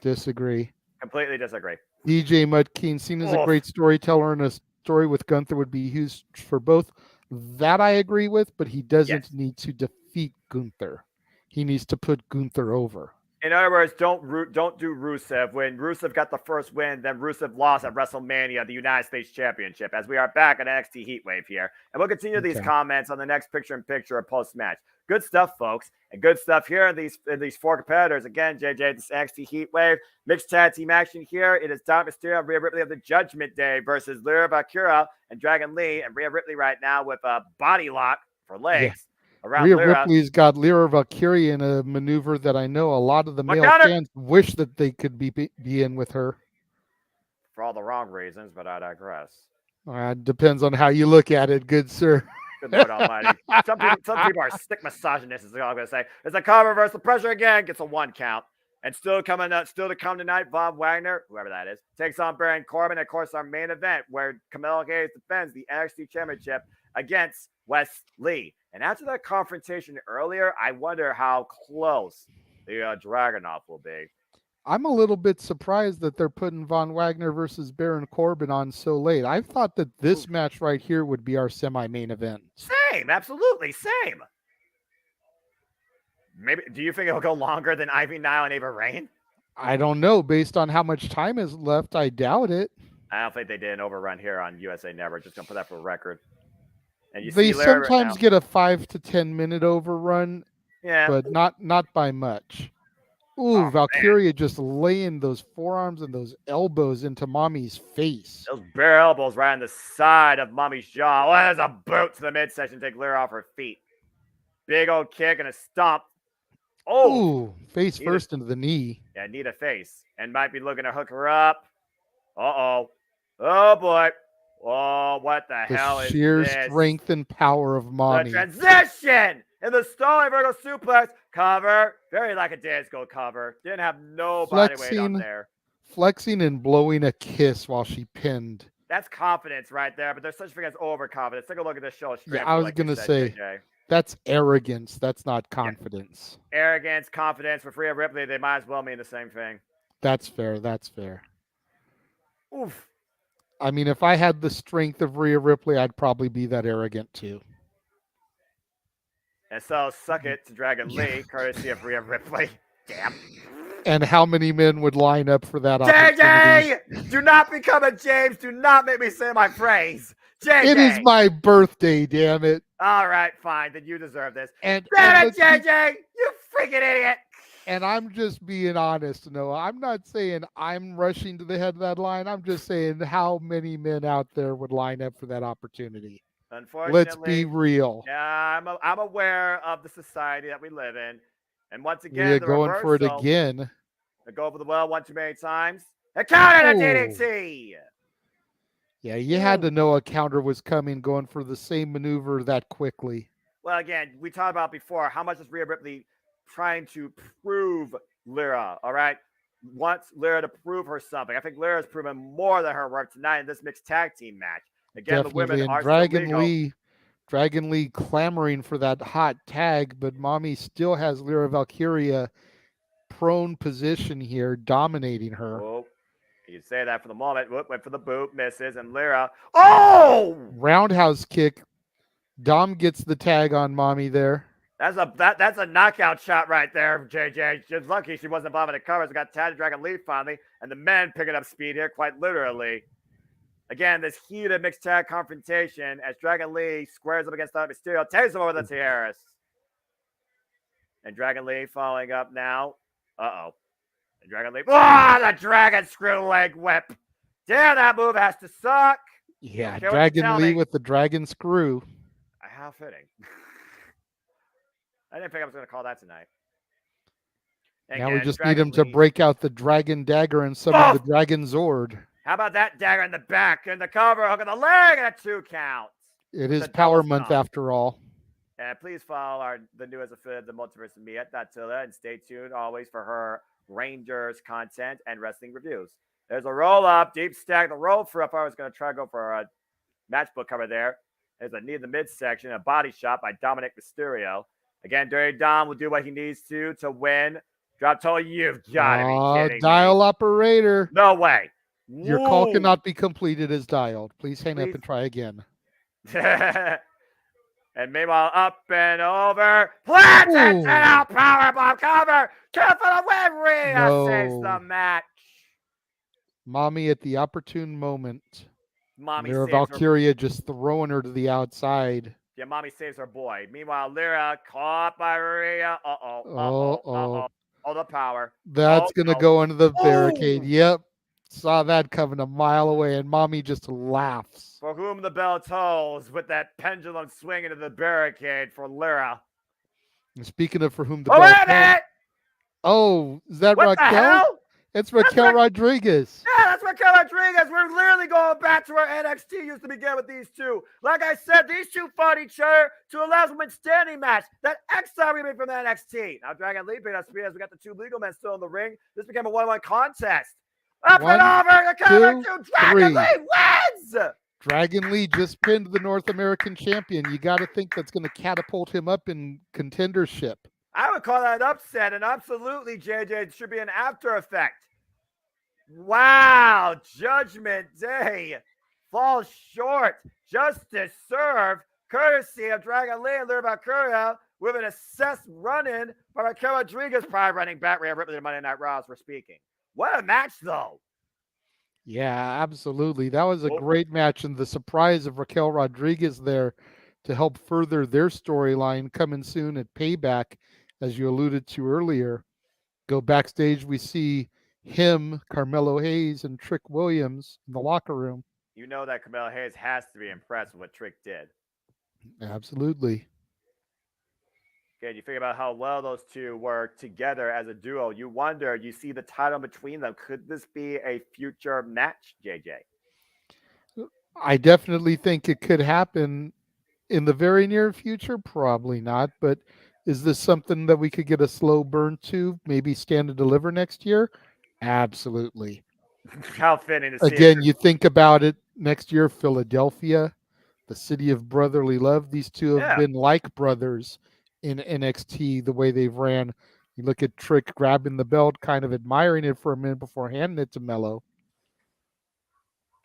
disagree. DJ Mudkeen, Cena's a great storyteller, and a story with Gunther would be huge for both. That I agree with, but he doesn't need to defeat Gunther. He needs to put Gunther over. In other words, don't do Rusev. When Rusev got the first win, then Rusev lost at WrestleMania, the United States Championship, as we are back at NXT Heatwave here. And we'll continue these comments on the next picture-in-picture or post-match. Good stuff, folks. And good stuff here in these four competitors. Again, JJ, this NXT Heatwave. Mixed tag team action here. It is Dominic Mysterio and Rhea Ripley of the Judgment Day versus Lyra Valkyria and Dragon Lee. And Rhea Ripley right now with a body lock for legs. Rhea Ripley's got Lyra Valkyria in a maneuver that I know a lot of the male fans wish that they could be in with her. For all the wrong reasons, but I digress. Depends on how you look at it, good sir. Good Lord Almighty. Some people are sick misogynists, is all I'm going to say. It's a car reversal pressure again, gets a 1 count. And still to come tonight, Von Wagner, whoever that is, takes on Baron Corbin. Of course, our main event where Carmelo Hayes defends the NXT Championship against Wes Lee. And after that confrontation earlier, I wonder how close the Dragunov will be. I'm a little bit surprised that they're putting Von Wagner versus Baron Corbin on so late. I thought that this match right here would be our semi-main event. Same, absolutely, same. Maybe. Do you think it'll go longer than Ivy Nile and Ava Raine? I don't know. Based on how much time is left, I doubt it. I don't think they did an overrun here on USA Network. Just gonna put that for the record. And they sometimes get a 5 to 10 minute overrun, yeah, but not by much. Ooh, Oh, Valkyria just laying those forearms and those elbows into Mommy's face. Those bare elbows right on the side of Mommy's jaw. Oh, there's a boot to the midsection to take Lyra off her feet. Big old kick and a stomp. Oh, Ooh, face Need a- first into the knee. yeah, need a face. And might be looking to hook her up. Uh-oh. Oh, boy. Oh, what the hell The is sheer this? strength and power of The Mommy. transition and the stalling vertical suplex cover. Very like a disco cover. Didn't have no body weight on there. Flexing and blowing a kiss while she pinned. That's confidence right there, but there's such a thing as overconfidence. Take a look at this show. Yeah, I was like going to you said, say, JJ. that's arrogance. That's not confidence. Arrogance, confidence. For Rhea Ripley, they might as well mean the same thing. That's fair. That's fair. Oof. I mean, if I had the strength of Rhea Ripley, I'd probably be that arrogant too. And so, suck it to Dragon Lee, courtesy of Rhea Ripley. Damn. And how many men would line up for that opportunity? JJ! Do not become a James. Do not make me say my phrase. JJ! It is my birthday, damn it. All right, fine. Then you deserve this. And Damn it, JJ! You freaking idiot! And I'm just being honest, Noah. I'm not saying I'm rushing to the head of that line. I'm just saying how many men out there would line up for that opportunity. Unfortunately, Let's be real. Yeah, I'm aware of the society that we live in. And once again, We're the going for it reversal. again. They go over the well one too many times. And counter to Ooh. DDT! Yeah, you had to know a counter was coming, going for the same maneuver that quickly. Well, again, we talked about before, how much is Rhea Ripley trying to prove Lyra, all right? Wants Lyra to prove her something. I think Lyra's proven more than her worth tonight in this mixed tag team match. Again, Definitely. the women And are still legal. Dragon Lee clamoring for that hot tag, but Mommy still has Lyra Valkyria prone position here, dominating her. Oh, you say that for the moment. Whoop, went for the boot, misses, and Lyra. Oh! Roundhouse kick. Dom gets the tag on Mommy there. That's a knockout shot right there, JJ. She's lucky she wasn't bombing the covers. Got tagged to Dragon Lee finally, and the men picking up speed here, quite literally. Again, this heated mixed tag confrontation as Dragon Lee squares up against Dominic Mysterio, takes him over the tiaras. And Dragon Lee following up now. Uh-oh. And Dragon Lee. The Dragon Screw Leg Whip. Damn, that move has to suck. Yeah, Okay, Dragon Lee with the Dragon Screw. How fitting. I didn't think I was going to call that tonight. Now we just need him to break out the Dragon Dagger and summon the Dragon Zord. How about that dagger in the back and the cover, hook in the leg, and a 2 count. It is Power Month after all. And please follow the newest affiliate, the Multiverse of Mia.Tilla, and stay tuned always for her Rangers content and wrestling reviews. There's a roll up, deep stack, the roll for up. I was going to try to go for a matchbook cover there. There's a knee in the midsection, a body shot by Dominic Mysterio. Again, Dirty Dom will do what he needs to win. Drop toe, you've got to be kidding dial me. operator. No way. Your call cannot be completed as dialed. Please hang up and try again. And meanwhile, up and over. Planted out powerbomb cover. Kill for the win. Rhea saves the match. Mommy at the opportune moment. Mommy Lyra saves Valkyria just throwing her to the outside. Yeah, Mommy saves her boy. Meanwhile, Lyra caught by Rhea. Uh-oh. Oh, the power. That's going to go into the barricade. Yep. Saw that coming a mile away, and Mommy just laughs. For whom the bell tolls with that pendulum swing into the barricade for Lyra. And speaking of for whom the bell tolls. Oh, is that what Raquel? The hell? It's Raquel Rodriguez. Yeah, that's Raquel Rodriguez. We're literally going back to where NXT used to begin with these two. Like I said, these two fought each other to a last woman standing match. That Exile remake from NXT. Now Dragon Lee picked up speed as we got the two legal men still in the ring. This became a 1-1 contest. Up and over the cover to Dragon Lee wins. Dragon Lee just pinned the North American champion. You got to think that's going to catapult him up in contendership. I would call that an upset, and absolutely, JJ, it should be an after effect. Wow, Judgment Day falls short. Justice served, courtesy of Dragon Lee and Lyra Valkyria, with an assessed run-in by Raquel Rodriguez, probably running back Rhea Ripley to Monday Night Raw as we're speaking. What a match, though. Yeah, absolutely. That was a great match, and the surprise of Raquel Rodriguez there to help further their storyline coming soon at Payback, as you alluded to earlier. Go backstage, we see him, Carmelo Hayes, and Trick Williams in the locker room. You know that Carmelo Hayes has to be impressed with what Trick did. Absolutely. Okay, you think about how well those two work together as a duo. You wonder, you see the title between them. Could this be a future match, JJ? I definitely think it could happen in the very near future. Probably not, but is this something that we could get a slow burn to? Maybe Stand and Deliver next year? Absolutely. How fitting to see Again, you think about it next year, Philadelphia, the city of brotherly love. These two have been like brothers in NXT, the way they've ran. You look at Trick grabbing the belt, kind of admiring it for a minute before handing it to Mello.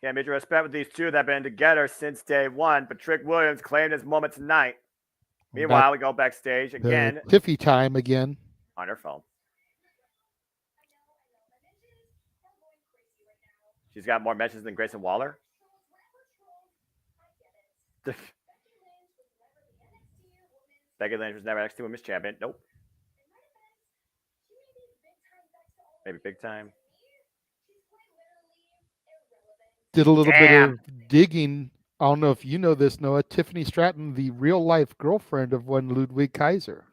Can't major respect with these two that have been together since day one, but Trick Williams claimed his moment tonight. Meanwhile, we go backstage again. Tiffy time again. On her phone. She's got more mentions than Grayson Waller. Becky Lynch was never NXT Women's Champion. Nope. Maybe big time. Did a little bit of digging. I don't know if you know this, Noah. Tiffany Stratton, the real life girlfriend of one Ludwig Kaiser.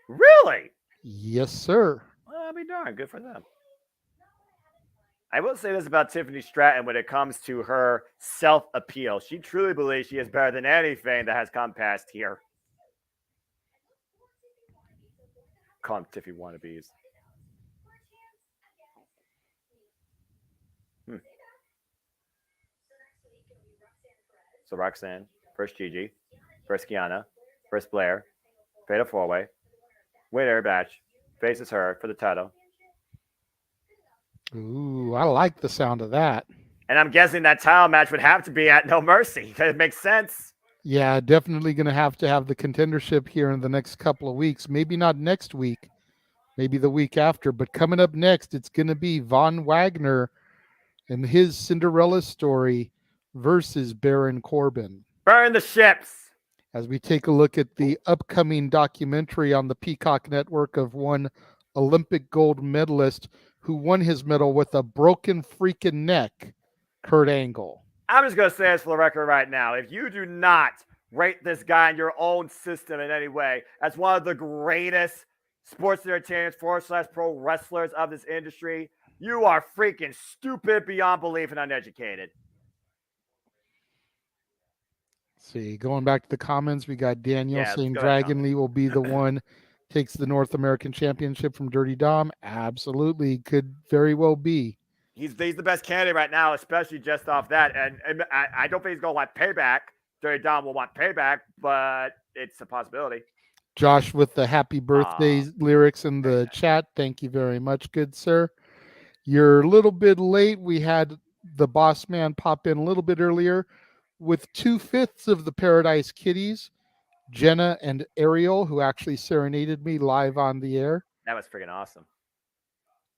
Really? Yes, sir. Well, I'll be darned. Good for them. I will say this about Tiffany Stratton when it comes to her self-appeal. She truly believes she is better than anything that has come past here. Call them Tiffy wannabes. So Roxanne, first Gigi, first Kiana, first Blair, Fatal 4-Way, winner match, faces her for the title. Ooh, I like the sound of that. And I'm guessing that title match would have to be at No Mercy. It makes sense. Yeah, definitely going to have the contendership here in the next couple of weeks. Maybe not next week, maybe the week after. But coming up next, it's going to be Von Wagner and his Cinderella story versus Baron Corbin. Burn the ships. As we take a look at the upcoming documentary on the Peacock Network of one Olympic gold medalist who won his medal with a broken freaking neck, Kurt Angle. I'm just going to say this for the record right now. If you do not rate this guy in your own system in any way as one of the greatest sports entertainers / pro wrestlers of this industry, you are freaking stupid beyond belief and uneducated. See, going back to the comments, we got Daniel saying Dragon Lee will be the one takes the North American Championship from Dirty Dom. Absolutely, could very well be. He's the best candidate right now, especially just off that. And I don't think he's going to want payback. Dirty Dom will want payback, but it's a possibility. Josh with the happy birthday lyrics in the chat. Thank you very much, good sir. You're a little bit late. We had the boss man pop in a little bit earlier with 2/5 of the Paradise Kitties, Jenna and Ariel, who actually serenaded me live on the air. That was freaking awesome.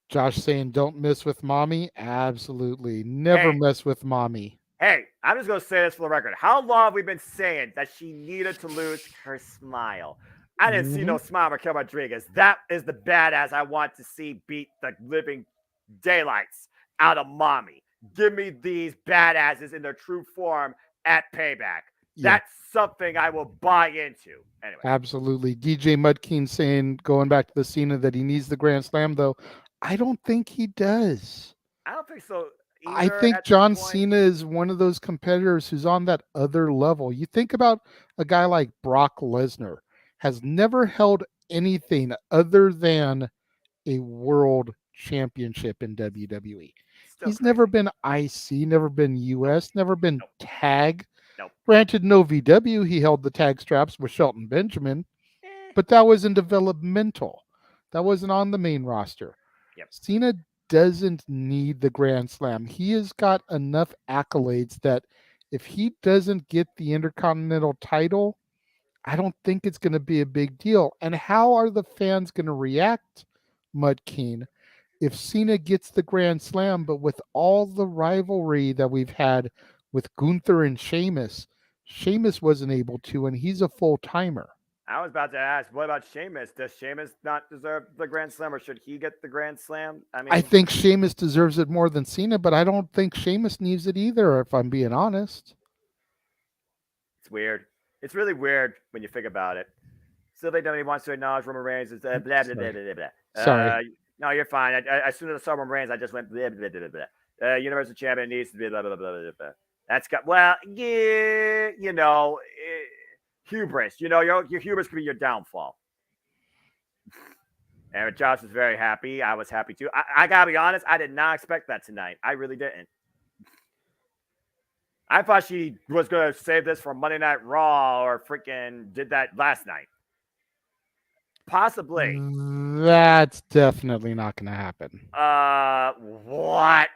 Josh saying, don't mess with mommy. Absolutely. Never mess with mommy. Hey, I'm just going to say this for the record. How long have we been saying that she needed to lose her smile? I didn't see no smile, Raquel Rodriguez. That is the badass I want to see beat the living daylights out of mommy. Give me these badasses in their true form at Payback. Yeah. That's something I will buy into. Anyway. Absolutely. DJ Mudkeen saying, going back to the Cena, that he needs the Grand Slam, though. I don't think he does. I don't think so either. I think John Cena is one of those competitors who's on that other level. You think about a guy like Brock Lesnar, has never held anything other than a world championship in WWE. He's never been IC, never been US, never been tag. Granted, no VW, he held the tag straps with Shelton Benjamin, but that was in developmental. That wasn't on the main roster. Cena doesn't need the Grand Slam. He has got enough accolades that if he doesn't get the Intercontinental title, I don't think it's going to be a big deal. And how are the fans going to react, Mudkeen, if Cena gets the Grand Slam, but with all the rivalry that we've had with Gunther and Sheamus wasn't able to, and he's a full-timer. I was about to ask, what about Sheamus? Does Sheamus not deserve the Grand Slam, or should he get the Grand Slam? I think Sheamus deserves it more than Cena, but I don't think Sheamus needs it either, if I'm being honest. It's weird. It's really weird when you think about it. Sylvie nobody wants to acknowledge Roman Reigns. Blah, blah, blah, blah, blah, blah. Sorry. No, you're fine. As soon as I saw Roman Reigns, I just went blah, blah, blah, blah, blah. Universal Champion needs to be blah, blah, blah, blah, blah. That's got, well, yeah, hubris. Your hubris could be your downfall. And Josh was very happy. I was happy too. I got to be honest, I did not expect that tonight. I really didn't. I thought she was going to save this for Monday Night Raw or freaking did that last night. Possibly. That's definitely not going to happen. What?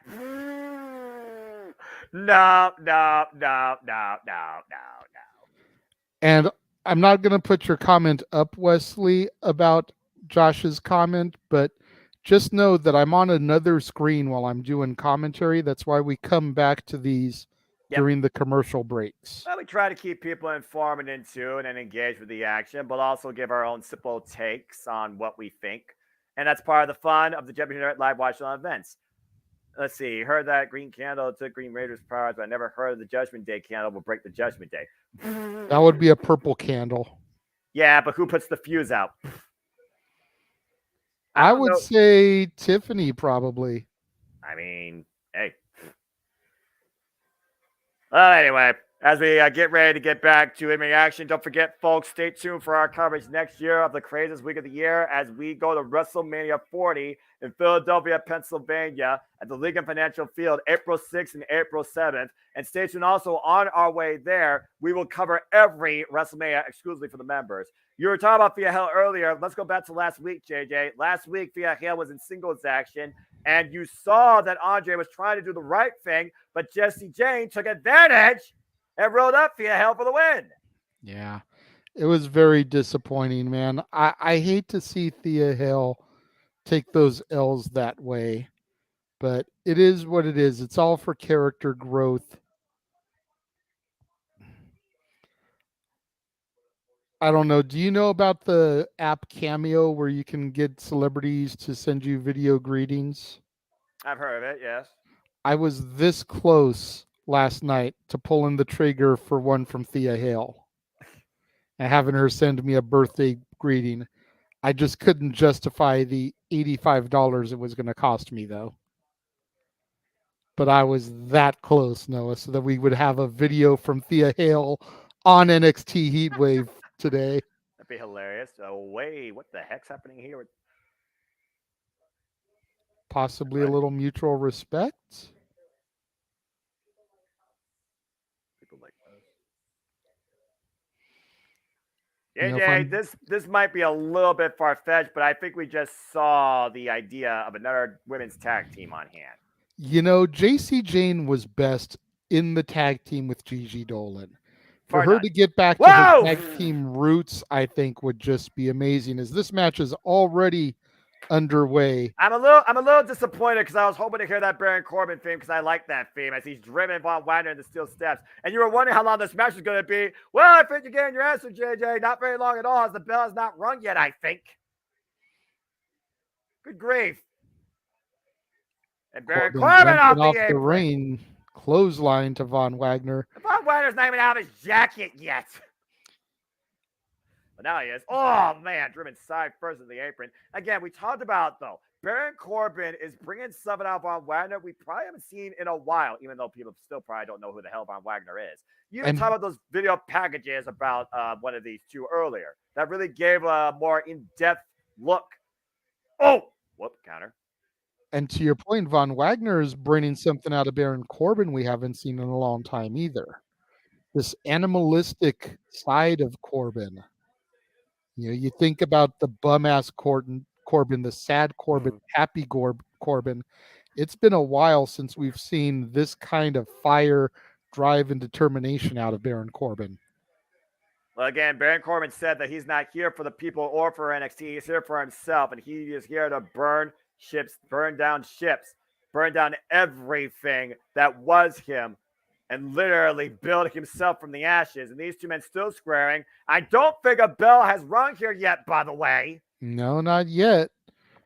No. And I'm not going to put your comment up, Wesley, about Josh's comment, but just know that I'm on another screen while I'm doing commentary. That's why we come back to these during the commercial breaks. Well, we try to keep people informed and in tune and engaged with the action, but also give our own simple takes on what we think. And that's part of the fun of the Championship Live Watch on events. Let's see. Heard that Green Candle took Green Raiders' powers, but I never heard of the Judgment Day candle will break the Judgment Day. That would be a purple candle. Yeah, but who puts the fuse out? I would say Tiffany, probably. I mean, hey. Well, anyway, as we get ready to get back to in-ring action, don't forget, folks, stay tuned for our coverage next year of the craziest week of the year as we go to WrestleMania 40 in Philadelphia, Pennsylvania at the Lincoln Financial Field, April 6th and April 7th. And stay tuned also on our way there. We will cover every WrestleMania exclusively for the members. You were talking about Thea Hale earlier. Let's go back to last week, JJ. Last week, Thea Hale was in singles action. And you saw that Andre was trying to do the right thing, but Jesse Jane took advantage and rode up Thea Hale for the win. Yeah, it was very disappointing, man. I hate to see Thea Hale take those L's that way, but it is what it is. It's all for character growth. I don't know. Do you know about the app Cameo where you can get celebrities to send you video greetings? I've heard of it, yes. I was this close last night to pulling the trigger for one from Thea Hale and having her send me a birthday greeting. I just couldn't justify the $85 it was going to cost me, though. But I was that close, Noah, so that we would have a video from Thea Hale on NXT Heatwave today. That'd be hilarious. Oh, wait, what the heck's happening here? Possibly a little mutual respect. People like those. JJ, this might be a little bit far-fetched, but I think we just saw the idea of another women's tag team on hand. JC Jane was best in the tag team with Gigi Dolan. For her to get back to the tag team roots, I think would just be amazing. As this match is already underway. I'm a little disappointed because I was hoping to hear that Baron Corbin theme because I like that theme as he's driven Von Wagner into steel steps. And you were wondering how long this match was going to be. Well, I think you're getting your answer, JJ. Not very long at all as the bell has not rung yet, I think. Good grief. And Baron Corbin off the apron. Ring, clothesline to Von Wagner. Von Wagner's not even out of his jacket yet. But now he is. Oh, man. Driven side first of the apron. Again, we talked about, though, Baron Corbin is bringing something out of Von Wagner we probably haven't seen in a while, even though people still probably don't know who the hell Von Wagner is. You even talked about those video packages about one of these two earlier that really gave a more in-depth look. Oh, whoop, counter. And to your point, Von Wagner is bringing something out of Baron Corbin we haven't seen in a long time either. This animalistic side of Corbin. You think about the bum-ass Corbin, the sad Corbin, happy Corbin. It's been a while since we've seen this kind of fire, drive, and determination out of Baron Corbin. Well, again, Baron Corbin said that he's not here for the people or for NXT. He's here for himself, and he is here to burn ships, burn down everything that was him and literally building himself from the ashes. And these two men still squaring. I don't think a bell has rung here yet, by the way. No, not yet.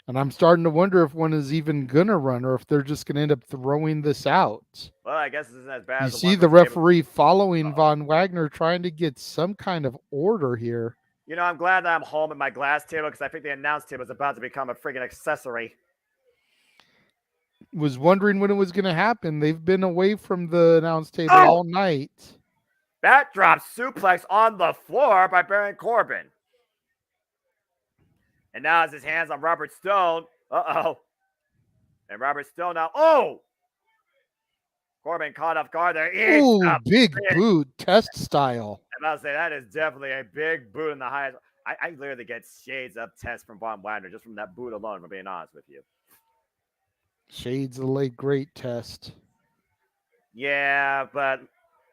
And I'm starting to wonder if one is even going to run or if they're just going to end up throwing this out. Well, I guess this isn't as bad You as see the referee following Von Wagner trying to get some kind of order here. You know, I'm glad that I'm home at my glass table because I think the announce table is about to become a friggin' accessory. Was wondering when it was going to happen. They've been away from the announce table all night. Backdrop suplex on the floor by Baron Corbin. And now has his hands on Robert Stone. Uh-oh. And Robert Stone now. Oh! Corbin caught off guard there. Ooh, big boot, test style. I'm about to say, that is definitely a big boot in the highest. I literally get shades of Test from Von Wagner just from that boot alone, if I'm being honest with you. Shades of the late great Test. Yeah, but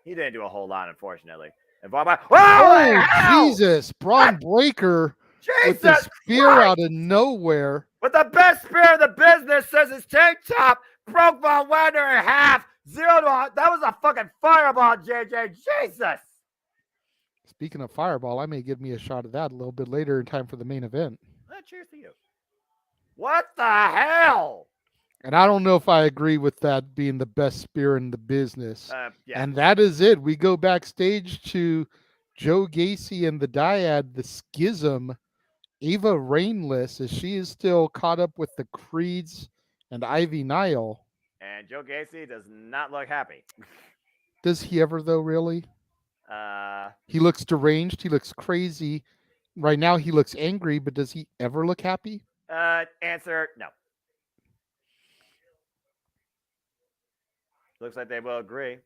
he didn't do a whole lot, unfortunately. And Von Wagner. Oh, Jesus. Braun Breaker with the spear out of nowhere. With the best spear in the business, says his tank top, broke Von Wagner in half. 0-1. That was a fucking fireball, JJ. Jesus. Speaking of fireball, I may give me a shot of that a little bit later in time for the main event. Cheers to you. What the hell? And I don't know if I agree with that being the best spear in the business. Yeah. And that is it. We go backstage to Joe Gacy and the Dyad, the Schism, Ava Rainless, as she is still caught up with the Creeds and Ivy Nile. And Joe Gacy does not look happy. Does he ever, though, really? He looks deranged. He looks crazy. Right now, he looks angry, but does he ever look happy? Answer, no. Looks like they will agree.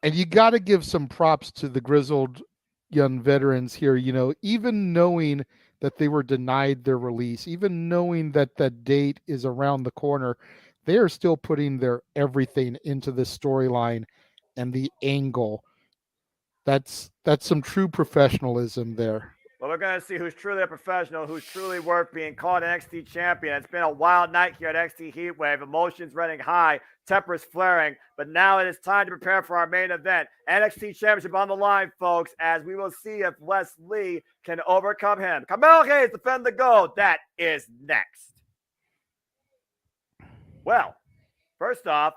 And you got to give some props to the grizzled young veterans here, you know, even knowing that they were denied their release, even knowing that that date is around the corner, they are still putting their everything into this storyline and the angle. That's some true professionalism there. Well, we're going to see who's truly a professional, who's truly worth being called NXT champion. It's been a wild night here at NXT Heatwave. Emotions running high, tempers flaring. But now it is time to prepare for our main event. NXT Championship on the line, folks, as we will see if Wes Lee can overcome him. Carmelo Hayes defend the gold. That is next. Well, first off,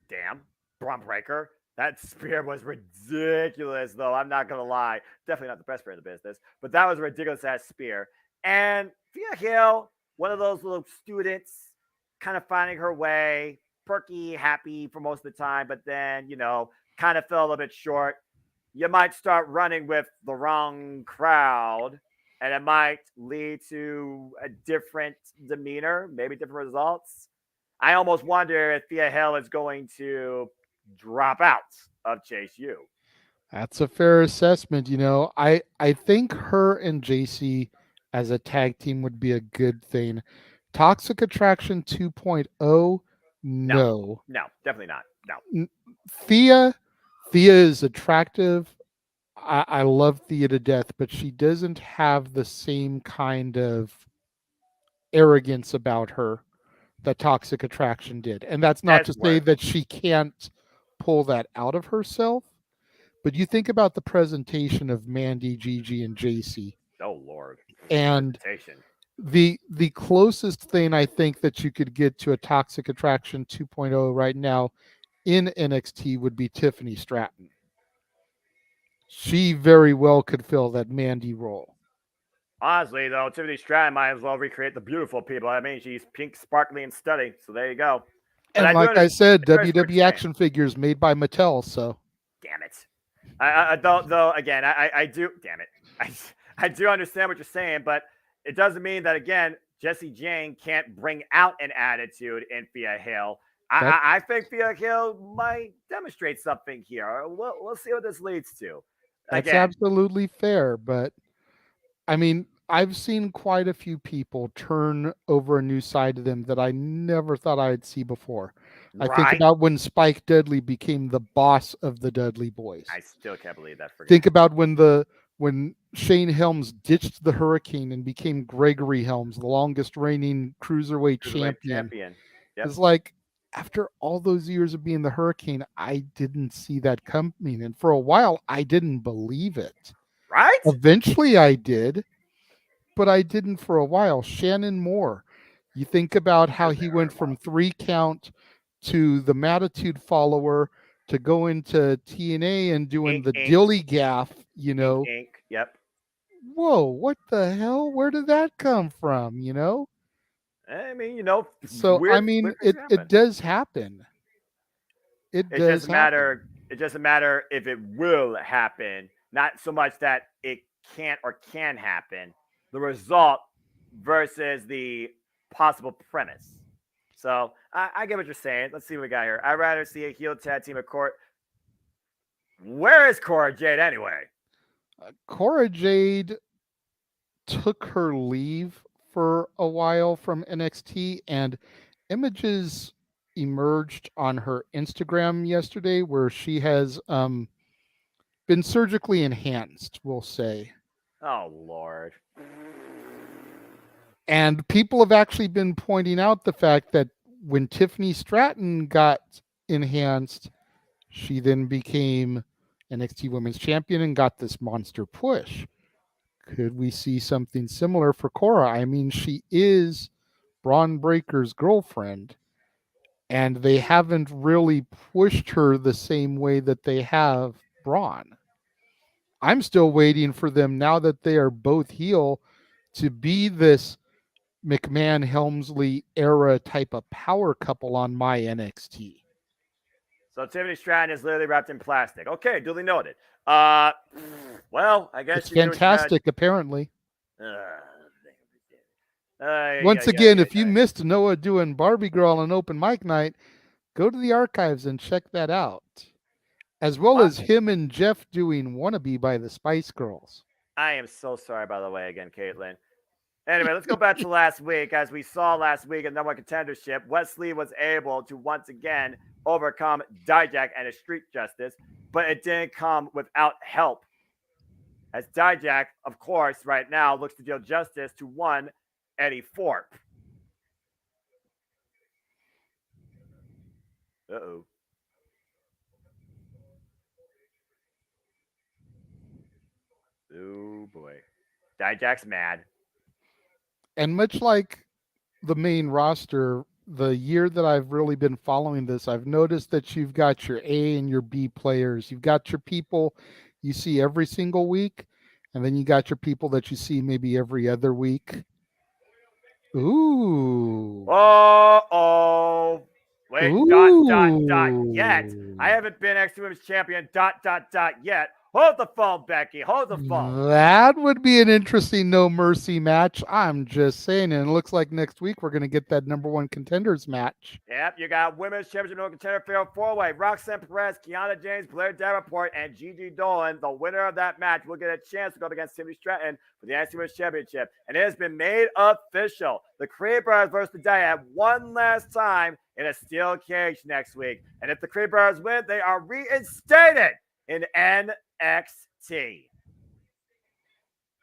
damn, Braun Breaker. That spear was ridiculous, though. I'm not going to lie. Definitely not the best spear in the business, but that was a ridiculous-ass spear. And Thea Hill, one of those little students, kind of finding her way, perky, happy for most of the time, but then, you know, kind of fell a little bit short. You might start running with the wrong crowd, and it might lead to a different demeanor, maybe different results. I almost wonder if Thea Hill is going to drop out of Chase U. That's a fair assessment. You know, I think her and JC as a tag team would be a good thing. Toxic Attraction 2.0, no. No, definitely not. No. Thea is attractive. I love Thea to death, but she doesn't have the same kind of arrogance about her that Toxic Attraction did. And that's not to say that she can't pull that out of herself, but you think about the presentation of Mandy, Gigi, and JC. Oh Lord! And the closest thing I think that you could get to a Toxic Attraction 2.0 right now in NXT would be Tiffany Stratton. She very well could fill that Mandy role. Honestly, though, Tiffany Stratton might as well recreate the beautiful people. I mean, she's pink, sparkly, and stunning. So there you go. And like I said, WWE action figures made by Mattel, so. Damn it. I do, damn it. I do understand what you're saying, but it doesn't mean that, again, Jessie Jane can't bring out an attitude in Thea Hill. I think Thea Hill might demonstrate something here. We'll see what this leads to. That's absolutely fair, but, I mean, I've seen quite a few people turn over a new side to them that I never thought I'd see before. Right. I think about when Spike Dudley became the boss of the Dudley Boys. I still can't believe that. Think about when Shane Helms ditched the Hurricane and became Gregory Helms, the longest reigning cruiserweight champion. Yep. It's like, after all those years of being the Hurricane, I didn't see that coming. And for a while, I didn't believe it. Right? Eventually, I did, but I didn't for a while. Shannon Moore, you think about how he went from 3 count to the Mattitude follower to go into TNA and doing Ink, the ink. dilly gaff, you know. Ink. Yep. Whoa, what the hell? Where did that come from, you know? I mean, So, I weird mean, things it happen. does happen. It It does doesn't matter. happen. It doesn't matter if it will happen. Not so much that it can't or can happen. The result versus the possible premise. So I get what you're saying. Let's see what we got here. I'd rather see a heel tag team of court. Where is Cora Jade anyway? Cora Jade took her leave for a while from NXT, and images emerged on her Instagram yesterday where she has been surgically enhanced, we'll say. Oh Lord. And people have actually been pointing out the fact that when Tiffany Stratton got enhanced, she then became NXT Women's Champion and got this monster push. Could we see something similar for Cora? I mean, she is Braun Breaker's girlfriend, and they haven't really pushed her the same way that they have Braun. I'm still waiting for them, now that they are both heel, to be this McMahon Helmsley era type of power couple on my NXT. So Tiffany Stratton is literally wrapped in plastic. Okay, duly noted. Well, I guess It's you fantastic, apparently. Do Once again, if you missed Noah doing Barbie Girl on open mic night, go to the archives and check that out. As well as him and Jeff doing Wannabe by the Spice Girls. I am so sorry, by the way, again, Caitlin. Anyway, let's go back to last week. As we saw last week in number one contendership, Wesley was able to once again overcome Dijak and his street justice, but it didn't come without help. As Dijak, of course, right now looks to deal justice to one Eddie Thorpe. Uh-oh. Oh, boy. Dijak's mad. And much like the main roster, the year that I've really been following this, I've noticed that you've got your A and your B players. You've got your people you see every single week, and then you got your people that you see maybe every other week. Ooh. Oh. Wait, Ooh. yet. I haven't been NXT Women's Champion, yet. Hold the phone, Becky. Hold the phone. That would be an interesting No Mercy match. I'm just saying. And it looks like next week we're going to get that number one contenders match. Yep, you got Women's Championship No Contender Fatal 4-Way. Roxanne Perez, Kiana James, Blair Davenport, and Gigi Dolan. The winner of that match will get a chance to go up against Tiffany Stratton for the NXT Women's Championship. And it has been made official. The Creepers versus the Dyad one last time in a steel cage next week. And if the Creepers win, they are reinstated in NXT.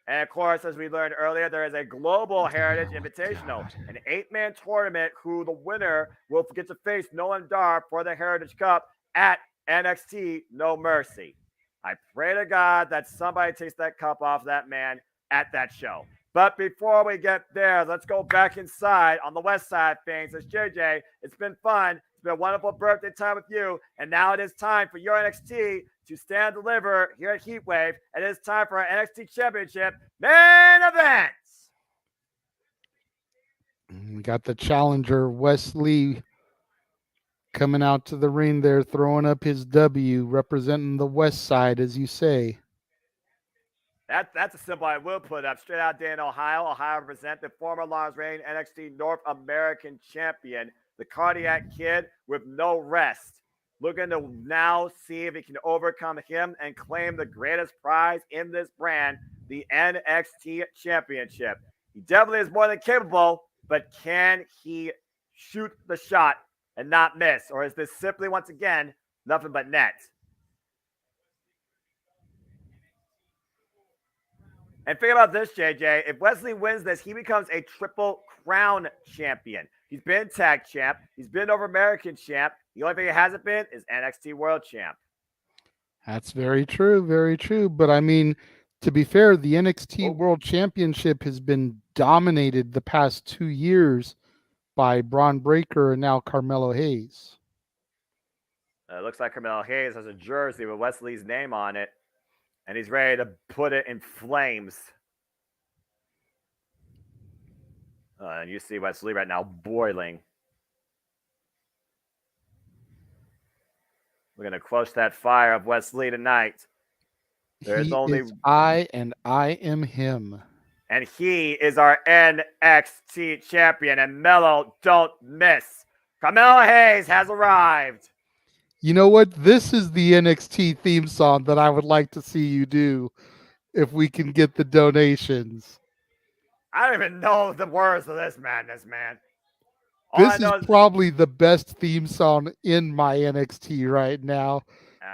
And of course, as we learned earlier, there is a Global Heritage Invitational, an 8-man tournament who the winner will get to face Nolan Dar for the Heritage Cup at NXT No Mercy. I pray to God that somebody takes that cup off that man at that show. But before we get there, let's go back inside on the west side of things. As JJ, it's been fun. It's been a wonderful birthday time with you. And now it is time for your NXT to stand and deliver here at Heatwave. And it is time for our NXT Championship main event. We got the challenger, Wesley, coming out to the ring there, throwing up his W, representing the west side, as you say. That's a symbol I will put up. Straight out Dayton, Ohio. Ohio represent the former Lawrence reigning NXT North American champion, the Cardiac Kid with no rest. Looking to now see if he can overcome him and claim the greatest prize in this brand, the NXT Championship. He definitely is more than capable, but can he shoot the shot and not miss? Or is this simply, once again, nothing but net? And think about this, JJ. If Wesley wins this, he becomes a Triple Crown champion. He's been tag champ. He's been North American champ. The only thing he hasn't been is NXT World Champ. That's very true. Very true. But I mean, to be fair, the NXT World Championship has been dominated the past 2 years by Braun Breaker and now Carmelo Hayes. It looks like Carmelo Hayes has a jersey with Wesley's name on it, and he's ready to put it in flames. And you see Wesley right now boiling. We're going to quench that fire of Wesley tonight. There's only I, and I am him. And he is our NXT champion. And Melo, don't miss. Carmelo Hayes has arrived. You know what? This is the NXT theme song that I would like to see you do if we can get the donations. I don't even know the words of this madness, man. This is probably the best theme song in my NXT right now.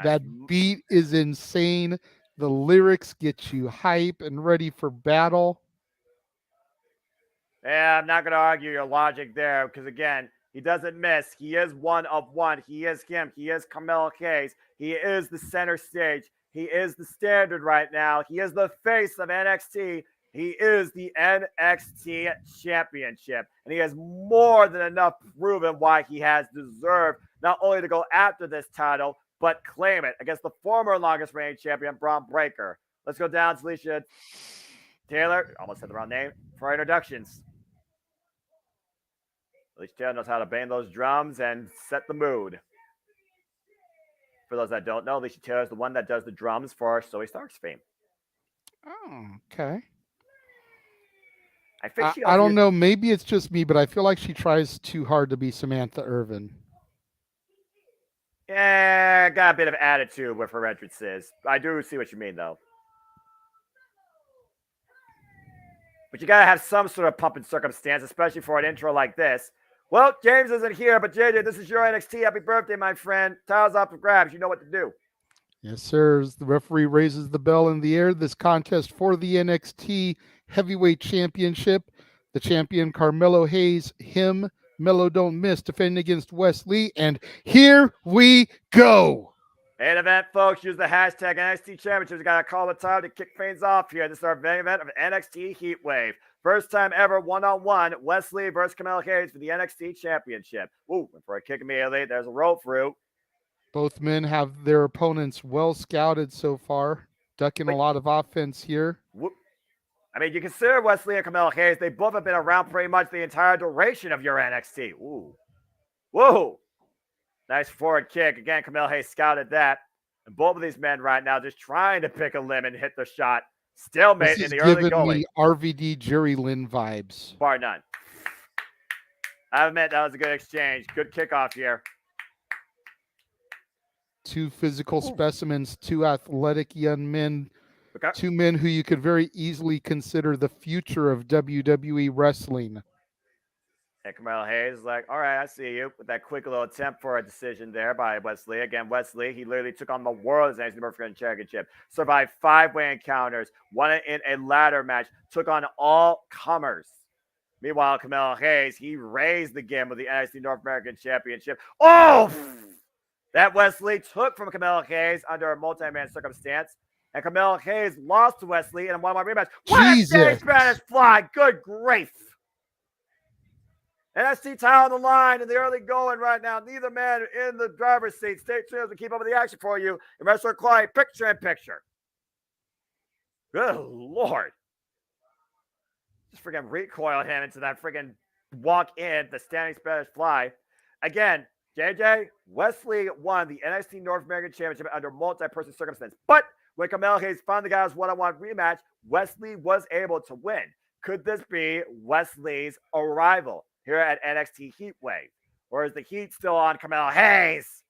That beat is insane. The lyrics get you hype and ready for battle. Yeah, I'm not going to argue your logic there because, again, he doesn't miss. He is one of one. He is him. He is Carmelo Hayes. He is the center stage. He is the standard right now. He is the face of NXT. He is the NXT championship. And he has more than enough proven why he has deserved not only to go after this title, but claim it against the former longest reigning champion, Braun Breaker. Let's go down to Alicia Taylor. Almost said the wrong name. For our introductions. Alicia Taylor knows how to bang those drums and set the mood. For those that don't know, Alicia Taylor is the one that does the drums for Zoe Stark's fame. Oh, okay. I don't know. Maybe it's just me, but I feel like she tries too hard to be Samantha Irvin. Yeah, got a bit of attitude with her entrances. I do see what you mean, though. But you got to have some sort of pump and circumstance, especially for an intro like this. Well, James isn't here, but JJ, this is your NXT. Happy birthday, my friend. Towels off for grabs. You know what to do. Yes, sir. As the referee raises the bell in the air, this contest for the NXT Heavyweight Championship. The champion, Carmelo Hayes, him, Melo don't miss, defending against Wes Lee. And here we go. Main event, folks. Use the hashtag NXT Championship. We got to call the time to kick things off here. This is our main event of NXT Heatwave. First time ever one-on-one, Wes Lee versus Carmelo Hayes for the NXT Championship. Ooh, went for a kick immediately. There's a roll through. Both men have their opponents well scouted so far, ducking a lot of offense here. I mean, you consider Wes Lee and Carmelo Hayes, they both have been around pretty much the entire duration of your NXT. Ooh. Whoa. Nice forward kick. Again, Carmelo Hayes scouted that. And both of these men right now just trying to pick a limb and hit the shot. Stalemate in the early going. Me RVD Jerry Lynn vibes. Bar none. I admit that was a good exchange. Good kickoff here. Two physical specimens, two athletic young men, okay. Two men who you could very easily consider the future of WWE wrestling. And Carmelo Hayes is like, all right, I see you. With that quick little attempt for a decision there by Wes Lee. Again, Wes Lee, he literally took on the world's NXT North American Championship. Survived 5-way encounters. Won it in a ladder match. Took on all comers. Meanwhile, Carmelo Hayes, he raised the game with the NXT North American Championship. Oh! That Wes Lee took from Carmelo Hayes under a multi-man circumstance. And Carmelo Hayes lost to Wes Lee in a one-on-one rematch. What a stage Spanish fly. Good grief. NXT title on the line in the early going right now. Neither man in the driver's seat. Stay tuned as we keep up with the action for you. And Wrestler Clyde, picture in picture. Good Lord. Just freaking recoiled him into that freaking walk in, the standing Spanish fly. Again, JJ, Wes Lee won the NXT North American Championship under multi-person circumstance. But when Carmelo Hayes finally got his one-on-one rematch, Wes Lee was able to win. Could this be Wes Lee's arrival here at NXT Heatwave? Or is the heat still on Carmelo Hayes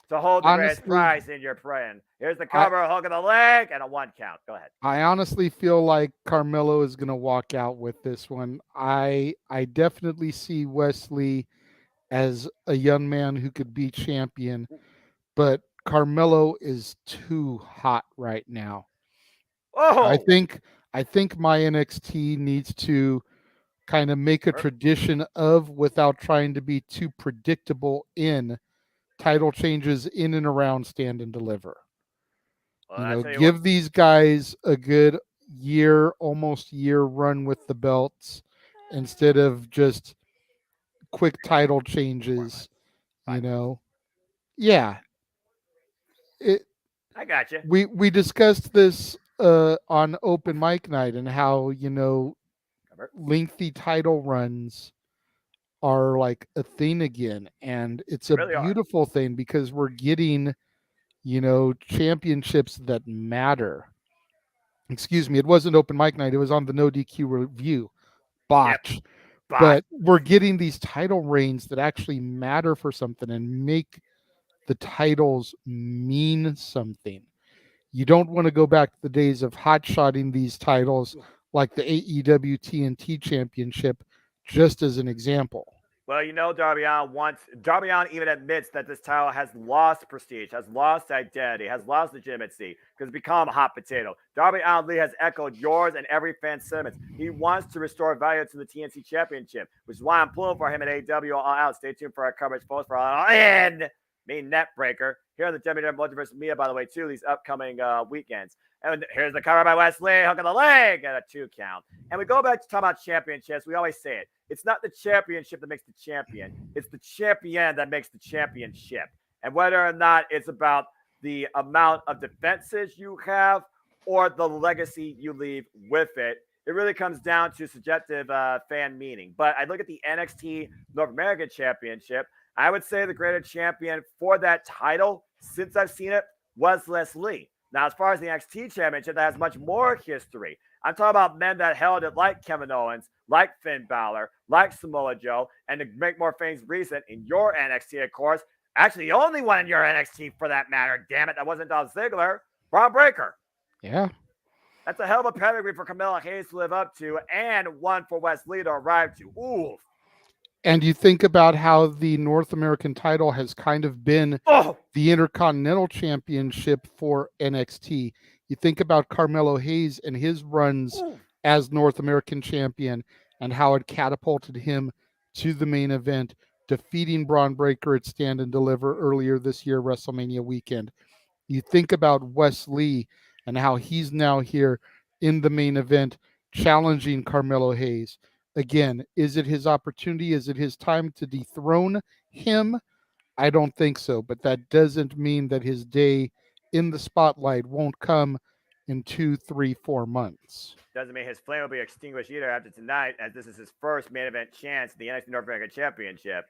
to hold the greatest prize in your friend? Here's the cover, hook of the leg, and a 1 count. Go ahead. I honestly feel like Carmelo is going to walk out with this one. I definitely see Wes Lee as a young man who could be champion, but Carmelo is too hot right now. Oh, I think my NXT needs to kind of make a tradition of without trying to be too predictable in title changes in and around Stand and Deliver. Well, Give these guys a good year, almost year run with the belts instead of just quick title changes. Yeah. I got you. We discussed this on open mic night and how lengthy title runs are like a thing again, and it's a beautiful thing because we're getting championships that matter. Excuse me, it wasn't open mic night, it was on the No DQ review. Botch. Yep. But we're getting these title reigns that actually matter for something and make the titles mean something. You don't want to go back to the days of hot-shotting these titles like the AEW TNT Championship, just as an example. Well, Darby Allin even admits that this title has lost prestige, has lost identity, has lost legitimacy, because it's become a hot potato. Darby Allin Lee has echoed yours and every fan's sentiments. He wants to restore value to the TNT Championship, which is why I'm pulling for him at AEW All Out. Stay tuned for our coverage, folks, for All In. Me, Netbreaker, here on the WWE Multiverse Mia, by the way, too, these upcoming weekends. And here's the cover by Wesley, hook of the leg, and a 2 count. And we go back to talk about championships. We always say it. It's not the championship that makes the champion. It's the champion that makes the championship. And whether or not it's about the amount of defenses you have or the legacy you leave with it, it really comes down to subjective fan meaning. But I look at the NXT North American Championship. I would say the greater champion for that title, since I've seen it, was Leslie. Now, as far as the NXT Championship, that has much more history. I'm talking about men that held it like Kevin Owens, like Finn Balor, like Samoa Joe, and to make more things recent, in your NXT, of course, actually the only one in your NXT for that matter, damn it, that wasn't Dolph Ziggler, Braun Breaker. Yeah. That's a hell of a pedigree for Carmelo Hayes to live up to, and one for Wesley to arrive to. Ooh. And you think about how the North American title has kind of been the Intercontinental Championship for NXT. You think about Carmelo Hayes and his runs as North American champion and how it catapulted him to the main event, defeating Braun Breaker at Stand and Deliver earlier this year, WrestleMania weekend. You think about Wes Lee and how he's now here in the main event challenging Carmelo Hayes. Again, is it his opportunity? Is it his time to dethrone him? I don't think so, but that doesn't mean that his day in the spotlight won't come in 2, 3, 4 months. Doesn't mean his flame will be extinguished either after tonight, as this is his first main event chance at the NXT North American Championship.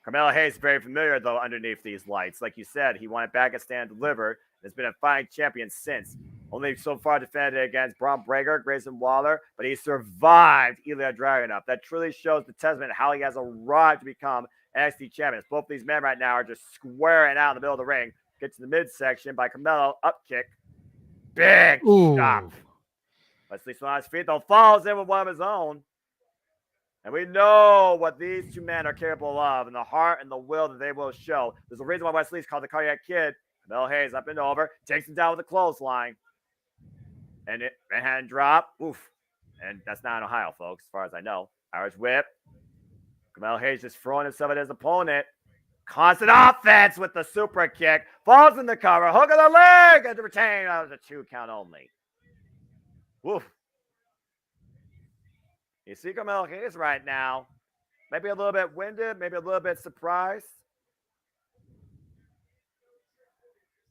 Carmelo Hayes is very familiar, though, underneath these lights. Like you said, he won it back at Stand and Deliver and has been a fine champion since. Only so far defended against Braun Breaker, Grayson Waller, but he survived Ilya Dragunov. That truly shows the testament how he has arrived to become NXT champions. Both these men right now are just squaring out in the middle of the ring. Get to the midsection by Carmelo, up kick. Big chop. Wesley still on his feet, though, falls in with one of his own. And we know what these two men are capable of and the heart and the will that they will show. There's a reason why Wesley's called the Cardiac Kid. Carmelo Hayes up and over, takes him down with a clothesline. And it hand drop. Oof. And that's not in Ohio, folks, as far as I know. Irish whip. Carmelo Hayes just throwing himself at his opponent. Constant offense with the super kick. Falls in the cover. Hook of the leg. And to retain. That was a 2 count only. Woof. You see Carmelo Hayes right now. Maybe a little bit winded. Maybe a little bit surprised.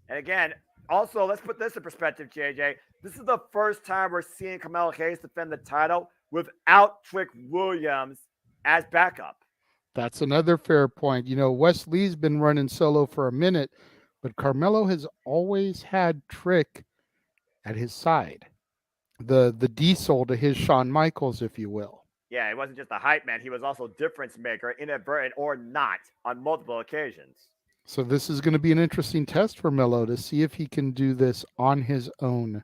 And again, also, let's put this in perspective, JJ. This is the first time we're seeing Carmelo Hayes defend the title without Trick Williams as backup. That's another fair point. Wes Lee's been running solo for a minute, but Carmelo has always had Trick at his side. The diesel to his Shawn Michaels, if you will. Yeah, he wasn't just a hype man. He was also difference maker, inadvertent or not, on multiple occasions. So this is going to be an interesting test for Melo to see if he can do this on his own.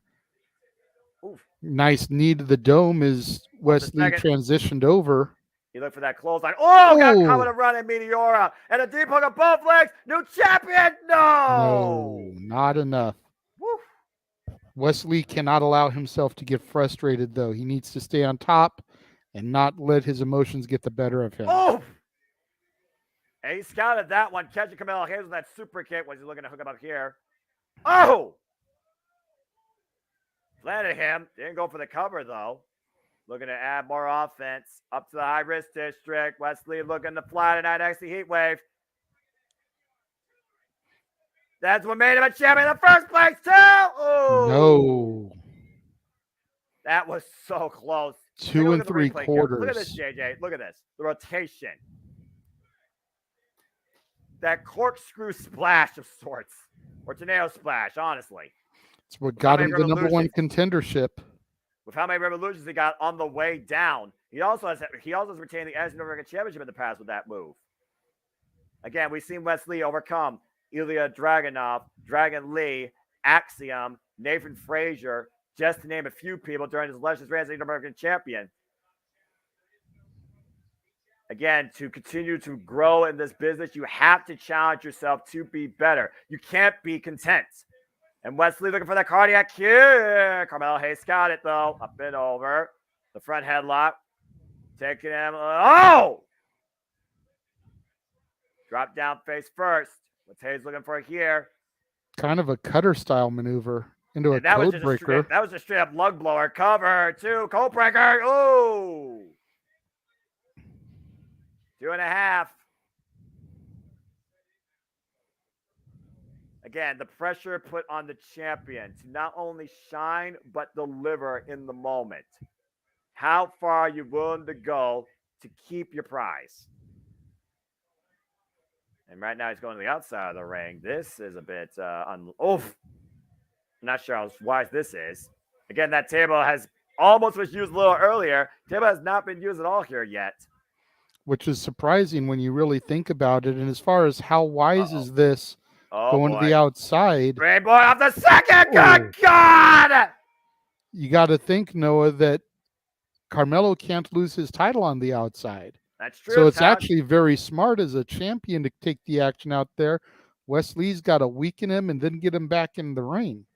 Oof. Nice knee to the dome as Wesley transitioned over. He looked for that clothesline. Oh, got caught with a running Meteora. And a deep hook of both legs. New champion. No, not enough. Woof. Wesley cannot allow himself to get frustrated, though. He needs to stay on top and not let his emotions get the better of him. Oh! And he scouted that one, catching Carmelo Hayes with that super kick. Was he looking to hook him up here? Oh! Landed him. Didn't go for the cover, though. Looking to add more offense. Up to the high-risk district. Wesley looking to fly tonight. NXT Heatwave. That's what made him a champion in the first place, too! Ooh. No. That was so close. 2 and 3 quarters. Look at this, JJ. Look at this. The rotation. That corkscrew splash of sorts. Or tornado splash, honestly. It's what got him the #1 contendership. With how many revolutions he got on the way down. He also has retained the NXT North American Championship in the past with that move. Again, we've seen Wesley overcome Ilya Dragunov, Dragon Lee, Axiom, Nathan Frazier, just to name a few people during his illustrious reign as North American Champion. Again, to continue to grow in this business, you have to challenge yourself to be better. You can't be content. And Wesley looking for that cardiac kick. Carmelo Hayes got it, though. Up and over. The front headlock. Taking him. Oh! Drop down face first. What's Hayes looking for here? Kind of a cutter style maneuver into a code breaker. That was a straight up lug blower. Cover 2. Code breaker. Ooh! 2.5. Again, the pressure put on the champion to not only shine, but deliver in the moment. How far are you willing to go to keep your prize? And right now he's going to the outside of the ring. This is a bit, I'm not sure how wise this is. Again, that table has almost was used a little earlier. Table has not been used at all here yet. Which is surprising when you really think about it. And as far as how wise is this going to the outside. Rain boy off the second. Good God! You got to think, Noah, that Carmelo can't lose his title on the outside. That's true. So it's actually very smart as a champion to take the action out there. Wesley's got to weaken him and then get him back in the ring.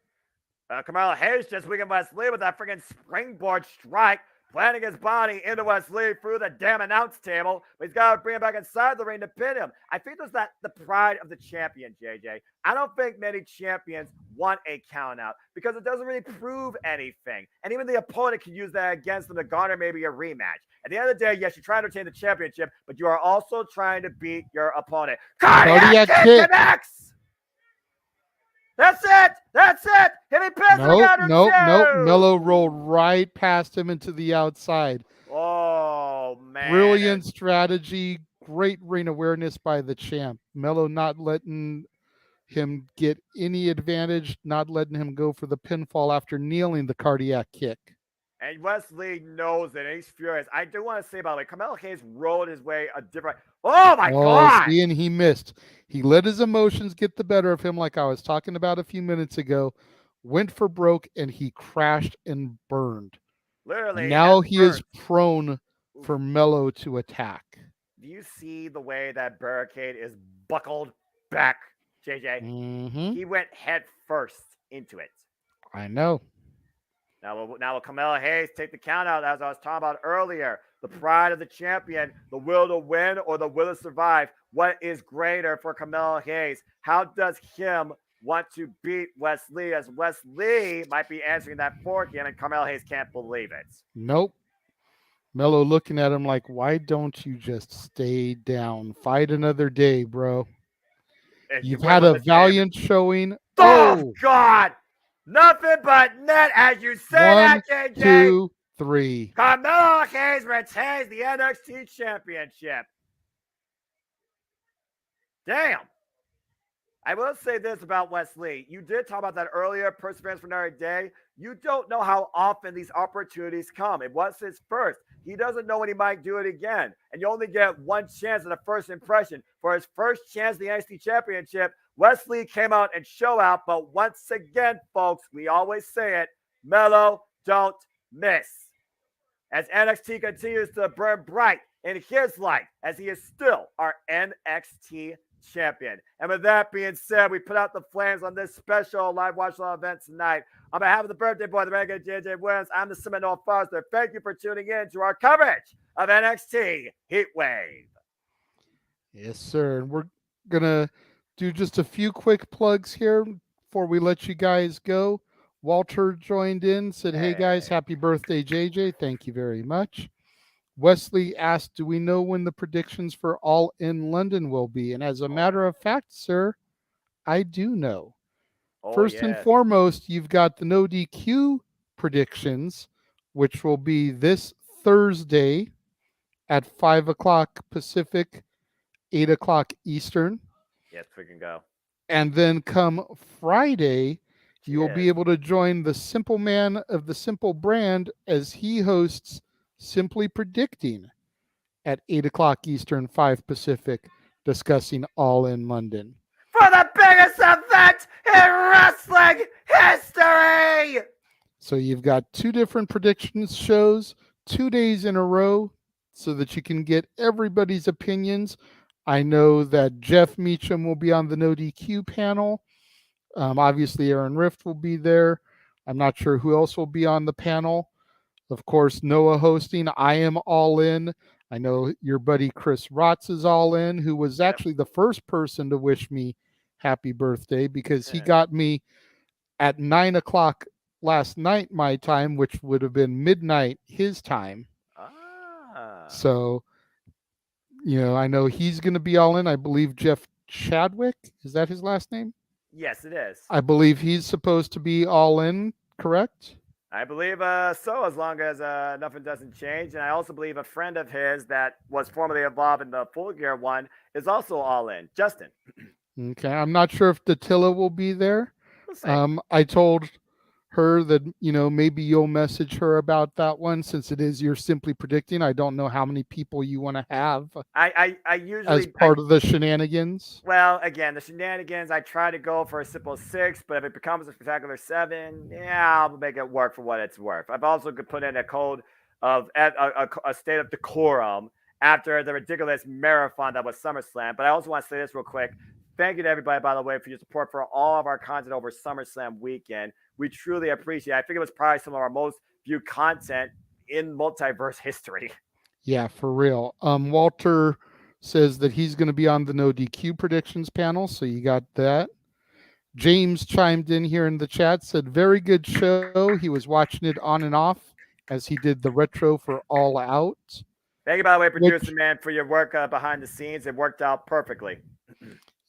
Carmelo Hayes just weakened Wesley with that freaking springboard strike, planting his body into Wesley through the damn announce table. But he's got to bring him back inside the ring to pin him. I think there's the pride of the champion, JJ. I don't think many champions want a count out because it doesn't really prove anything. And even the opponent can use that against them to garner maybe a rematch. At the end of the day, yes, you're trying to retain the championship, but you are also trying to beat your opponent. Cardiac kick connects! That's it! That's it! Hit me past Nope. Melo rolled right past him into the outside. Oh, man. Brilliant strategy. Great ring awareness by the champ. Melo not letting him get any advantage, not letting him go for the pinfall after kneeling the cardiac kick. And Wesley knows it, and he's furious. I do want to say, by the way, Carmelo Hayes rolled his way a different... Oh, my God! See, and he missed. He let his emotions get the better of him like I was talking about a few minutes ago. Went for broke, and he crashed and burned. Literally. Now he is prone for Melo to attack. Do you see the way that barricade is buckled back, JJ? Mm-hmm. He went head first into it. I know. Now will Carmelo Hayes take the count out, as I was talking about earlier? The pride of the champion, the will to win or the will to survive. What is greater for Carmelo Hayes? How does him want to beat Wesley, as Wesley might be answering that for him, and Carmelo Hayes can't believe it? Nope. Melo looking at him like, why don't you just stay down? Fight another day, bro. You've had a valiant showing. Oh, God! Nothing but net, as you say that, JJ. 1, 2, 3. Carmelo Hayes retains the NXT Championship. Damn. I will say this about Wesley. You did talk about that earlier, perseverance for another day. You don't know how often these opportunities come. It was his first. He doesn't know when he might do it again. And you only get one chance at a first impression. For his first chance at the NXT Championship, Wesley came out and show out. But once again, folks, we always say it, Melo, don't miss. As NXT continues to burn bright in his light, as he is still our NXT champion. And with that being said, we put out the flames on this special live watch along event tonight. On behalf of the birthday boy, the Renegade JJ Williams, I'm the Seminole Foster. Thank you for tuning in to our coverage of NXT Heatwave. Yes, sir. And we're going to do just a few quick plugs here before we let you guys go. Walter joined in, said, hey guys, happy birthday, JJ. Thank you very much. Wesley asked, do we know when the predictions for All in London will be? And as a matter of fact, sir, I do know. First and foremost, you've got the No DQ predictions, which will be this Thursday at 5 o'clock Pacific, 8 o'clock Eastern. Yes, we can go. And then come Friday, you'll be able to join the Simple Man of the Simple brand as he hosts Simply Predicting at 8 o'clock Eastern, 5 Pacific, discussing All in London. For the biggest event in wrestling history! So you've got 2 different predictions shows, 2 days in a row, so that you can get everybody's opinions. I know that Jeff Meacham will be on the No DQ panel. Obviously, Aaron Rift will be there. I'm not sure who else will be on the panel. Of course, Noah hosting. I am all in. I know your buddy Chris Rotz is all in, who was actually the first person to wish me happy birthday because he got me at 9 o'clock last night, my time, which would have been midnight his time. So, I know he's going to be all in. I believe Jeff Chadwick, is that his last name? Yes, it is. I believe he's supposed to be all in, correct? I believe so, as long as nothing doesn't change. And I also believe a friend of his that was formerly involved in the Full Gear one is also all in. Justin. Okay, I'm not sure if Dattila will be there. I told her that, maybe you'll message her about that one since it is you're Simply Predicting. I don't know how many people you want to have I usually as part of the shenanigans. Well, again, the shenanigans, I try to go for a simple 6, but if it becomes a spectacular 7, I'll make it work for what it's worth. I've also could put in a code of a state of decorum after the ridiculous marathon that was SummerSlam. But I also want to say this real quick. Thank you to everybody, by the way, for your support for all of our content over SummerSlam weekend. We truly appreciate it. I think it was probably some of our most viewed content in multiverse history. Yeah, for real. Walter says that he's going to be on the No DQ predictions panel, so you got that. James chimed in here in the chat, said, very good show. He was watching it on and off as he did the retro for All Out. Thank you, by the way, producer man, for your work behind the scenes. It worked out perfectly.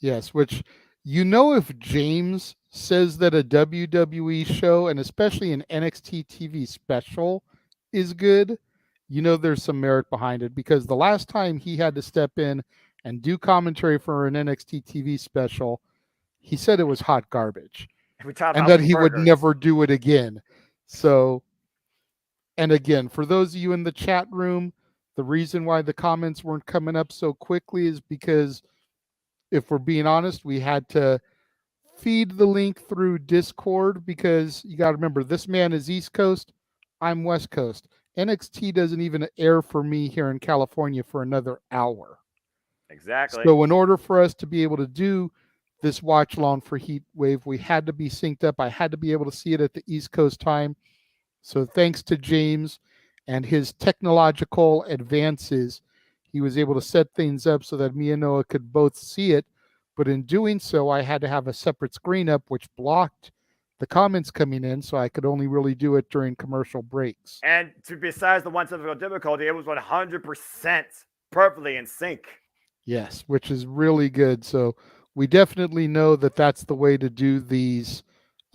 Yes, which, if James says that a WWE show, and especially an NXT TV special, is good, there's some merit behind it, because the last time he had to step in and do commentary for an NXT TV special, he said it was hot garbage and that he would never do it again. So, and again, for those of you in the chat room, the reason why the comments weren't coming up so quickly is because, if we're being honest, we had to feed the link through Discord, because you got to remember, this man is East Coast, I'm West Coast. NXT doesn't even air for me here in California for another hour. Exactly. So in order for us to be able to do this watch along for Heatwave, we had to be synced up. I had to be able to see it at the East Coast time. So thanks to James and his technological advances, he was able to set things up so that me and Noah could both see it. But in doing so, I had to have a separate screen up, which blocked the comments coming in, so I could only really do it during commercial breaks. And besides the one technical difficulty, it was 100% perfectly in sync. Yes, which is really good. So we definitely know that that's the way to do these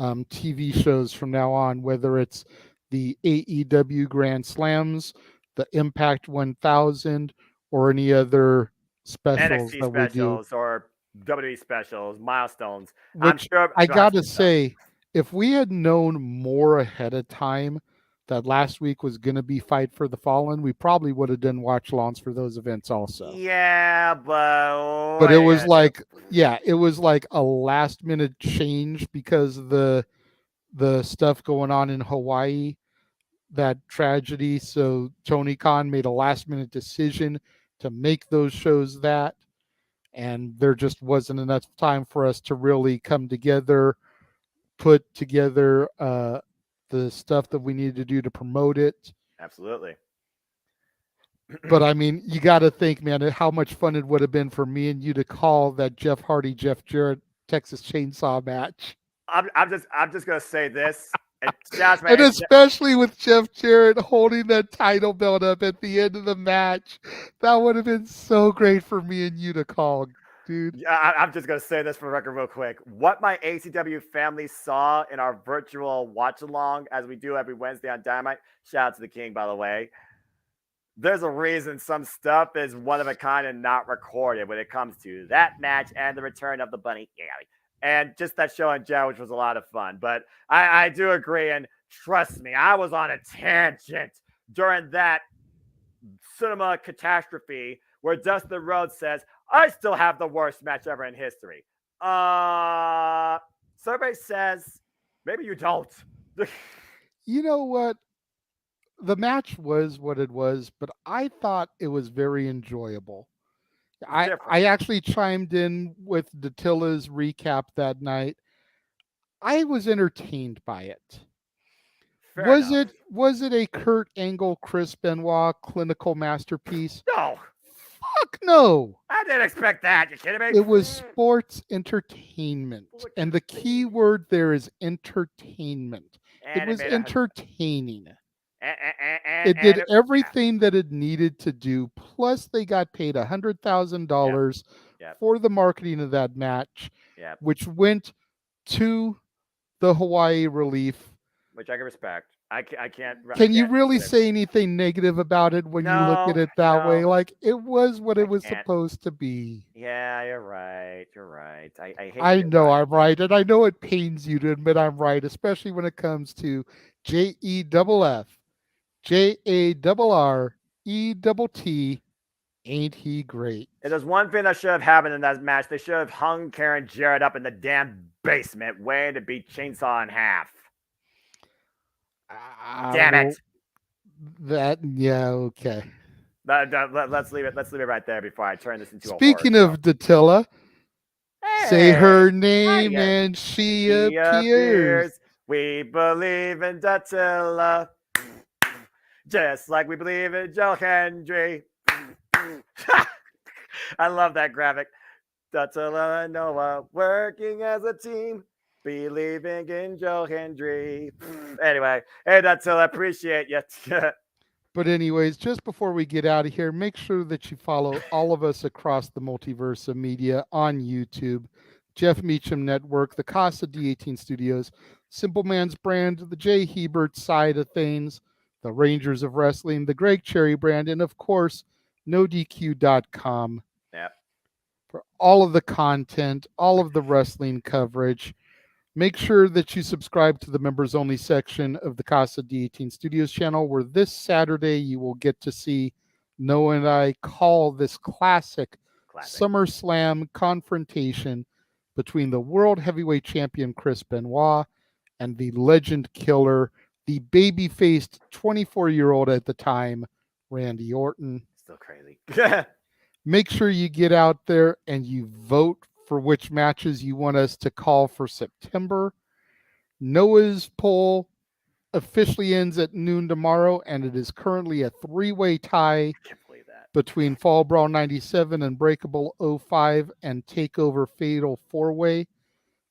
TV shows from now on, whether it's the AEW Grand Slams, the Impact 1000, or any other specials NXT that specials we do. or WWE specials, milestones. Which I'm sure. I gotta say, if we had known more ahead of time that last week was going to be Fight for the Fallen, we probably would have done watch-alongs for those events also. Yeah, but it was like, it was like a last-minute change because of the stuff going on in Hawaii, that tragedy. So Tony Khan made a last-minute decision to make those shows that. and there just wasn't enough time for us to really come together, put together the stuff that we needed to do to promote it. Absolutely. But I mean, you got to think, man, how much fun it would have been for me and you to call that Jeff Hardy, Jeff Jarrett Texas Chainsaw match. I'm just gonna say this, and especially with Jeff Jarrett holding that title belt up at the end of the match, that would have been so great for me and you to call, dude. I'm just gonna say this for the record real quick. What my ACW family saw in our virtual watch along, as we do every Wednesday on DAMMIT. Shout out to the King, by the way. There's a reason some stuff is one of a kind and not recorded when it comes to that match and the return of the Bunny Alley. And just that show in general, which was a lot of fun. But I do agree, and trust me, I was on a tangent during that cinema catastrophe where Dustin Rhodes says, I still have the worst match ever in history. Survey says, maybe you don't. You know what? The match was what it was, but I thought it was very enjoyable. I actually chimed in with Datilla's recap that night. I was entertained by it. Was it a Kurt Angle, Chris Benoit clinical masterpiece? No. Fuck no. I didn't expect that. You kidding me? It was sports entertainment. And the key word there is entertainment. It was entertaining. It did everything that it needed to do. Plus, they got paid $100,000 for the marketing of that match, which went to the Hawaii Relief. Which I can respect. I can't. Can you really say anything negative about it when you look at it that way? Like, it was what it was supposed to be. Yeah, you're right. You're right. I know I'm right, and I know it pains you to admit I'm right, especially when it comes to JEFF. JARRETT, ain't he great? If there's one thing that should have happened in that match, they should have hung Karen Jarrett up in the damn basement, waiting to be chainsaw in half. Damn it! Okay. Let's leave it. Let's leave it right there before I turn this into. Speaking of Datilla, say her name and she appears. We believe in Datilla. Just like we believe in Joe Hendry. I love that graphic. Datilla and Noah working as a team, believing in Joe Hendry. Anyway, hey Datilla, appreciate you. But anyways, just before we get out of here, make sure that you follow all of us across the multiverse of media on YouTube, Jeff Meacham Network, the Casa D18 Studios, Simple Man's Brand, the Jay Hebert side of things, the Rangers of Wrestling, the Greg Cherry brand, and of course, NoDQ.com. Yep. For all of the content, all of the wrestling coverage. Make sure that you subscribe to the members only section of the Casa D18 Studios channel, where this Saturday you will get to see Noah and I call this classic SummerSlam confrontation between the World Heavyweight Champion Chris Benoit and the Legend Killer, the baby-faced 24-year-old at the time, Randy Orton. Still crazy. Make sure you get out there and you vote for which matches you want us to call for September. Noah's poll officially ends at noon tomorrow, and it is currently a three-way tie between Fall Brawl 97, Unbreakable 05, and Takeover Fatal 4-way.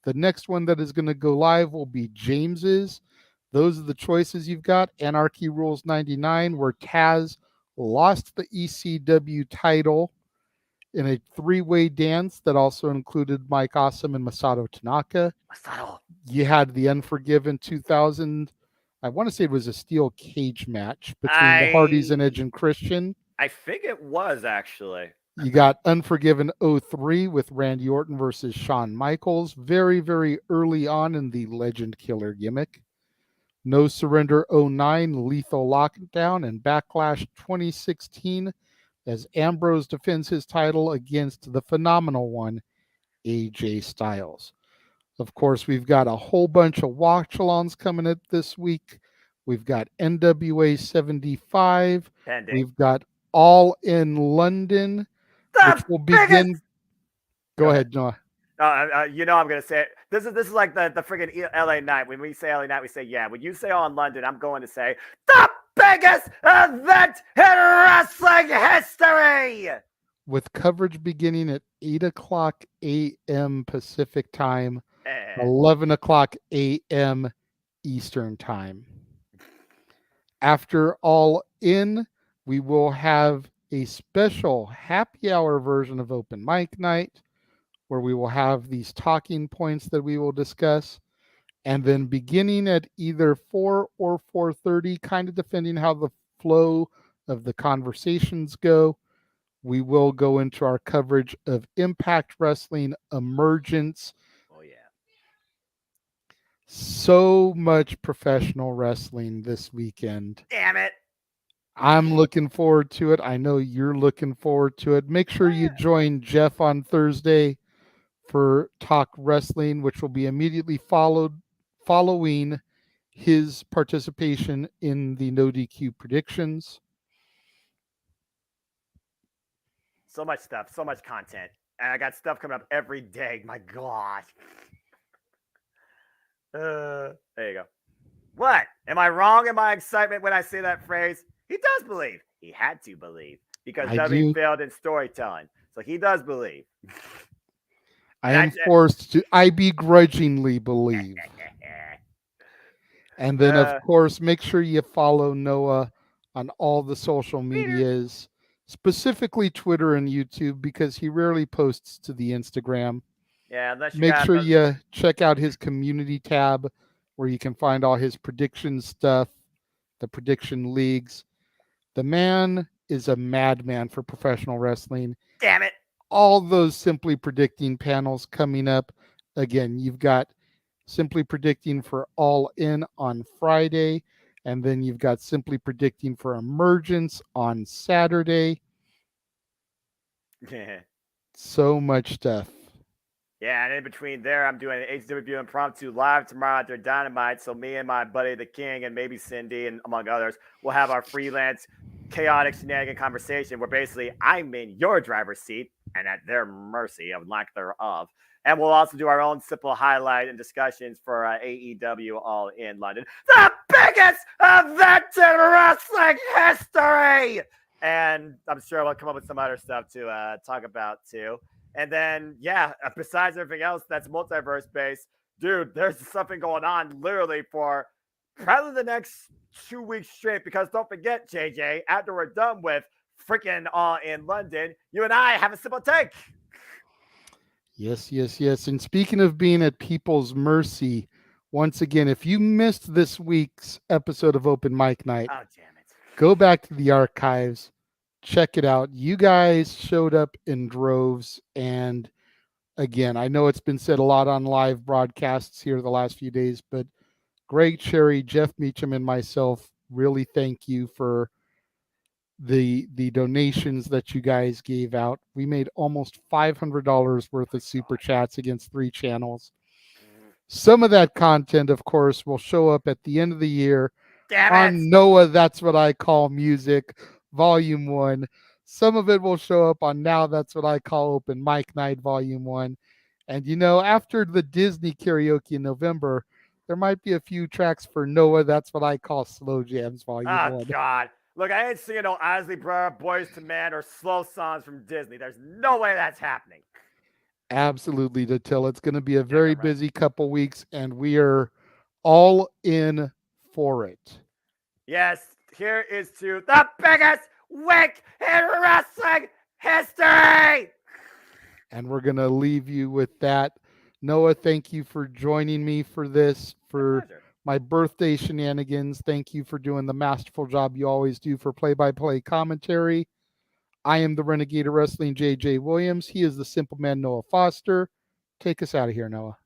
The next one that is going to go live will be James's. Those are the choices you've got. Anarchy Rules 99, where Taz lost the ECW title in a three-way dance that also included Mike Awesome and Masato Tanaka. You had the Unforgiven 2000. I want to say it was a steel cage match between the Hardys and Edge and Christian. I think it was, actually. You got Unforgiven 03 with Randy Orton versus Shawn Michaels. Very, very early on in the Legend Killer gimmick. No Surrender 09, Lethal Lockdown, and Backlash 2016 as Ambrose defends his title against the phenomenal one, AJ Styles. Of course, we've got a whole bunch of watch-alongs coming up this week. We've got NWA 75. Pending. We've got All in London, which will begin Go ahead, Noah. I'm gonna say it. This is like the freaking LA Night. When we say LA Night, we say yeah. When you say on London, I'm going to say the biggest event in wrestling history. With coverage beginning at 8:00 a.m. Pacific time, 11 o'clock a.m. Eastern time. After All In, we will have a special happy hour version of Open Mic Night, where we will have these talking points that we will discuss. And then beginning at either 4 or 4:30, kind of depending how the flow of the conversations go, we will go into our coverage of Impact Wrestling Emergence. Oh, yeah. So much professional wrestling this weekend. Damn it. I'm looking forward to it. I know you're looking forward to it. Make sure you join Jeff on Thursday for Talk Wrestling, which will be immediately following his participation in the No DQ predictions. So much stuff, so much content. And I got stuff coming up every day. My gosh. There you go. What? Am I wrong in my excitement when I say that phrase? He does believe. He had to believe because W failed in storytelling. So he does believe. I begrudgingly believe. And then, of course, make sure you follow Noah on all the social medias, specifically Twitter and YouTube, because he rarely posts to the Instagram. Yeah, unless you make sure you check out his community tab where you can find all his prediction stuff, the prediction leagues. The man is a madman for professional wrestling. Damn it. All those Simply Predicting panels coming up. Again, you've got Simply Predicting for All In on Friday, and then you've got Simply Predicting for Emergence on Saturday. So much stuff. Yeah, and in between there, I'm doing an HW Impromptu live tomorrow at their Dynamite. So me and my buddy, the King, and maybe Cindy, and among others, will have our freelance chaotic shenanigan conversation where basically I'm in your driver's seat and at their mercy of lack thereof. And we'll also do our own simple highlight and discussions for AEW All In London. The biggest event in wrestling history! And I'm sure we'll come up with some other stuff to talk about too. And then, yeah, besides everything else that's multiverse based, dude, there's something going on literally for probably the next 2 weeks straight. Because don't forget, JJ, after we're done with freaking All In London, you and I have a simple take. Yes, yes, yes. And speaking of being at people's mercy, once again, if you missed this week's episode of Open Mic Night, go back to the archives. Check it out. You guys showed up in droves. And again, I know it's been said a lot on live broadcasts here the last few days, but Greg Cherry, Jeff Meacham, and myself really thank you for the donations that you guys gave out. We made almost $500 worth of super chats against 3 channels. Some of that content, of course, will show up at the end of the year on Noah, That's What I Call Music, Volume 1. Some of it will show up on Now That's What I Call Open Mic Night, Volume 1. And, you know, after the Disney karaoke in November, there might be a few tracks for Noah, That's What I Call Slow Jams, Volume 1. Oh, God. Look, I ain't singing no Isley Brothers, Boys to Men, or slow songs from Disney. There's no way that's happening. Absolutely, Datil. It's going to be a very busy couple weeks, and we are all in for it. Yes, here is to the biggest week in wrestling history. And we're going to leave you with that. Noah, thank you for joining me for this, for my birthday shenanigans. Thank you for doing the masterful job you always do for play-by-play commentary. I am the Renegade of Wrestling, JJ Williams. He is the Simple Man, Noah Foster. Take us out of here, Noah.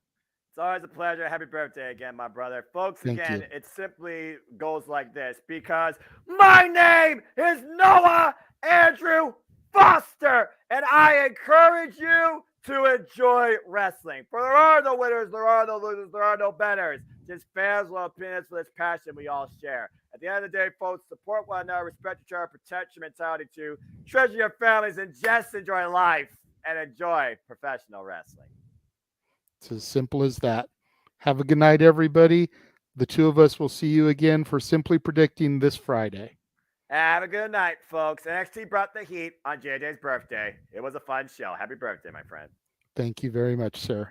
It's always a pleasure. Happy birthday again, my brother. Folks, again, it simply goes like this because my name is Noah Andrew Foster, and I encourage you to enjoy wrestling. For there are no winners, there are no losers, there are no betters. Just fans with opinions for this passion we all share. At the end of the day, folks, support one another, respect each other, protect your mentality too, treasure your families, and just enjoy life. and enjoy professional wrestling. It's as simple as that. Have a good night, everybody. The two of us will see you again for Simply Predicting this Friday. Have a good night, folks. NXT brought the heat on JJ's birthday. It was a fun show. Happy birthday, my friend. Thank you very much, sir.